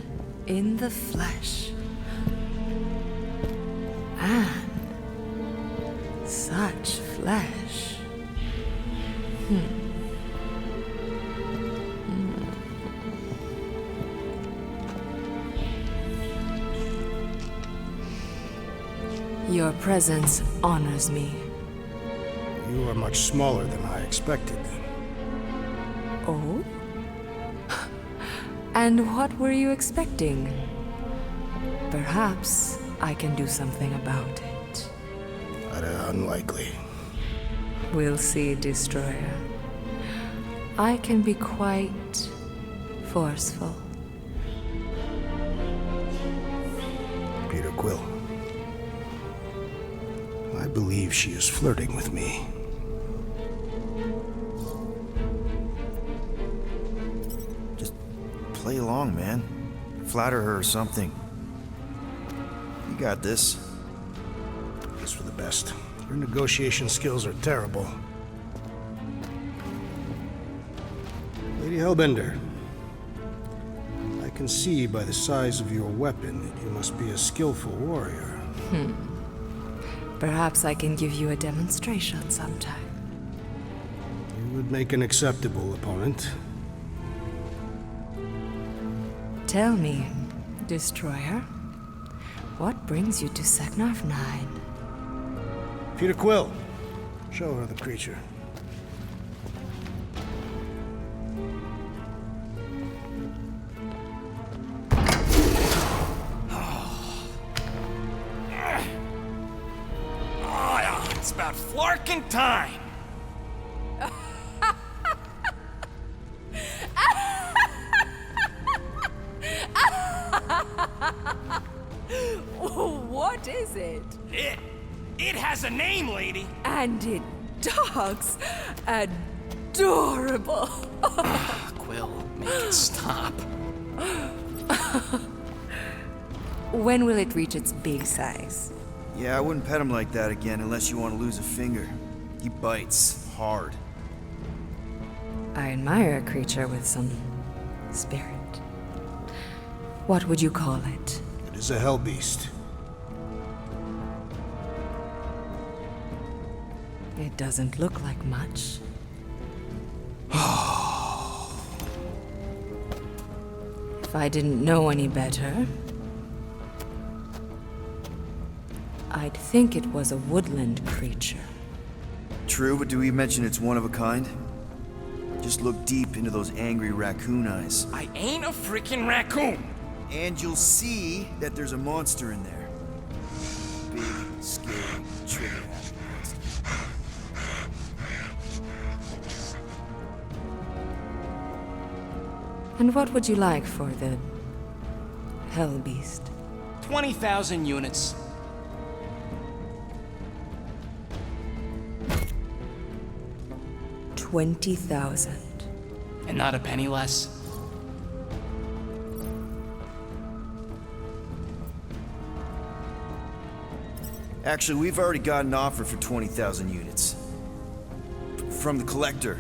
in the flesh. And such flesh. Your presence honors me. You are much smaller than I expected. Oh? And what were you expecting? Perhaps I can do something about it. Unlikely. We'll see, Destroyer. I can be quite forceful. Peter Quill. I believe she is flirting with me. Just play along, man. Flatter her or something. You got this. It's for the best. Your negotiation skills are terrible. Lady Hellbender, I can see by the size of your weapon that you must be a skillful warrior. Perhaps I can give you a demonstration sometime. You would make an acceptable opponent. Tell me, Destroyer, what brings you to Seknarf 9? Peter Quill, show her the creature. It's about flarking time. What is it? It has a name, lady. And it talks adorable. Quill, make it stop. When will it reach its big size? Yeah, I wouldn't pet him like that again unless you want to lose a finger. He bites hard. I admire a creature with some spirit. What would you call it? It is a hell beast. It doesn't look like much. If I didn't know any better, I'd think it was a woodland creature. True, but do we mention it's one of a kind? Just look deep into those angry raccoon eyes. I ain't a freaking raccoon. And you'll see that there's a monster in there. And what would you like for the Hell Beast? 20,000 units. $20,000. And not a penny less. Actually, we've already got an offer for 20,000 units. From the Collector.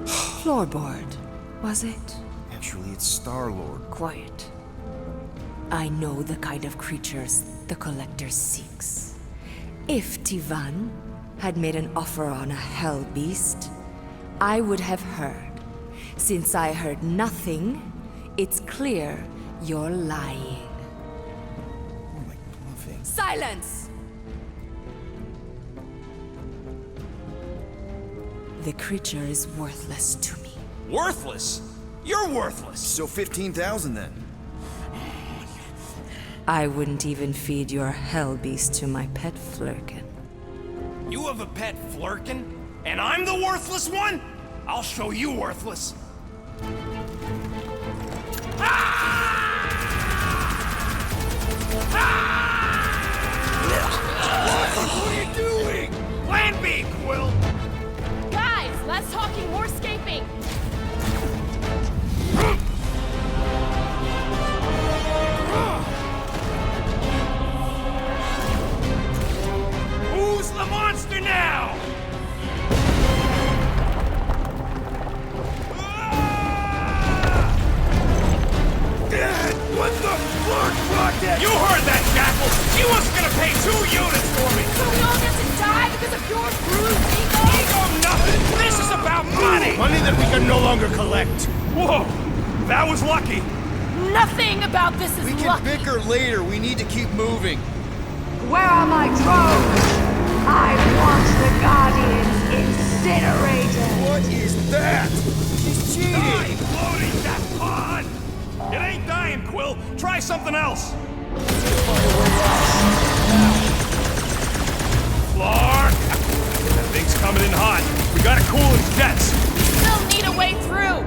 Floorboard, was it? Actually, it's Star-Lord. Quiet. I know the kind of creatures the Collector seeks. If Tivan had made an offer on a Hell Beast, I would have heard. Since I heard nothing, it's clear you're lying. Silence! The creature is worthless to me. Worthless? You're worthless. So 15,000 then. I wouldn't even feed your Hell Beast to my pet Flurkin. You have a pet Flurkin? And I'm the worthless one? I'll show you worthless. What are you doing? Plan B, Quill! Guys, less talking, more escaping. Who's the monster now? What the fuck, Rocket? You heard that, Jackal! She wasn't gonna pay 2 units for me! So we all get to die because of your bruised ego? Ego nothing! This is about money! Money that we can no longer collect. Whoa! That was lucky. Nothing about this is We can lucky. bicker later. We need to keep moving. Where are my drones? I want the Guardians incinerated. What is that? She's cheating. Die floating that pod! It ain't dying, Quill. Try something else. Clark! That thing's coming in hot. We gotta cool its jets. Still need a way through.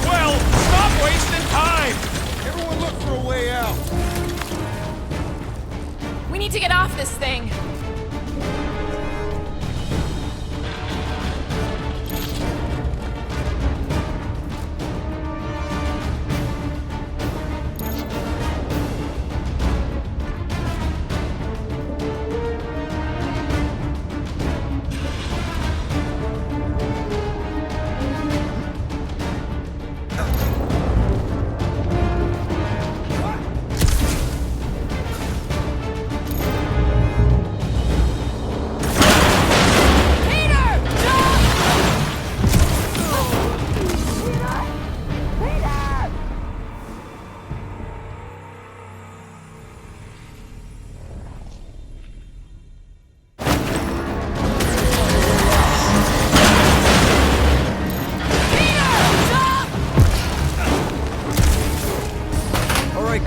Well, stop wasting time! Everyone look for a way out. We need to get off this thing.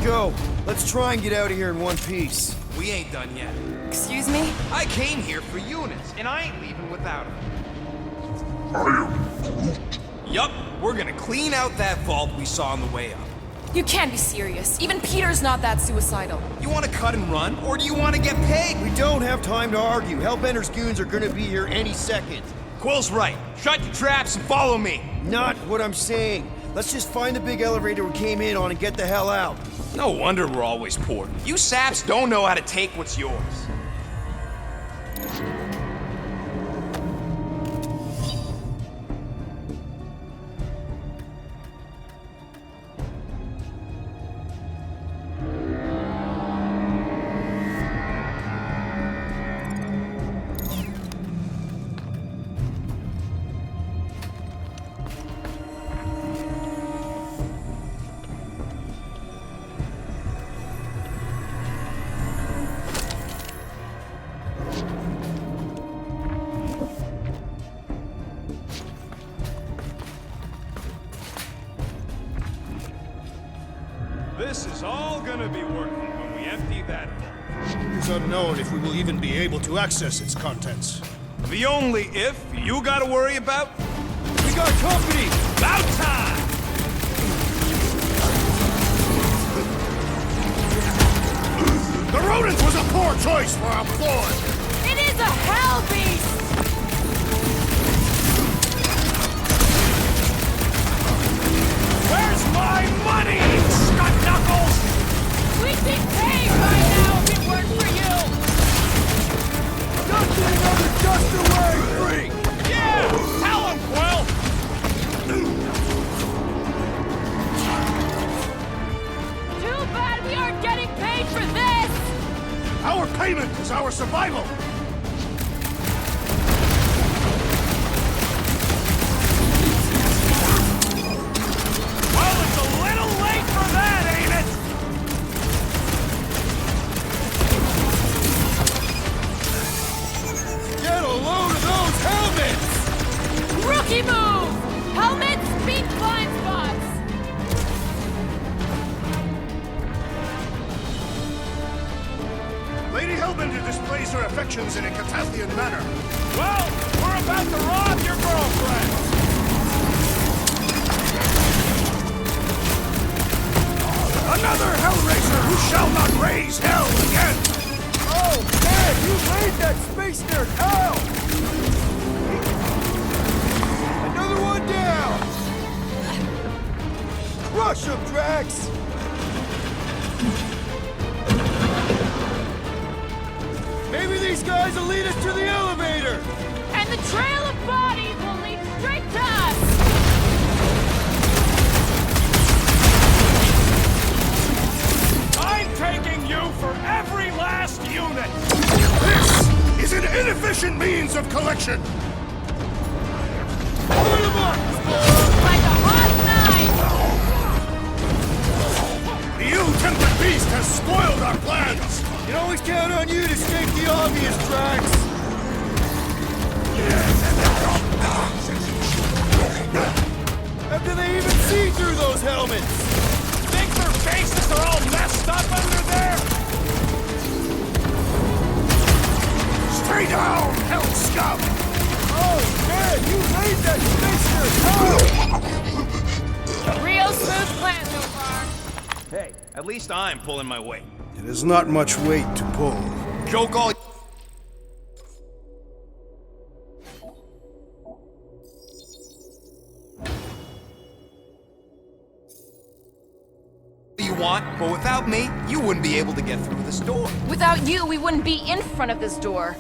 Go. Let's try and get out of here in one piece. We ain't done yet. Excuse me? I came here for units, and I ain't leaving without them. Yup, we're gonna clean out that vault we saw on the way up. You can't be serious. Even Peter's not that suicidal. You wanna cut and run, or do you wanna get paid? We don't have time to argue. Hellbender's goons are gonna be here any second. Quill's right. Shut your traps and follow me. Not what I'm saying. Let's just find the big elevator we came in on and get the hell out. No wonder we're always poor. You saps don't know how to take what's yours. This is all gonna be working when we empty that vault. It is unknown if we will even be able to access its contents. The only if you gotta worry about? We got company! About time! The rodent was a poor choice for a floor. It is a hell beast! Where's my money, Scott Knuckles? We'd be paid by now if it weren't for you! Just another dust away, freak! Yeah! Tell him, Quill! Too bad we aren't getting paid for this! Our payment is our survival. Well, it's a little late for that, ain't it? Get a load of those helmets! Rookie move! Helmets beat blind spots! Lady Hellbender displays her affections in a Catathian manner. Well, we're about to rob your girlfriend! Another Hellraiser who shall not raise hell again! Oh, man, you made that space nerd hell! Another one down! Crush him, Drax! Maybe these guys will lead us to the elevator! And the trail of bodies will lead straight to us! I'm taking you for every last unit! This is an inefficient means of collection! Put him up! Like a hot knife! The ill-tempered beast has spoiled our plans! You can always count on you to state the obvious, Drax! How can they even see through those helmets? Think their faces are all messed up under there? Stay down, hell scum! Oh, man, you made that space nerd hell! Real smooth plan so far. Hey, at least I'm pulling my weight. It is not much weight to pull. Joke all you want, but without me, you wouldn't be able to get through this door. Without you, we wouldn't be in front of this door.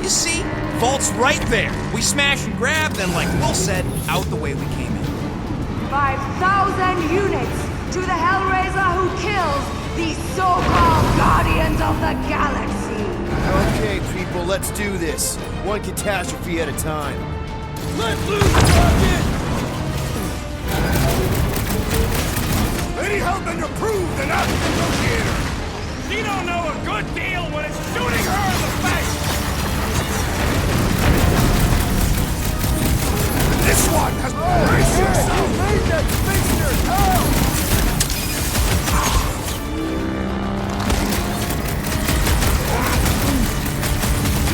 You see? Vault's right there. We smash and grab, then like Will said, out the way we came in. 5,000 units to the Hellraiser who kills these so-called Guardians of the Galaxy! Okay, people, let's do this. One catastrophe at a time. Let loose, Rocket! Lady Hellbender proved an apt negotiator! She don't know a good deal when it's shooting her in the face! This one has brace yourself! You made that space nerd hell!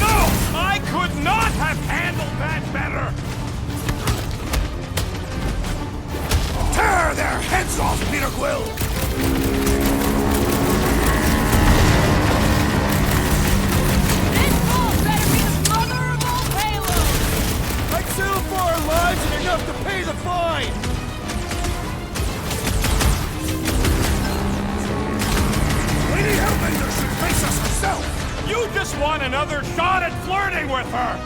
No! I could not have handled that better! Tear their heads off, Peter Quill! This ball better be the mother of all payloads! I'd settle for our lives and enough to pay the fine! Lady Hellbender should face us herself! You just want another shot at flirting with her!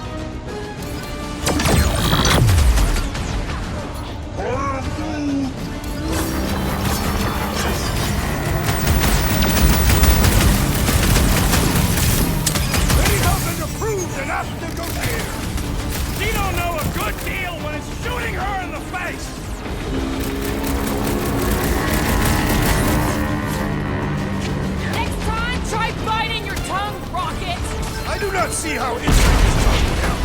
Lady Hellbender proved an apt negotiator! She don't know a good deal when it's shooting her in the face! Next time, try biting your tongue, Rocket! I do not see how instinct is talking now.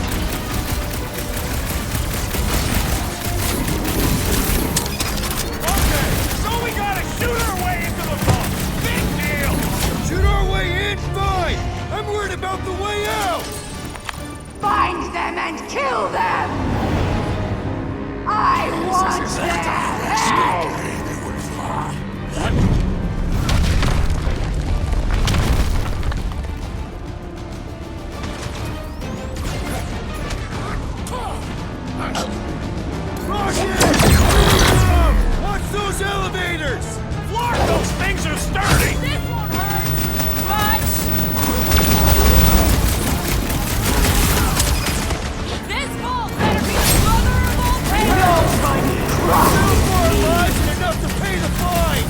Okay, so we gotta shoot our way into the vault! Big deal! Shoot our way in, fine! elevators! Flark, those things are sturdy! This won't hurt much! This vault better be a motherable payload! Two more lives and enough to pay the fine!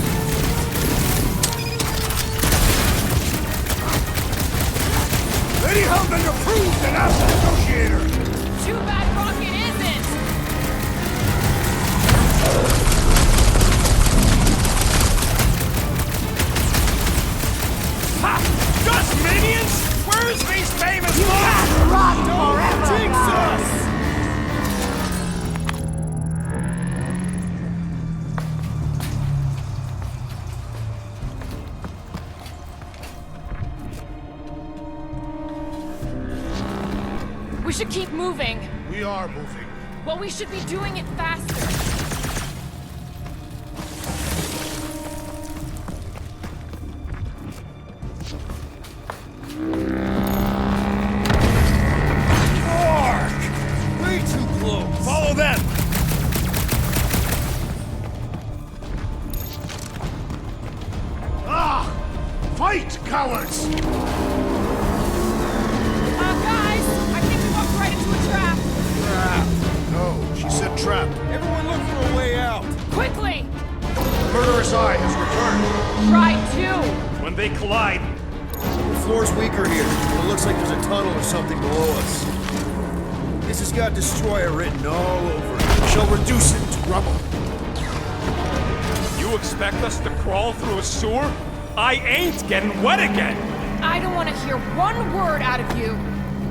Lady Hellbender proved an apt negotiator! Too bad Rocket isn't! Ha! Just minions? Where's these famous mobs? Rot Don't forever, jinx guys. us! We should keep moving. We are moving. Well, we should be doing it faster. Way too close! Follow them! Ah! Fight, cowards! Guys, I think we walked right into a trap. No, she said trap. Everyone look for a way out! Quickly! Murderous Eye has returned. Try to. When they collide, The floor's weaker here. It looks like there's a tunnel or something below us. This has got Destroyer written all over it. Shall reduce it to rubble. you expect us to crawl through a sewer? I ain't getting wet again! I don't want to hear one word out of you.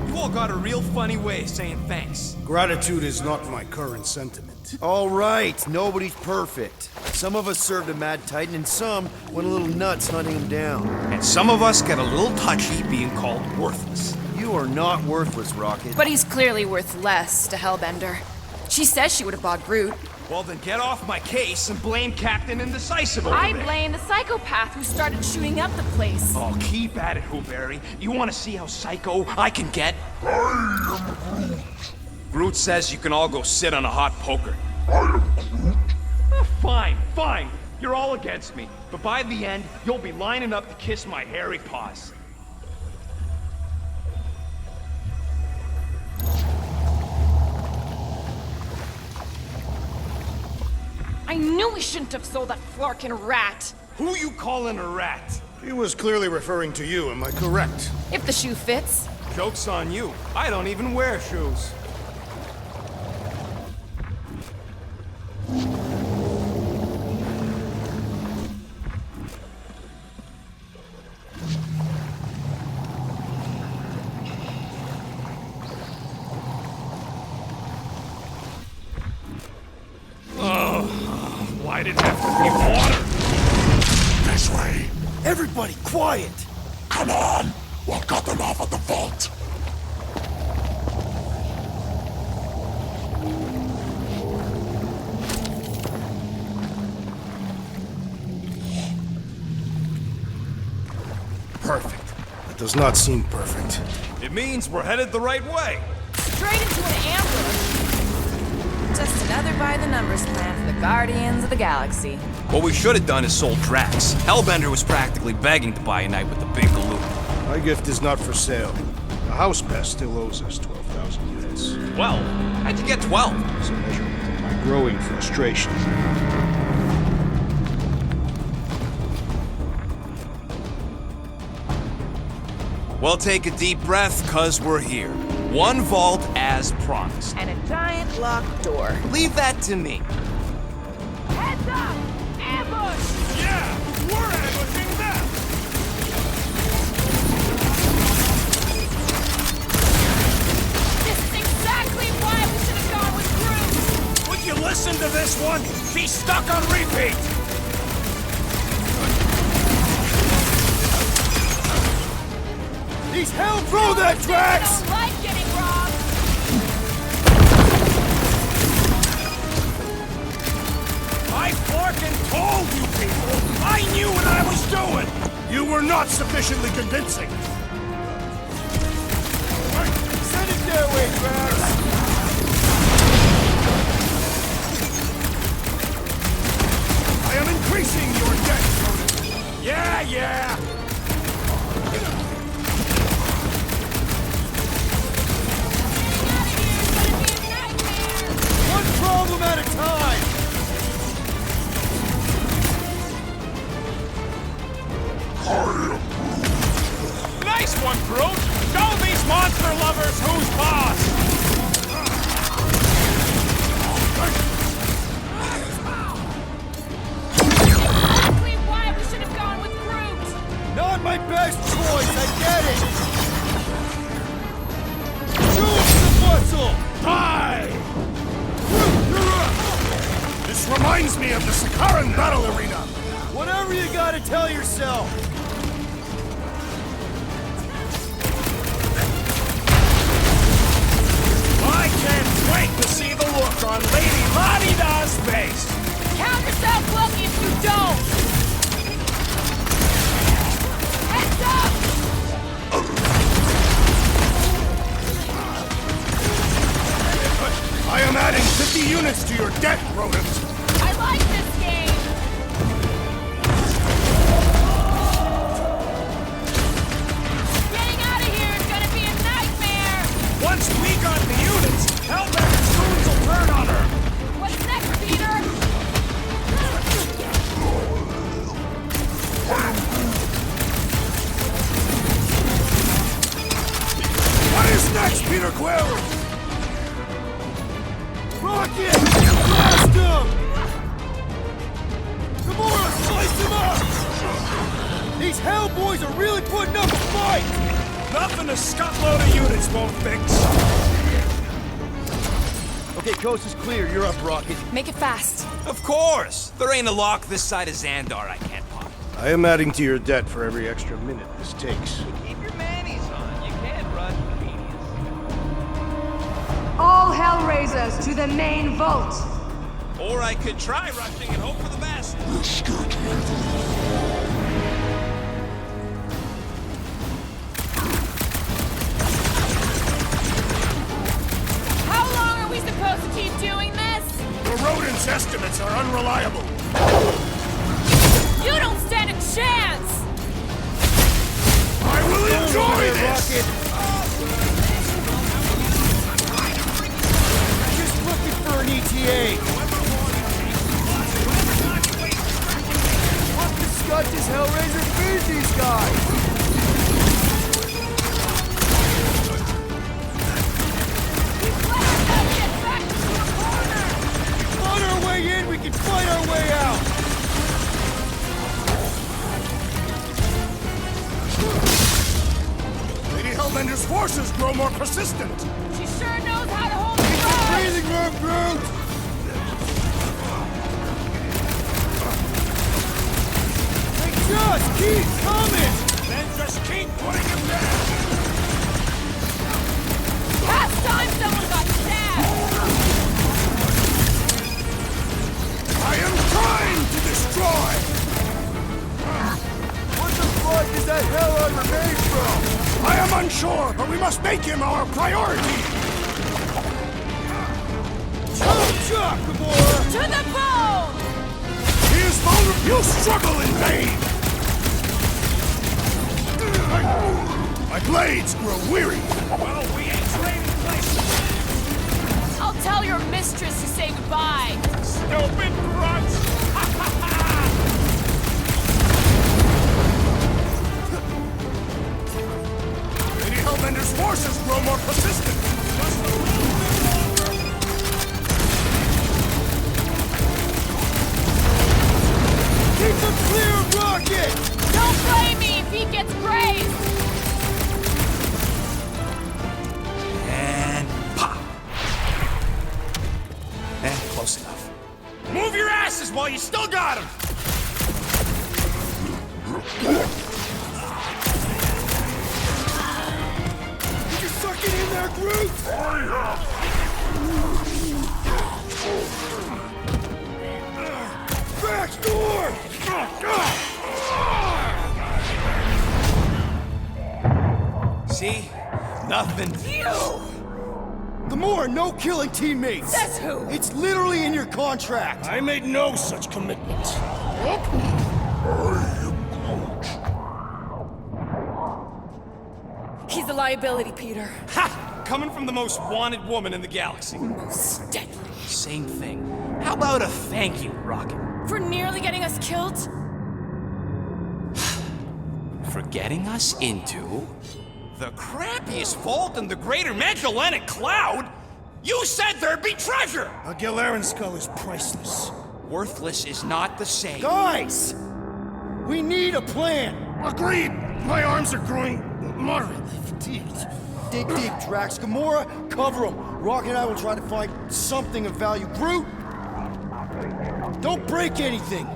You all got a real funny way of saying thanks. Gratitude is not my current sentiment. All right, nobody's perfect. Some of us served a Mad Titan, and some went a little nuts hunting him down. And some of us get a little touchy being called worthless. You are not worthless, Rocket. But he's clearly worth less to Hellbender. She says she would have bought Groot. Well, then get off my case and blame Captain Indecisive over I there. blame the psychopath who started shooting up the place. Oh, keep at it, Hooberry. You want to see how psycho I can get? Groot says you can all go sit on a hot poker. Fine, fine. You're all against me. But by the end, you'll be lining up to kiss my hairy paws. I knew we shouldn't have sold that Flarkin rat. Who you calling a rat? He was clearly referring to you, am I correct? If the shoe fits. Joke's on you. I don't even wear shoes. Why did it have to be water? This way. Everybody, quiet! Come on! We'll cut them off at the vault. Perfect. That does not seem perfect. It means we're headed the right way. Straight into an ambush. Just another by-the-numbers plan for the Guardians of the Galaxy. What we should have done is sold Drax. Hellbender was practically begging to buy a night with the big galoot. My gift is not for sale. The house best still owes us 12,000 units. 12? How'd you get 12? It's a measurement of my growing frustration. Well, take a deep breath, cause we're here. One vault as promised. And a giant locked door. Leave that to me. Heads up! Ambush! Yeah, we're ambushing them! This is exactly why we should have gone with Groot! Would you listen to this one? She's stuck on repeat! These hell throw that, Drax! I don't like getting robbed! I fucking told you people! I knew what I was doing! You were not sufficiently convincing. Send it their way, Drax! I am in yeah! One problem at a time! Nice one, Groot! Show these monster lovers who's boss! Exactly why we should have gone with Groot! Not my best choice, I get it! Show us the muscle! Die! This reminds me of the Sakaran battle arena. Whatever you gotta tell yourself! I can't wait to see the look on Lady La-Di-Da's face! Count yourself lucky if you don't! Heads up! I am adding 50 units to your debt, rodent. I like this game! Getting out of here is gonna be a nightmare! Once we got the units, Hellbender soon will turn on her! What's next, Peter? What is next, Peter Quill? Rocket! Blast him! Gamora, slice him up! These Hellboys are really putting up a fight! Nothing a scuttload of units won't fix. Okay, coast is clear. You're up, Rocket. Make it fast. Of course! There ain't a lock this side of Xandar I can't pop. I am adding to your debt for every extra minute this takes. Keep your manis on. You can't run convenience. All Hellraisers to the main vault. Or I could try rushing and hope for the best. How long are we supposed to keep doing this? The rodent's estimates are unreliable. You don't stand a chance! I will enjoy this! Rocket! Just looking for an ETA! What the scud does Hellraiser feed these guys? On our way in, we can fight our way out! Lady Hellbender's forces grow more persistent. She sure knows how to hold the Breathing room, Groot! They just keep coming! Then just keep putting him down! Last time someone got stabbed! I am trying to destroy! What the fuck is that hell armor made from? I am unsure, but we must make him our priority! Chuck, Gamora! To the bone! He is vulnerable! You struggle in vain! My blades grow weary! Well, we ain't trading places! I'll tell your mistress to say goodbye! Stupid grunts! Lady Hellbender's forces grow more persistent! Just a little bit longer! Keep them clear, Rocket! Don't blame me if he gets grazed! And pop. And close enough. Move your asses while you still got him! Did you suck it in there, Groot? Back door! See? Nothing. Gamora, no killing teammates! Says who? It's literally in your contract! I made no such commitment. I am Groot. liability, Peter. Ha! Coming from the most wanted woman in the galaxy. Most deadly. Same thing. How about a thank you, Rocket? For nearly getting us killed? For getting us into the crappiest vault in the greater Magellanic Cloud? You said there'd be treasure! A Galaran skull is priceless. Worthless is not the same. Guys! We need a plan! Agreed! My arms are growing moderately fatigued. Dig deep, Drax. Gamora, cover him. Rocket and I will try to find something of value. Groot! Don't break anything!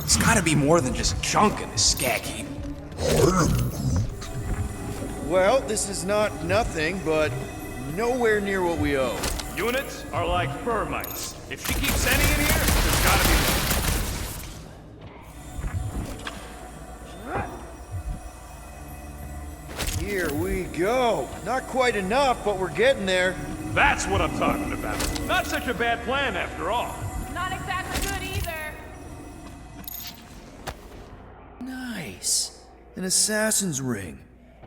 It's gotta be more than just junk in this skag heap. Well, this is not nothing, but nowhere near what we owe. Units are like fur mites. If she keeps sending it here, there's gotta be more. Here we go. Not quite enough, but we're getting there. That's what I'm talking about. Not such a bad plan after all. Not exactly good either. Nice. An assassin's ring.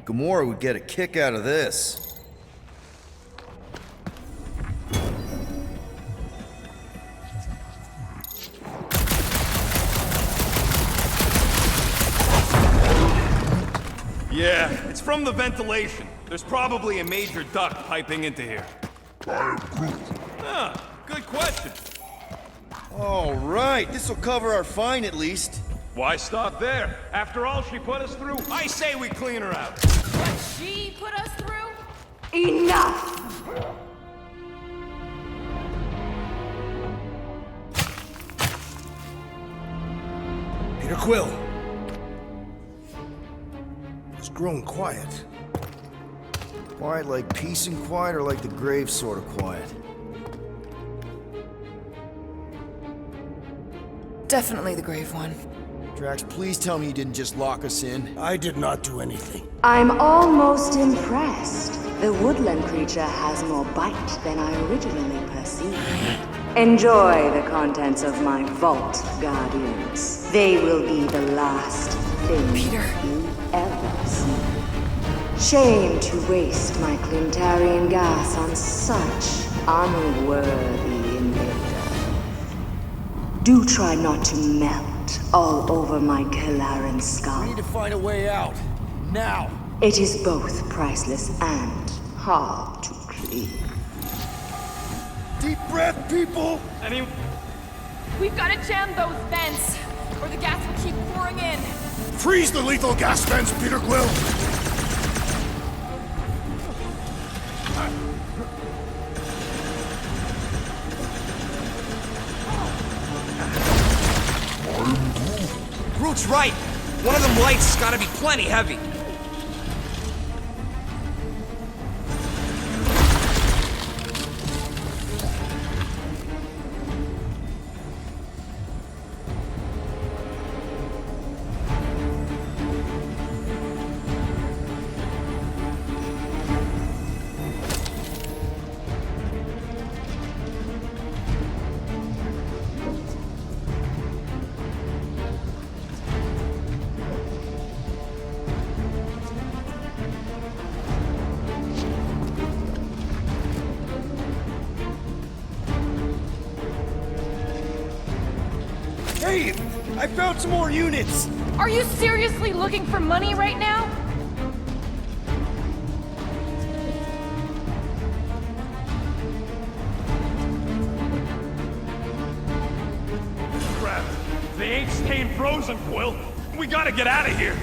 Gamora would get a kick out of this. Yeah, it's from the ventilation. There's probably a major duct piping into here. Ah, good question. All right, this'll cover our fine at least. Why stop there? After all she put us through, I say we clean her out. What she put us through? Enough! Peter Quill. It's grown quiet. Quiet like peace and quiet, or like the grave sort of quiet? Definitely the grave one. Drax, please tell me you didn't just lock us in. I did not do anything. I'm almost impressed. The woodland creature has more bite than I originally perceived. Enjoy the contents of my vault, Guardians. They will be the last thing you ever see. Shame to waste my Clintarian gas on such unworthy invaders. Do try not to melt all over my Galaran skull. We need to find a way out. Now! It is both priceless and hard to clean. Deep breath, people! We've got to jam those vents, or the gas will keep pouring in. Freeze the lethal gas vents, Peter Quill! Groot's right. One of them lights has gotta be plenty heavy. Hey! I found some more units! Are you seriously looking for money right now? Crap. They ain't staying frozen, Quill. We gotta get out of here.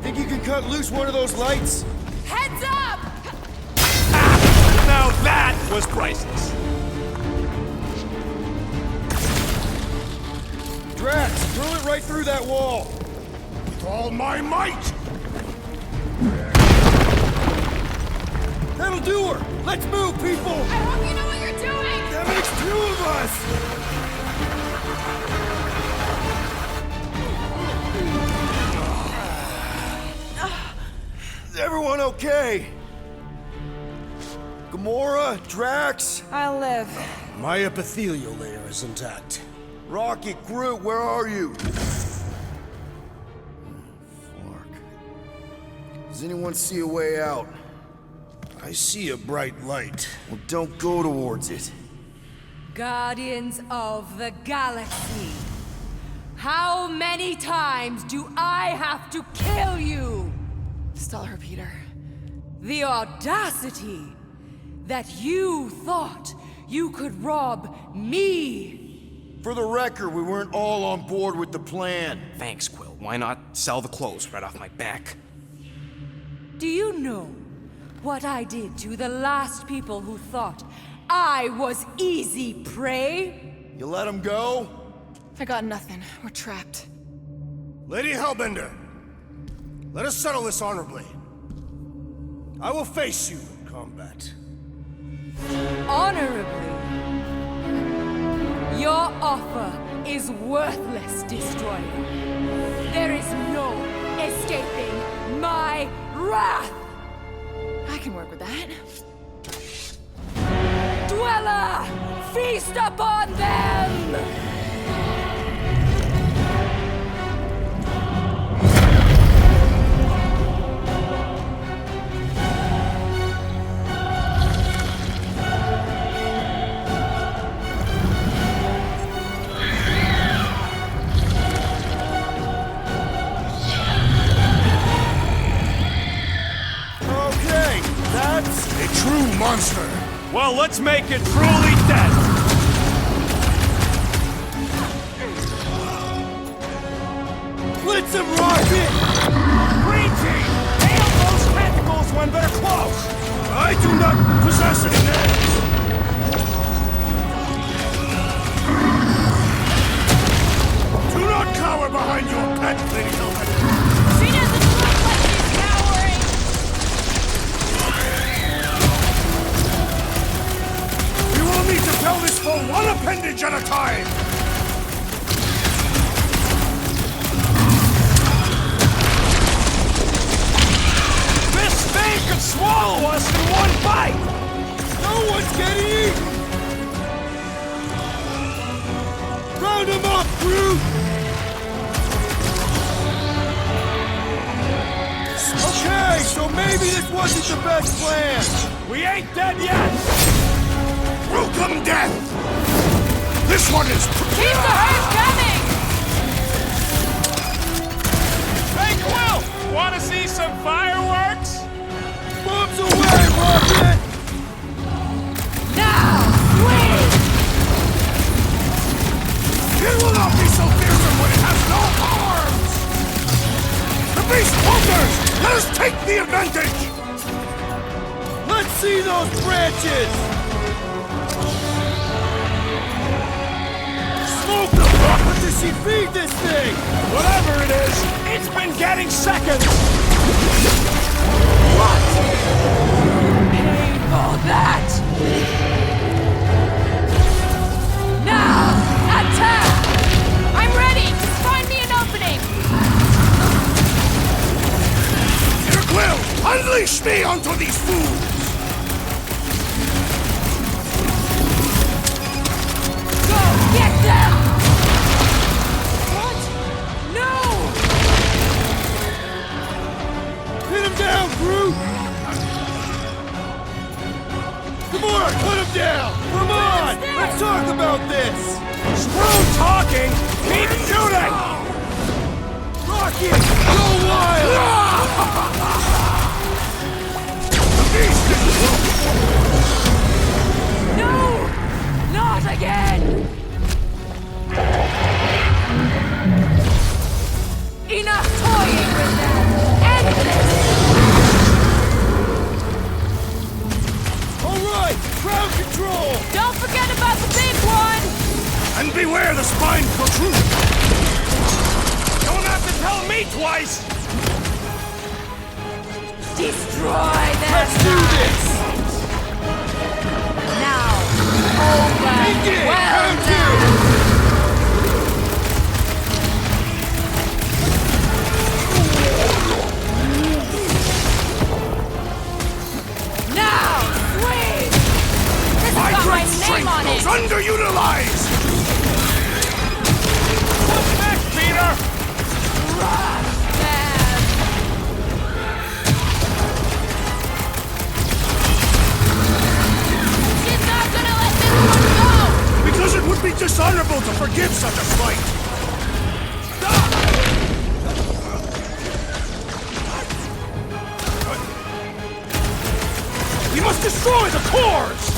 Think you can cut loose one of those lights? Heads up! No, Now that was priceless. Drax, drill it right through that wall. With all my might. That'll do her! Let's move, people! I hope you know what you're doing! That makes two of us! Is everyone okay? Gamora? Drax? I'll live. My epithelial layer is intact. Rocket, Groot, where are you? Does anyone see a way out? I see a bright light. Well, don't go towards it. Guardians of the Galaxy. How many times do I have to kill you? Stall her, Peter. The audacity that you thought you could rob me. For the record, we weren't all on board with the plan. Thanks, Quill. Why not sell the clothes right off my back? Do you know what I did to the last people who thought I was easy prey? You let him go? I got nothing. We're trapped. Lady Hellbender, let us settle this honorably. I will face you in combat. Honorably? Your offer is worthless, Destroyer. There is no escaping my wrath! I can work with that. Dweller! Feast upon them! True monster. Well, let's make it truly dead. Blitz him, Rocket! Green team, hail those tentacles when they're close. I do not possess any names. Do not cower behind your pet, Lady Hellbender. She doesn't look like she's cowering! We will need to tell this for one appendage at a time! This thing could swallow us in one bite! No one's getting eaten! Round him up, Groot! Okay, so maybe this wasn't the best plan! We ain't dead yet! Welcome, death! This one is... Keep the herd coming! Hey, Quill! Wanna see some fireworks? Bombs away, Rocket! Now, wait! It will not be so fearsome when it has no arms! The beast falters! Let us take the advantage! Let's see those branches! Smoke them! What does she feed this thing? Whatever it is, it's been getting seconds! What? Pay for that! Now, attack! I'm ready! Just find me an opening! Peter Quill, unleash me onto these fools! Go get them! What? No! Hit him down, Groot! Gamora, put him down! Come on! Let's talk about this! Screw talking! Keep shooting! Rocket, go wild! No! Not again! Enough toying with them! End this! All right, Destroy them! Let's do this! Now, over! Begin! Well Round done! Now, swing! This My has got my great name strength on goes it! underutilized! What's next, Peter? Rush them! She's not gonna let this one go! Because it would be dishonorable to forgive such a slight! We must destroy the cores!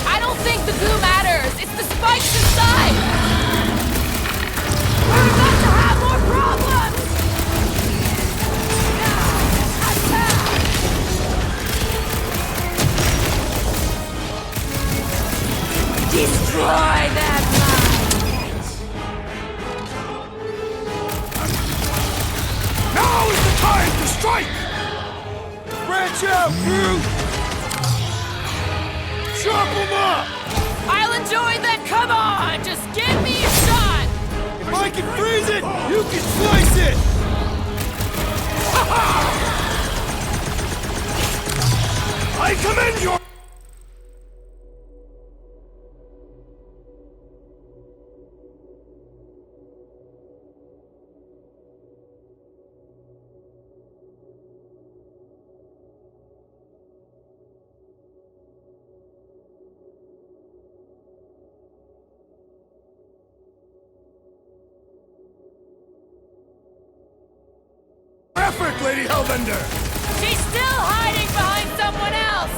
I don't think the goo matters. It's the spikes inside. We're about to have more problems! Now, attack! Destroy that light! Now is the time to strike! Branch out, crew! Chop 'em up! I'll enjoy that. Come on, just give me a shot. If I can freeze it, you can slice it! I commend your... effort, Lady Hellbender! She's still hiding behind someone else.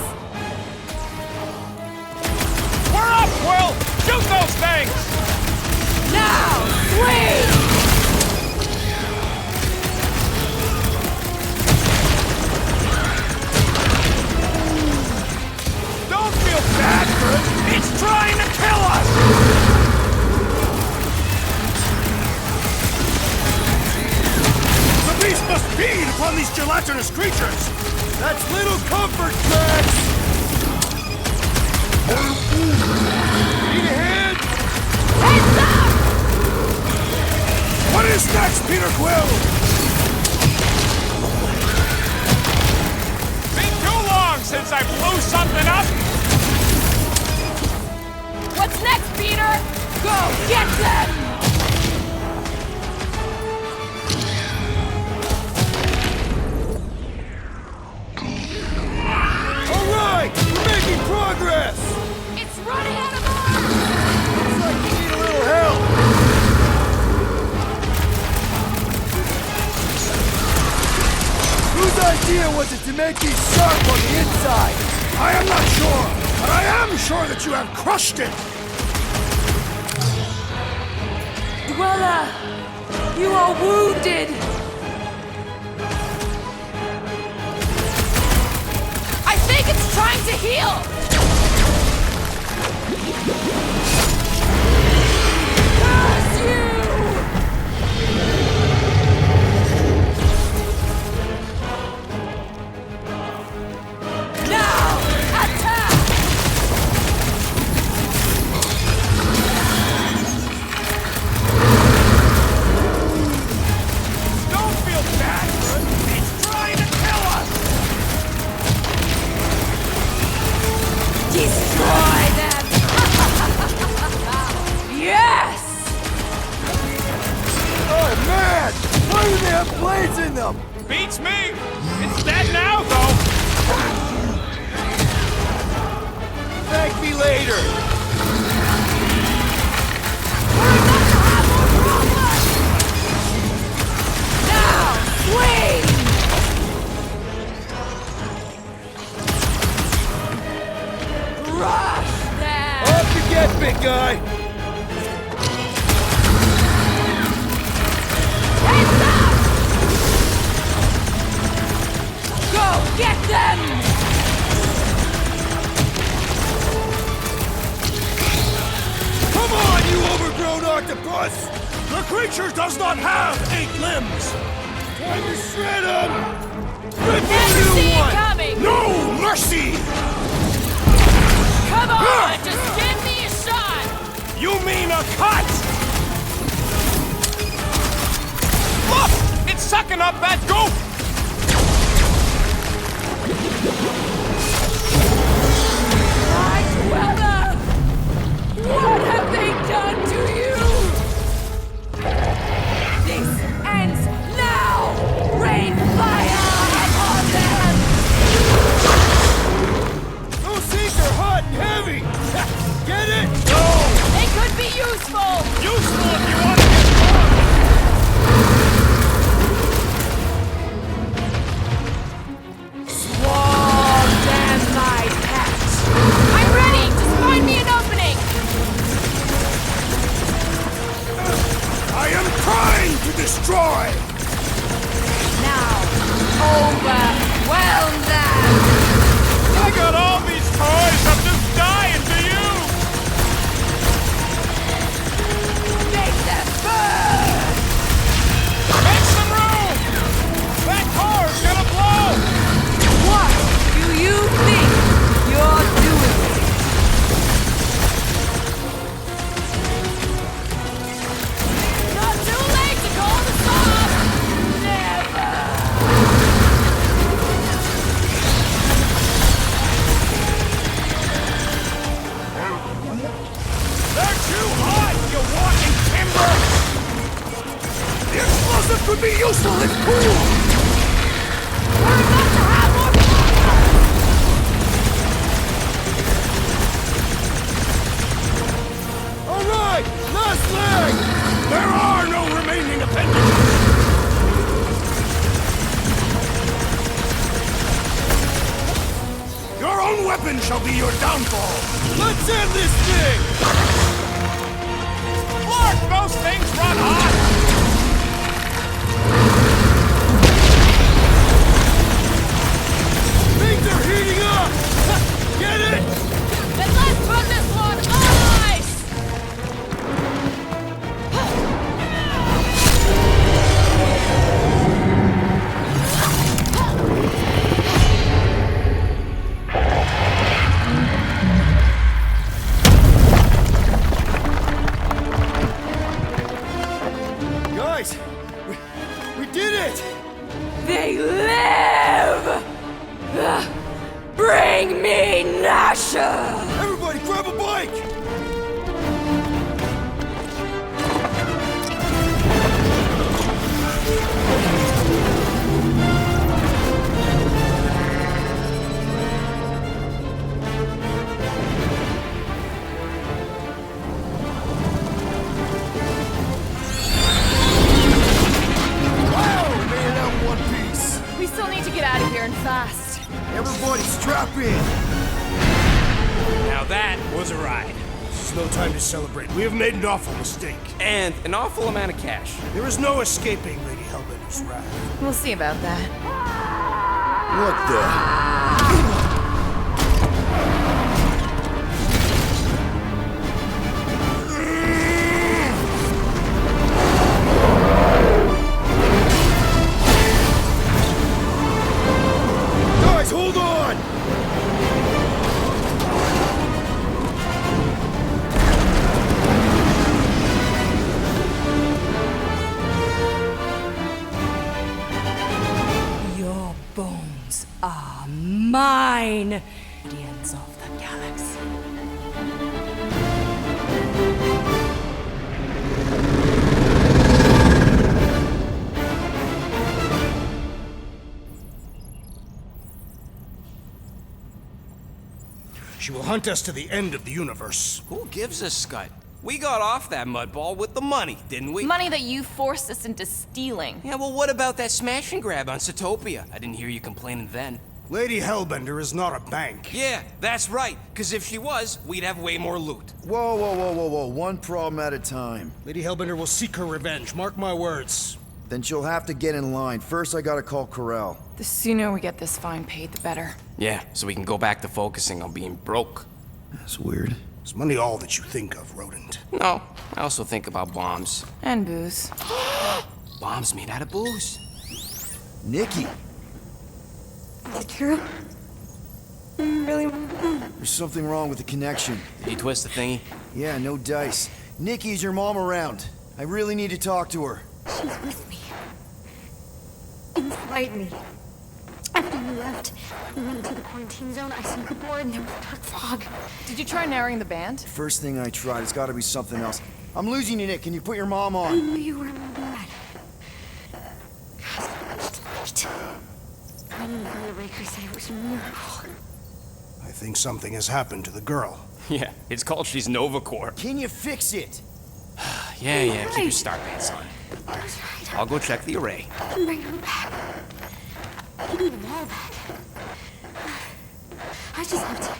We're up, Quill! Shoot those things! Now, swing! Don't feel bad for it! It's trying to kill us! The beast must feed upon these gelatinous creatures! That's little comfort, Drax! Need a hand? Heads up! What is next, Peter Quill? Been too long since I blew something up! What's next, Peter? Go get them! All right, we're making progress! It's running out of arms. Looks like we need a little help! Whose idea was it to make these sharp on the inside? I am not sure, but I am sure that you have crushed it! Dweller, you are wounded! I think it's trying to heal. Curse you! Now, attack! Don't feel bad for it! It's trying to kill us! Destroy them! Yes! Oh man! Why do they have blades in them? Beats me! It's dead now, though! Thank me later! We're about to have more problems! Now, swing! Rush them! Off you get, big guy! Heads up! Go get them! Come on, you overgrown octopus! The creature does not have 8 limbs! Time to shred him! Rip a new one! cut! Look! It's sucking up that goop! What have they done to you? This ends now! Rain fire upon them! Those things are hot and heavy! Get it? No! They could be useful! Useful if you want to get Swarm them, my pets! I'm ready! Just find me an opening! I am trying to destroy! Now, overwhelm them! I got all these toys, I'm just dying to use! Make them burn! Make some room! That car's gonna blow! What do you think you're doing? Not too late to call the stop! Never! They're too hot, you walking timber! The explosive could be useful if cool! We're about to have more fire! All right, last leg! There are no remaining appendages! Your own weapon shall be your downfall! Let's end this thing! Look, those things run hot! Things are heating up! Get it? Then let's put this one on ice! Guys, we did it! They live! Bring me Nasha! Everybody grab a bike! Wow, made it out in one piece! We still need to get out of here and fast. Everybody strap in! Now that was a ride. This is no time to celebrate. We have made an awful mistake. And an awful amount of cash. There is no escaping Lady Hellbender's wrath. We'll see about that. What the? Guys, hold on! Your bones are mine, guardians of the galaxy. She will hunt us to the end of the universe. Who gives a scut? We got off that mudball with the money, didn't we? Money that you forced us into stealing. Yeah, well, what about that smash and grab on Satopia? I didn't hear you complaining then. Lady Hellbender is not a bank. Yeah, that's right. Because if she was, we'd have way more loot. Whoa, whoa, whoa, whoa, whoa. One problem at a time. Lady Hellbender will seek her revenge. Mark my words. Then she'll have to get in line. First, I gotta call Corel. The sooner we get this fine paid, the better. Yeah, so we can go back to focusing on being broke. That's weird. Is money all that you think of, rodent? No, I also think about bombs. And booze. Bombs made out of booze. Nikki! Is it true? Really? There's something wrong with the connection. Did you twist the thingy? Yeah, no dice. Nikki's your mom around? I really need to talk to her. She's with me. Inside me. After you left, we went into the quarantine zone. I seen the board and there was dark fog. Did you try narrowing the band? First thing I tried, it's gotta be something else. I'm losing you, Nick. Can you put your mom I on? knew you were my dad. I knew the Baker said it was a miracle. I think something has happened to the girl. Yeah, it's called she's Novacore. Can you fix it? Yeah, keep your star pants on. I'll go check the array. I can bring her back. I need them all back. I just have to...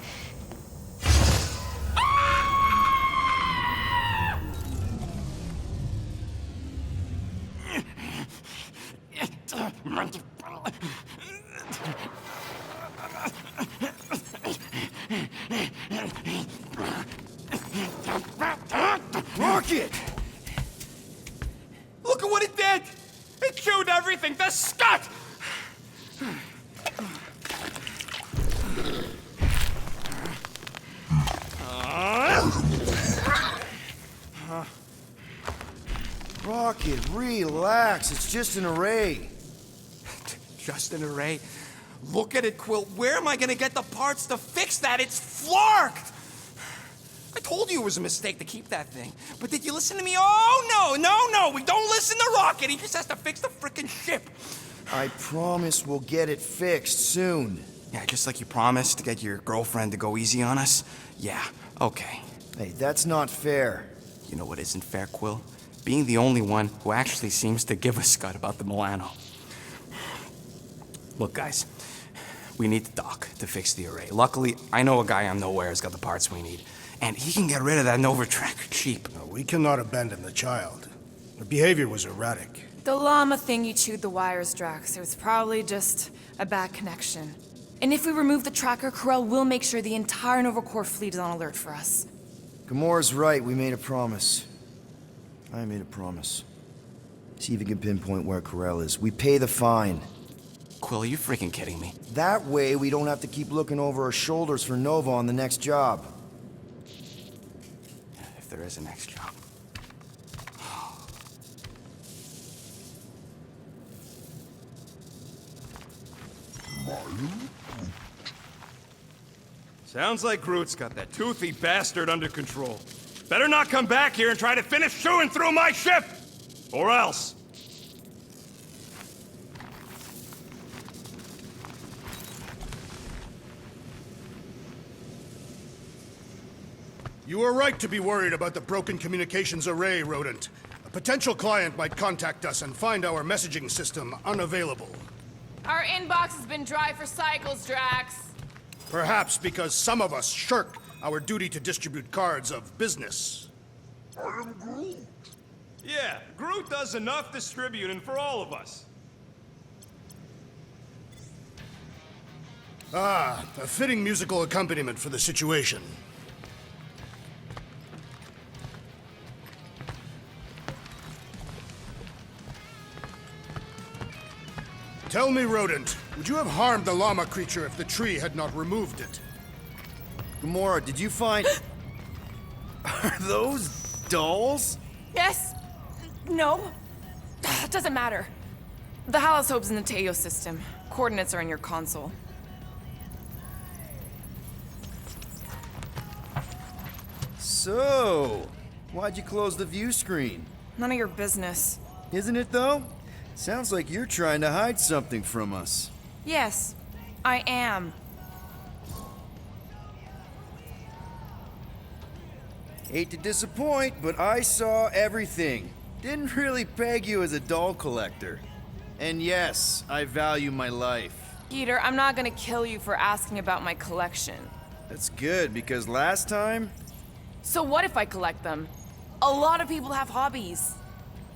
Rocket! Look at what it did! It chewed everything! The scut! Rocket, relax. It's just an array. Just an array? Look at it, Quill. Where am I gonna get the parts to fix that? It's flarked! I told you it was a mistake to keep that thing. But did you listen to me? Oh, no! We don't listen to Rocket. He just has to fix the frickin' ship. I promise we'll get it fixed soon. Yeah, just like you promised to get your girlfriend to go easy on us? Yeah, okay. Hey, that's not fair. You know what isn't fair, Quill? Being the only one who actually seems to give a scut about the Milano. Look, guys, we need the dock to fix the array. Luckily, I know a guy on Nowhere has got the parts we need. And he can get rid of that Nova Tracker cheap. No, we cannot abandon the child. Her behavior was erratic. The llama thing you chewed the wires, Drax. It was probably just a bad connection. And if we remove the tracker, Corel will make sure the entire Nova Corps fleet is on alert for us. Gamora's right. We made a promise. I made a promise. See if you can pinpoint where Corel is. We pay the fine. Quill, are you freaking kidding me? That way, we don't have to keep looking over our shoulders for Nova on the next job. If there is a next job. Sounds like Groot's got that toothy bastard under control. Better not come back here and try to finish chewing through my ship! Or else. You are right to be worried about the broken communications array, Rodent. A potential client might contact us and find our messaging system unavailable. Our inbox has been dry for cycles, Drax. Perhaps because some of us shirk our duty to distribute cards of business. I am Groot. Yeah, Groot does enough distributing for all of us. Ah, a fitting musical accompaniment for the situation. Tell me, Rodent, would you have harmed the llama creature if the tree had not removed it? Gamora, did you find... Are those dolls? Yes. No. It doesn't matter. The Halosobe's in the Teo system. Coordinates are in your console. So, why'd you close the view screen? None of your business. Isn't it, though? Sounds like you're trying to hide something from us. Yes, I am. Hate to disappoint, but I saw everything. Didn't really peg you as a doll collector. And yes, I value my life. Peter, I'm not gonna kill you for asking about my collection. That's good, because last time... So what if I collect them? A lot of people have hobbies.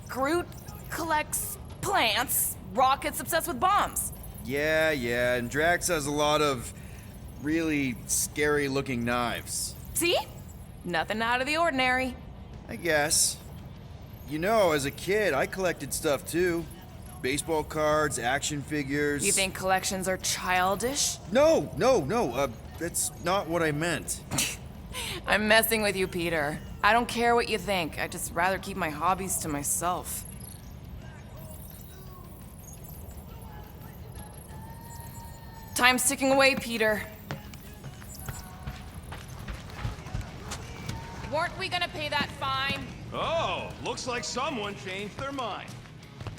Groot collects plants, Rocket's obsessed with bombs. Yeah, and Drax has a lot of really scary-looking knives. See? Nothing out of the ordinary. I guess. You know, as a kid, I collected stuff too. Baseball cards, action figures... You think collections are childish? No, that's not what I meant. I'm messing with you, Peter. I don't care what you think. I'd just rather keep my hobbies to myself. Time's ticking away, Peter. Weren't we gonna pay that fine? Oh, looks like someone changed their mind.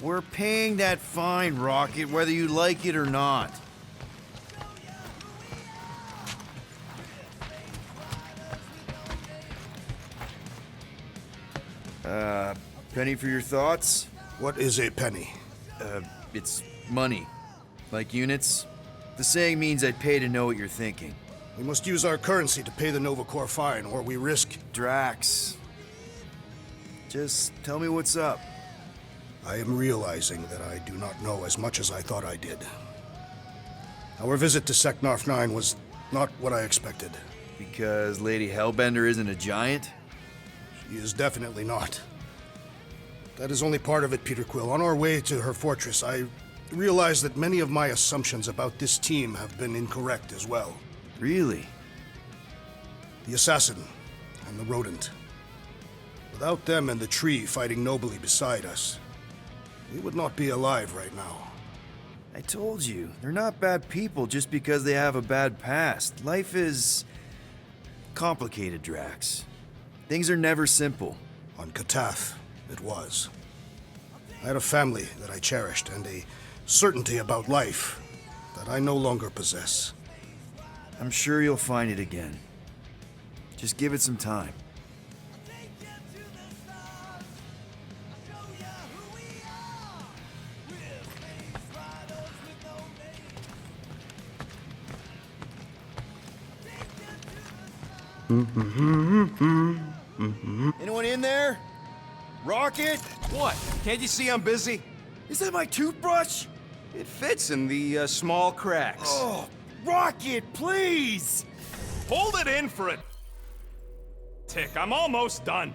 We're paying that fine, Rocket, whether you like it or not. Penny for your thoughts? What is a penny? It's money. Like units. The saying means I'd pay to know what you're thinking. We must use our currency to pay the Nova Corps fine, or we risk... Drax. Just tell me what's up. I am realizing that I do not know as much as I thought I did. Our visit to Seknarf 9 was not what I expected. Because Lady Hellbender isn't a giant? She is definitely not. That is only part of it, Peter Quill. On our way to her fortress, I realized that many of my assumptions about this team have been incorrect as well. Really? The assassin and the rodent. Without them and the tree fighting nobly beside us, we would not be alive right now. I told you, they're not bad people just because they have a bad past. Life is complicated, Drax. Things are never simple. On Katath, it was. I had a family that I cherished and a certainty about life that I no longer possess. I'm sure you'll find it again. Just give it some time. Anyone in there? Rocket? What? Can't you see I'm busy? Is that my toothbrush? It fits in the small cracks. Oh, Rocket, please! Hold it in for a tick. I'm almost done.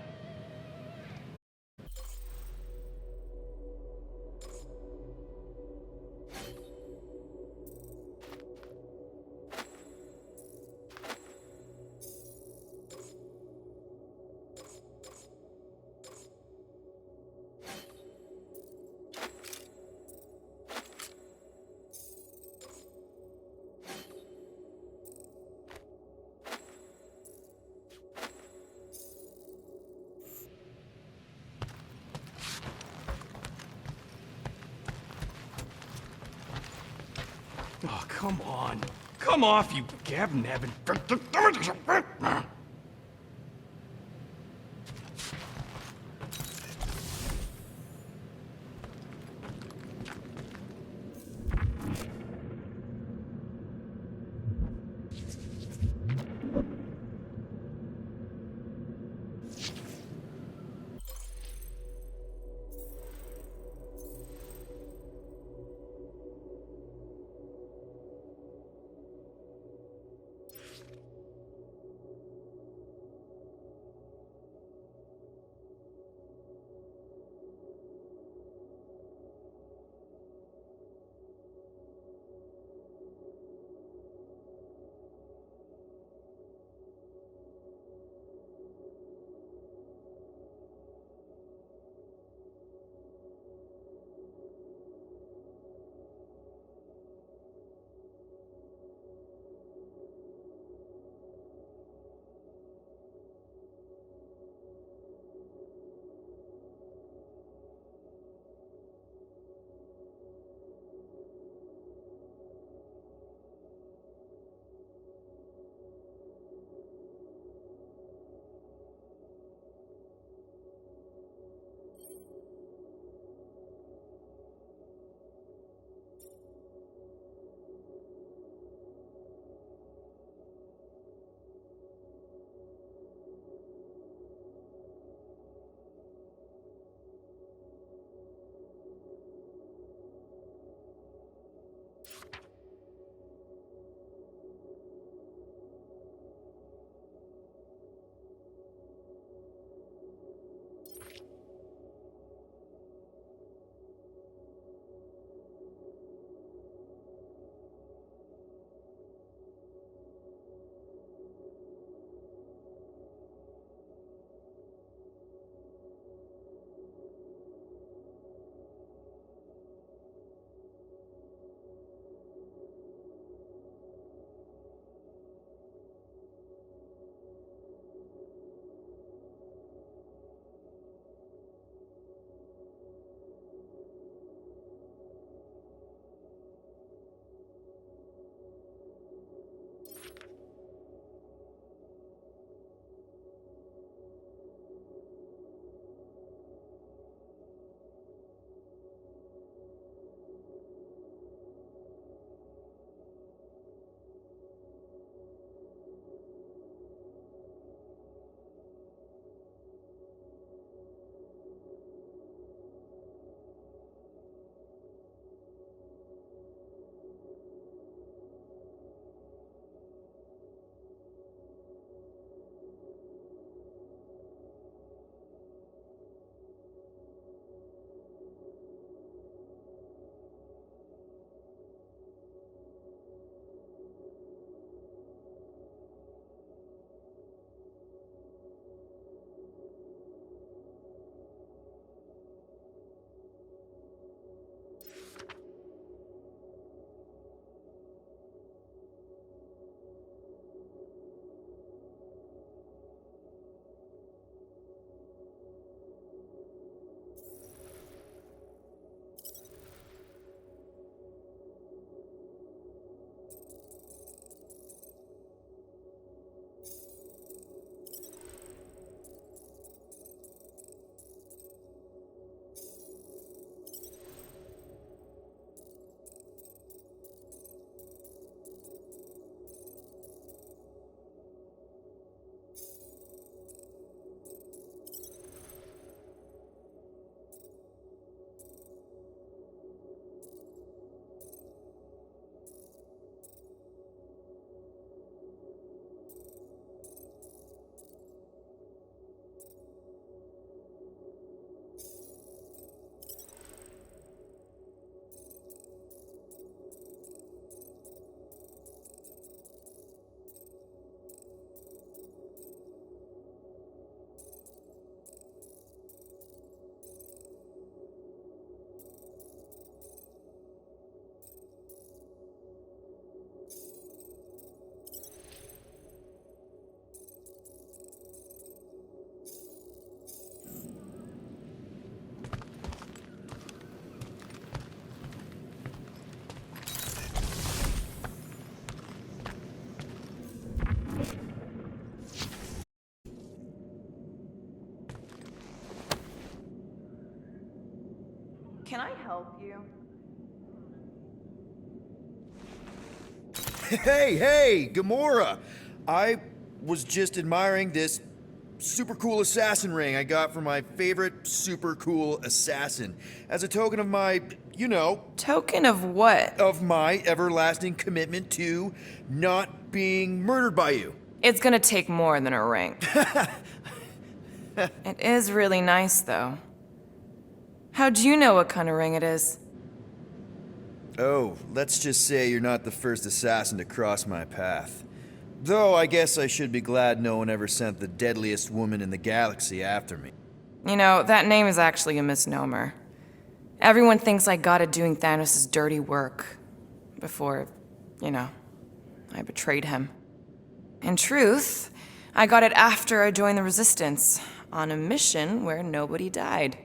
Oh, come on. Come off, you gab-nabbing... Can I help you? Hey, Gamora! I was just admiring this super cool assassin ring I got from my favorite super cool assassin as a token of my, Token of what? Of my everlasting commitment to not being murdered by you. It's gonna take more than a ring. It is really nice, though. How'd you know what kind of ring it is? Oh, let's just say you're not the first assassin to cross my path. Though I guess I should be glad no one ever sent the deadliest woman in the galaxy after me. You know, that name is actually a misnomer. Everyone thinks I got it doing Thanos' dirty work before, I betrayed him. In truth, I got it after I joined the Resistance, on a mission where nobody died.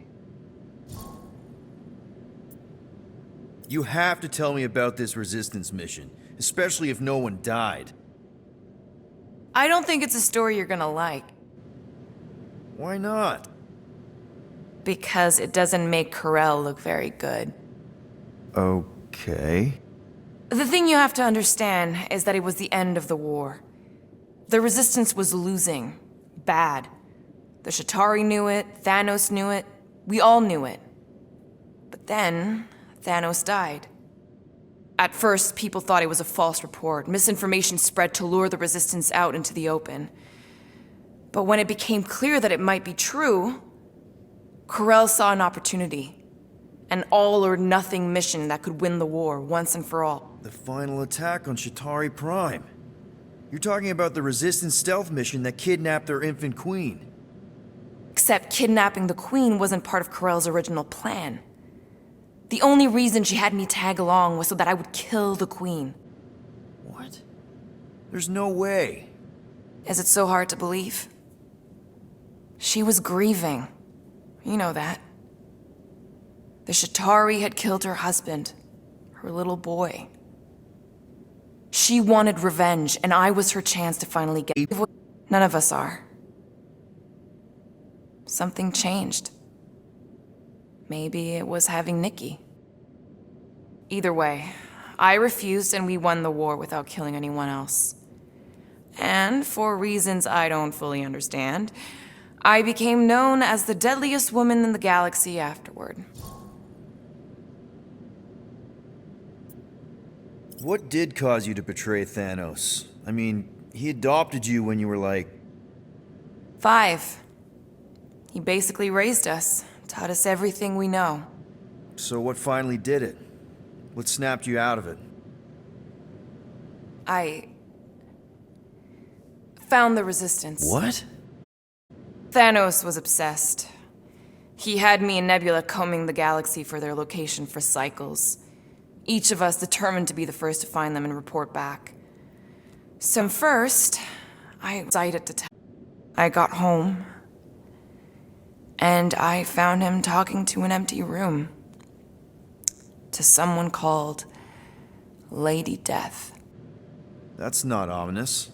You have to tell me about this Resistance mission, especially if no one died. I don't think it's a story you're gonna like. Why not? Because it doesn't make Karel look very good. Okay. The thing you have to understand is that it was the end of the war. The Resistance was losing. Bad. The Chitauri knew it, Thanos knew it, we all knew it. But then, Thanos died. At first, people thought it was a false report. Misinformation spread to lure the Resistance out into the open. But when it became clear that it might be true, Karel saw an opportunity. An all-or-nothing mission that could win the war once and for all. The final attack on Chitauri Prime. You're talking about the Resistance stealth mission that kidnapped their infant queen. Except kidnapping the queen wasn't part of Karel's original plan. The only reason she had me tag along was so that I would kill the queen. What? There's no way. Is it so hard to believe? She was grieving. You know that. The Chitauri had killed her husband, her little boy. She wanted revenge, and I was her chance to finally get... None of us are. Something changed. Maybe it was having Nikki. Either way, I refused and we won the war without killing anyone else. And for reasons I don't fully understand, I became known as the deadliest woman in the galaxy afterward. What did cause you to betray Thanos? I mean, he adopted you when you were like... 5. He basically raised us, taught us everything we know. So what finally did it? What snapped you out of it? I found the Resistance. What? Thanos was obsessed. He had me and Nebula combing the galaxy for their location for cycles. Each of us determined to be the first to find them and report back. So first, I decided to tell. I got home, and I found him talking to an empty room. To someone called Lady Death. That's not ominous.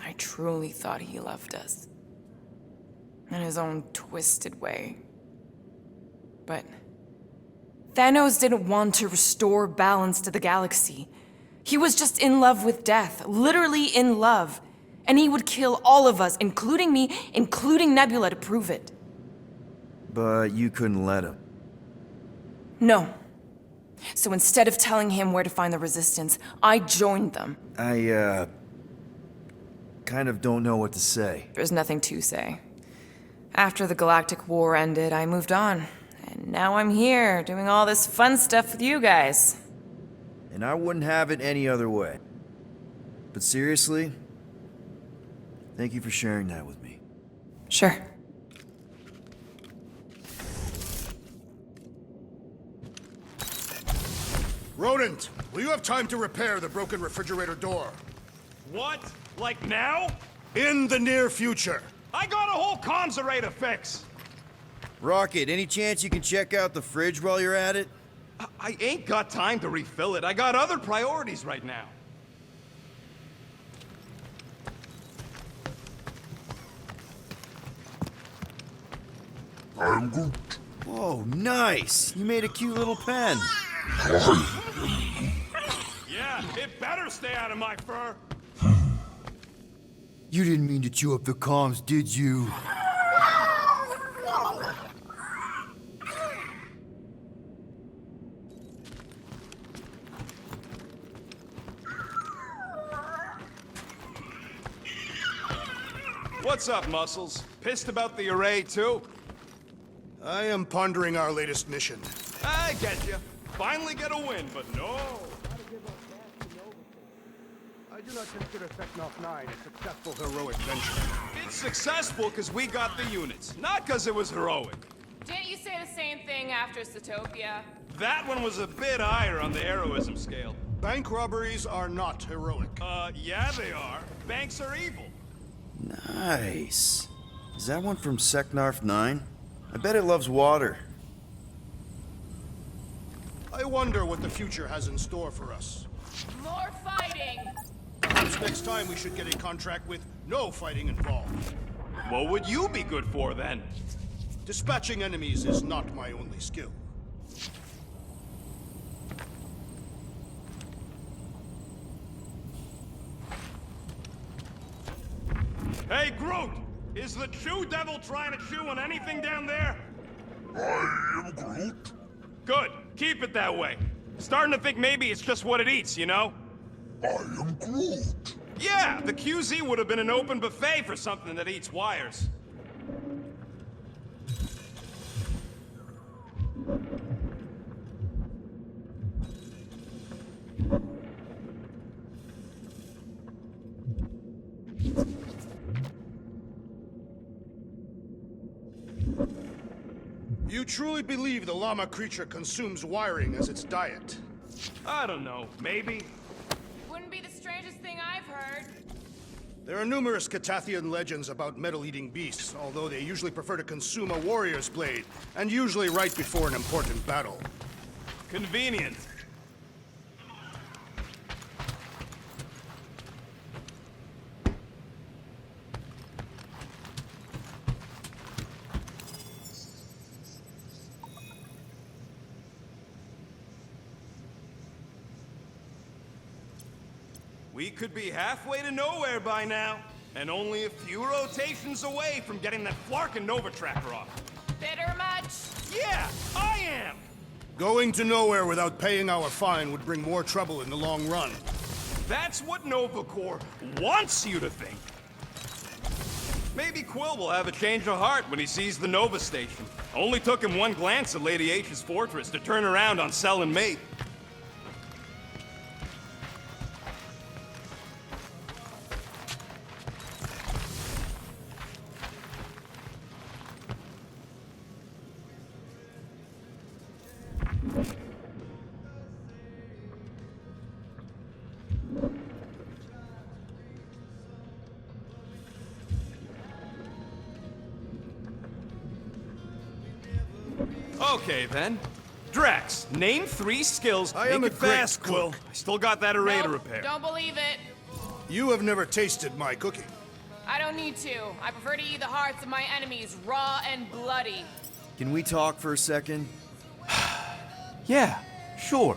I truly thought he loved us. In his own twisted way. But Thanos didn't want to restore balance to the galaxy. He was just in love with death, literally in love. And he would kill all of us, including me, including Nebula, to prove it. But you couldn't let him. No. So instead of telling him where to find the Resistance, I joined them. I, kind of don't know what to say. There's nothing to say. After the Galactic War ended, I moved on. And now I'm here, doing all this fun stuff with you guys. And I wouldn't have it any other way. But seriously, thank you for sharing that with me. Sure. Rodent, will you have time to repair the broken refrigerator door? What? Like now? In the near future. I got a whole comms to fix. Rocket, any chance you can check out the fridge while you're at it? I ain't got time to refill it. I got other priorities right now. I'm Groot. Whoa, nice! You made a cute little pen. Yeah, it better stay out of my fur. You didn't mean to chew up the comms, did you? What's up, Muscles? Pissed about the array, too? I am pondering our latest mission. I get you. Finally get a win, but no. I do not consider Seknov 9 a successful heroic venture. It's successful because we got the units, not because it was heroic. Didn't you say the same thing after Satopia? That one was a bit higher on the heroism scale. Bank robberies are not heroic. Yeah they are. Banks are evil. Nice. Is that one from Seknarf 9? I bet it loves water. I wonder what the future has in store for us. More fighting! Perhaps next time we should get a contract with no fighting involved. What would you be good for, then? Dispatching enemies is not my only skill. Hey, Groot! Is the Chew Devil trying to chew on anything down there? I am Groot. Good. Keep it that way. Starting to think maybe it's just what it eats, you know? I am Groot. Yeah, the QZ would have been an open buffet for something that eats wires. You truly believe the llama creature consumes wiring as its diet? I don't know. Maybe. Wouldn't be the strangest thing I've heard. There are numerous Catathian legends about metal-eating beasts, although they usually prefer to consume a warrior's blade, and usually right before an important battle. Convenient. We could be halfway to nowhere by now, and only a few rotations away from getting that Flarkin Nova Tracker off. Bitter much? Yeah, I am! Going to nowhere without paying our fine would bring more trouble in the long run. That's what Nova Corps wants you to think. Maybe Quill will have a change of heart when he sees the Nova Station. Only took him one glance at Lady H's fortress to turn around on Cell and Mate. Okay, then. Drax, name 3 skills. I am Make a it great fast, Quill. cook. I still got that array to Nope, repair. don't believe it. You have never tasted my cooking. I don't need to. I prefer to eat the hearts of my enemies raw and bloody. Can we talk for a second? Yeah, sure.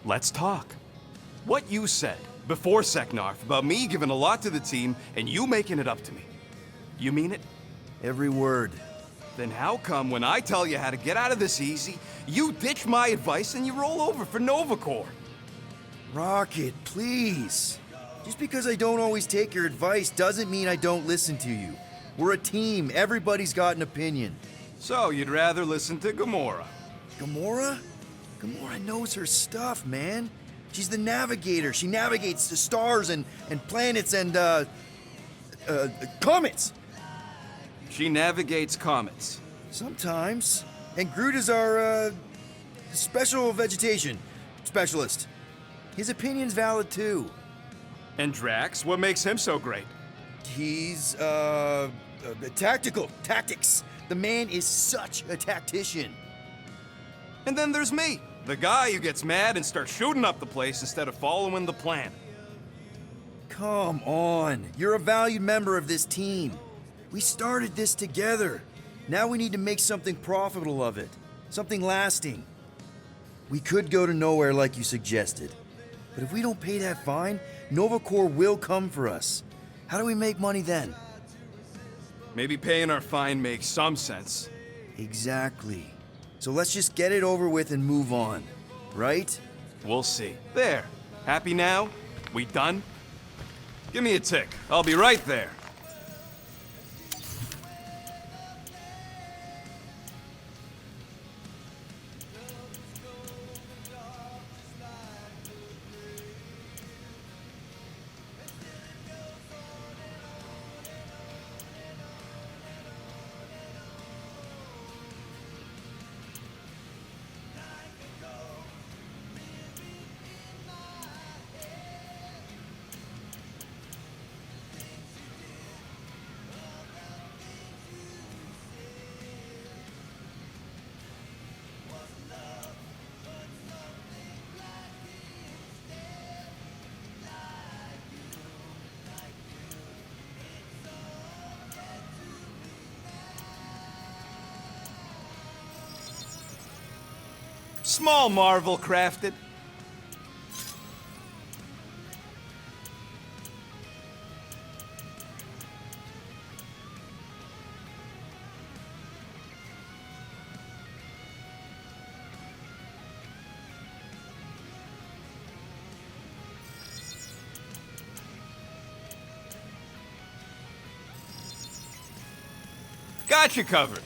Let's talk. What you said before Seknarf about me giving a lot to the team and you making it up to me. You mean it? Every word. Then how come when I tell you how to get out of this easy, you ditch my advice and you roll over for Nova Corps? Rocket, please. Just because I don't always take your advice doesn't mean I don't listen to you. We're a team. Everybody's got an opinion. So you'd rather listen to Gamora? Gamora? Gamora knows her stuff, man. She's the navigator. She navigates the stars and planets and, comets. She navigates comets. Sometimes. And Groot is our, special vegetation specialist. His opinion's valid, too. And Drax, what makes him so great? He's, tactics. The man is such a tactician. And then there's me, the guy who gets mad and starts shooting up the place instead of following the plan. Come on. You're a valued member of this team. We started this together. Now we need to make something profitable of it. Something lasting. We could go to nowhere like you suggested. But if we don't pay that fine, Nova Corps will come for us. How do we make money then? Maybe paying our fine makes some sense. Exactly. So let's just get it over with and move on. Right? We'll see. There. Happy now? We done? Give me a tick. I'll be right there. Small marvel crafted. Got you covered.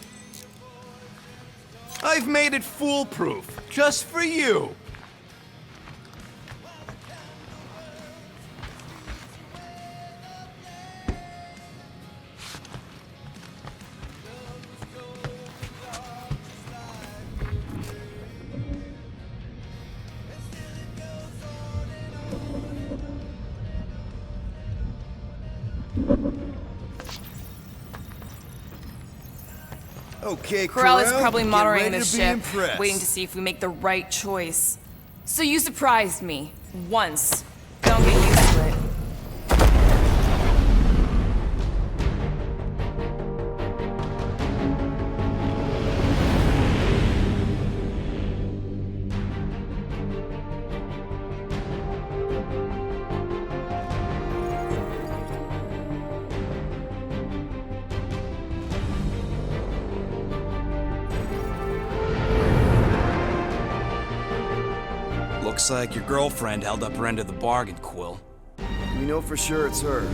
I've made it foolproof, just for you. Okay, Corell is Corell, probably get monitoring ready the to be ship, impressed. waiting to see if we make the right choice. So you surprised me. Once. Don't get used to it. Looks like your girlfriend held up her end of the bargain, Quill. We know for sure it's her.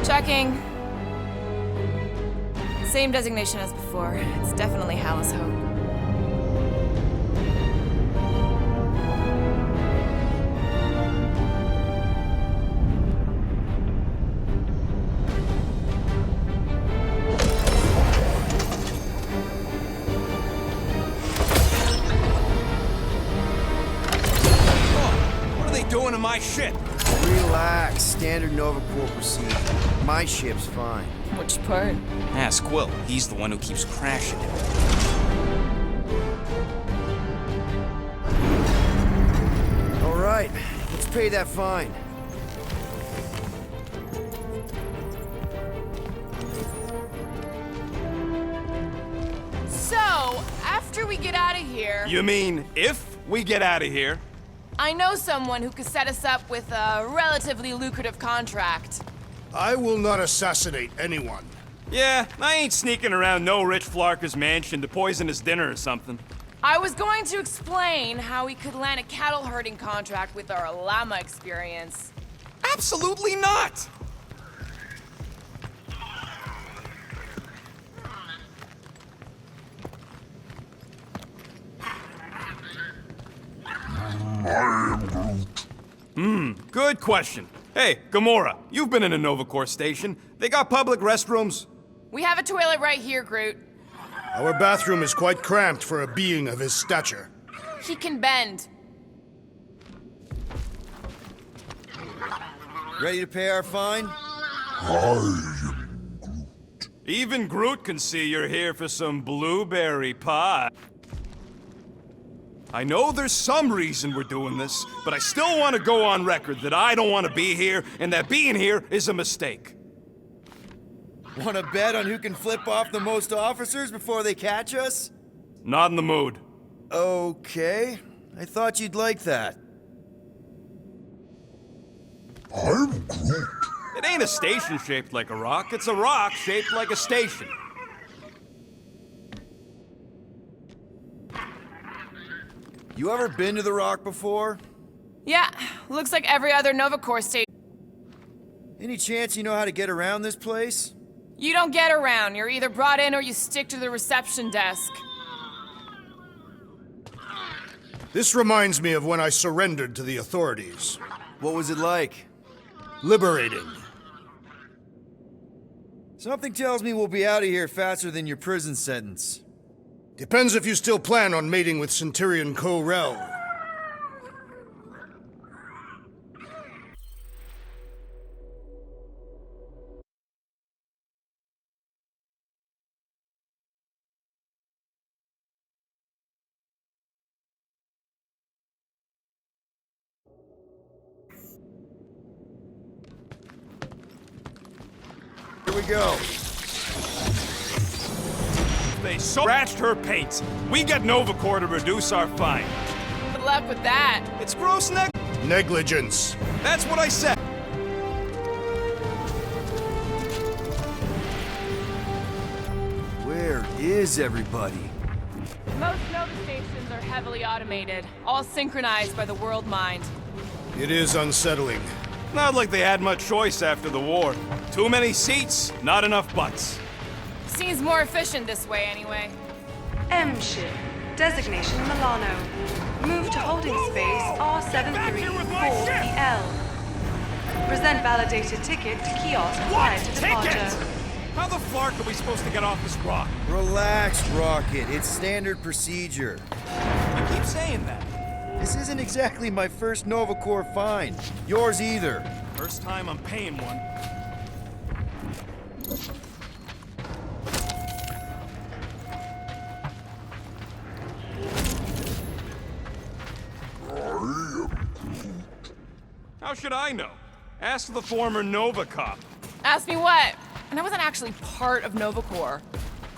Checking. Same designation as before. It's definitely Hallis Hope. What are they doing to my ship? Relax. Standard Nova Corps procedure. My ship's fine. Which part? Ask Quill. He's the one who keeps crashing it. All right. Let's pay that fine. So, after we get out of here, You mean if we get out of here? I know someone who could set us up with a relatively lucrative contract. I will not assassinate anyone. Yeah, I ain't sneaking around no rich flarker's mansion to poison his dinner or something. I was going to explain how we could land a cattle herding contract with our llama experience. Absolutely not! Good question. Hey, Gamora, you've been in a Nova Corps station. They got public restrooms? We have a toilet right here, Groot. Our bathroom is quite cramped for a being of his stature. He can bend. Ready to pay our fine? Even Groot can see you're here for some blueberry pie. I know there's some reason we're doing this, but I still want to go on record that I don't want to be here, and that being here is a mistake. Want to bet on who can flip off the most officers before they catch us? Not in the mood. Okay. I thought you'd like that. I'm Groot. It ain't a station shaped like a rock, it's a rock shaped like a station. You ever been to the Rock before? Yeah, looks like every other Nova Corps station. Any chance you know how to get around this place? You don't get around. You're either brought in or you stick to the reception desk. This reminds me of when I surrendered to the authorities. What was it like? Liberating. Something tells me we'll be out of here faster than your prison sentence. Depends if you still plan on mating with Centurion Ko-Rel. Here we go. They scratched her paint. We get Nova Corps to reduce our fine. Good luck with that. It's gross negligence. That's what I said. Where is everybody? Most Nova stations are heavily automated, all synchronized by the world mind. It is unsettling. Not like they had much choice after the war. Too many seats, not enough butts. Seems more efficient this way, anyway. M ship. Designation Milano. Move to holding space R734EL. Present validated ticket to kiosk prior to departure. How the flark are we supposed to get off this rock? Relax, Rocket. It's standard procedure. You keep saying that. This isn't exactly my first Nova Corps find. Yours either. First time I'm paying one. How should I know? Ask the former Nova cop. Ask me what? And I wasn't actually part of Nova Corps.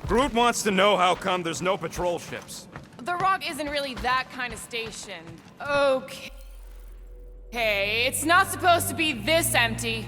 Groot wants to know how come there's no patrol ships. The Rock isn't really that kind of station. Okay. Hey, it's not supposed to be this empty.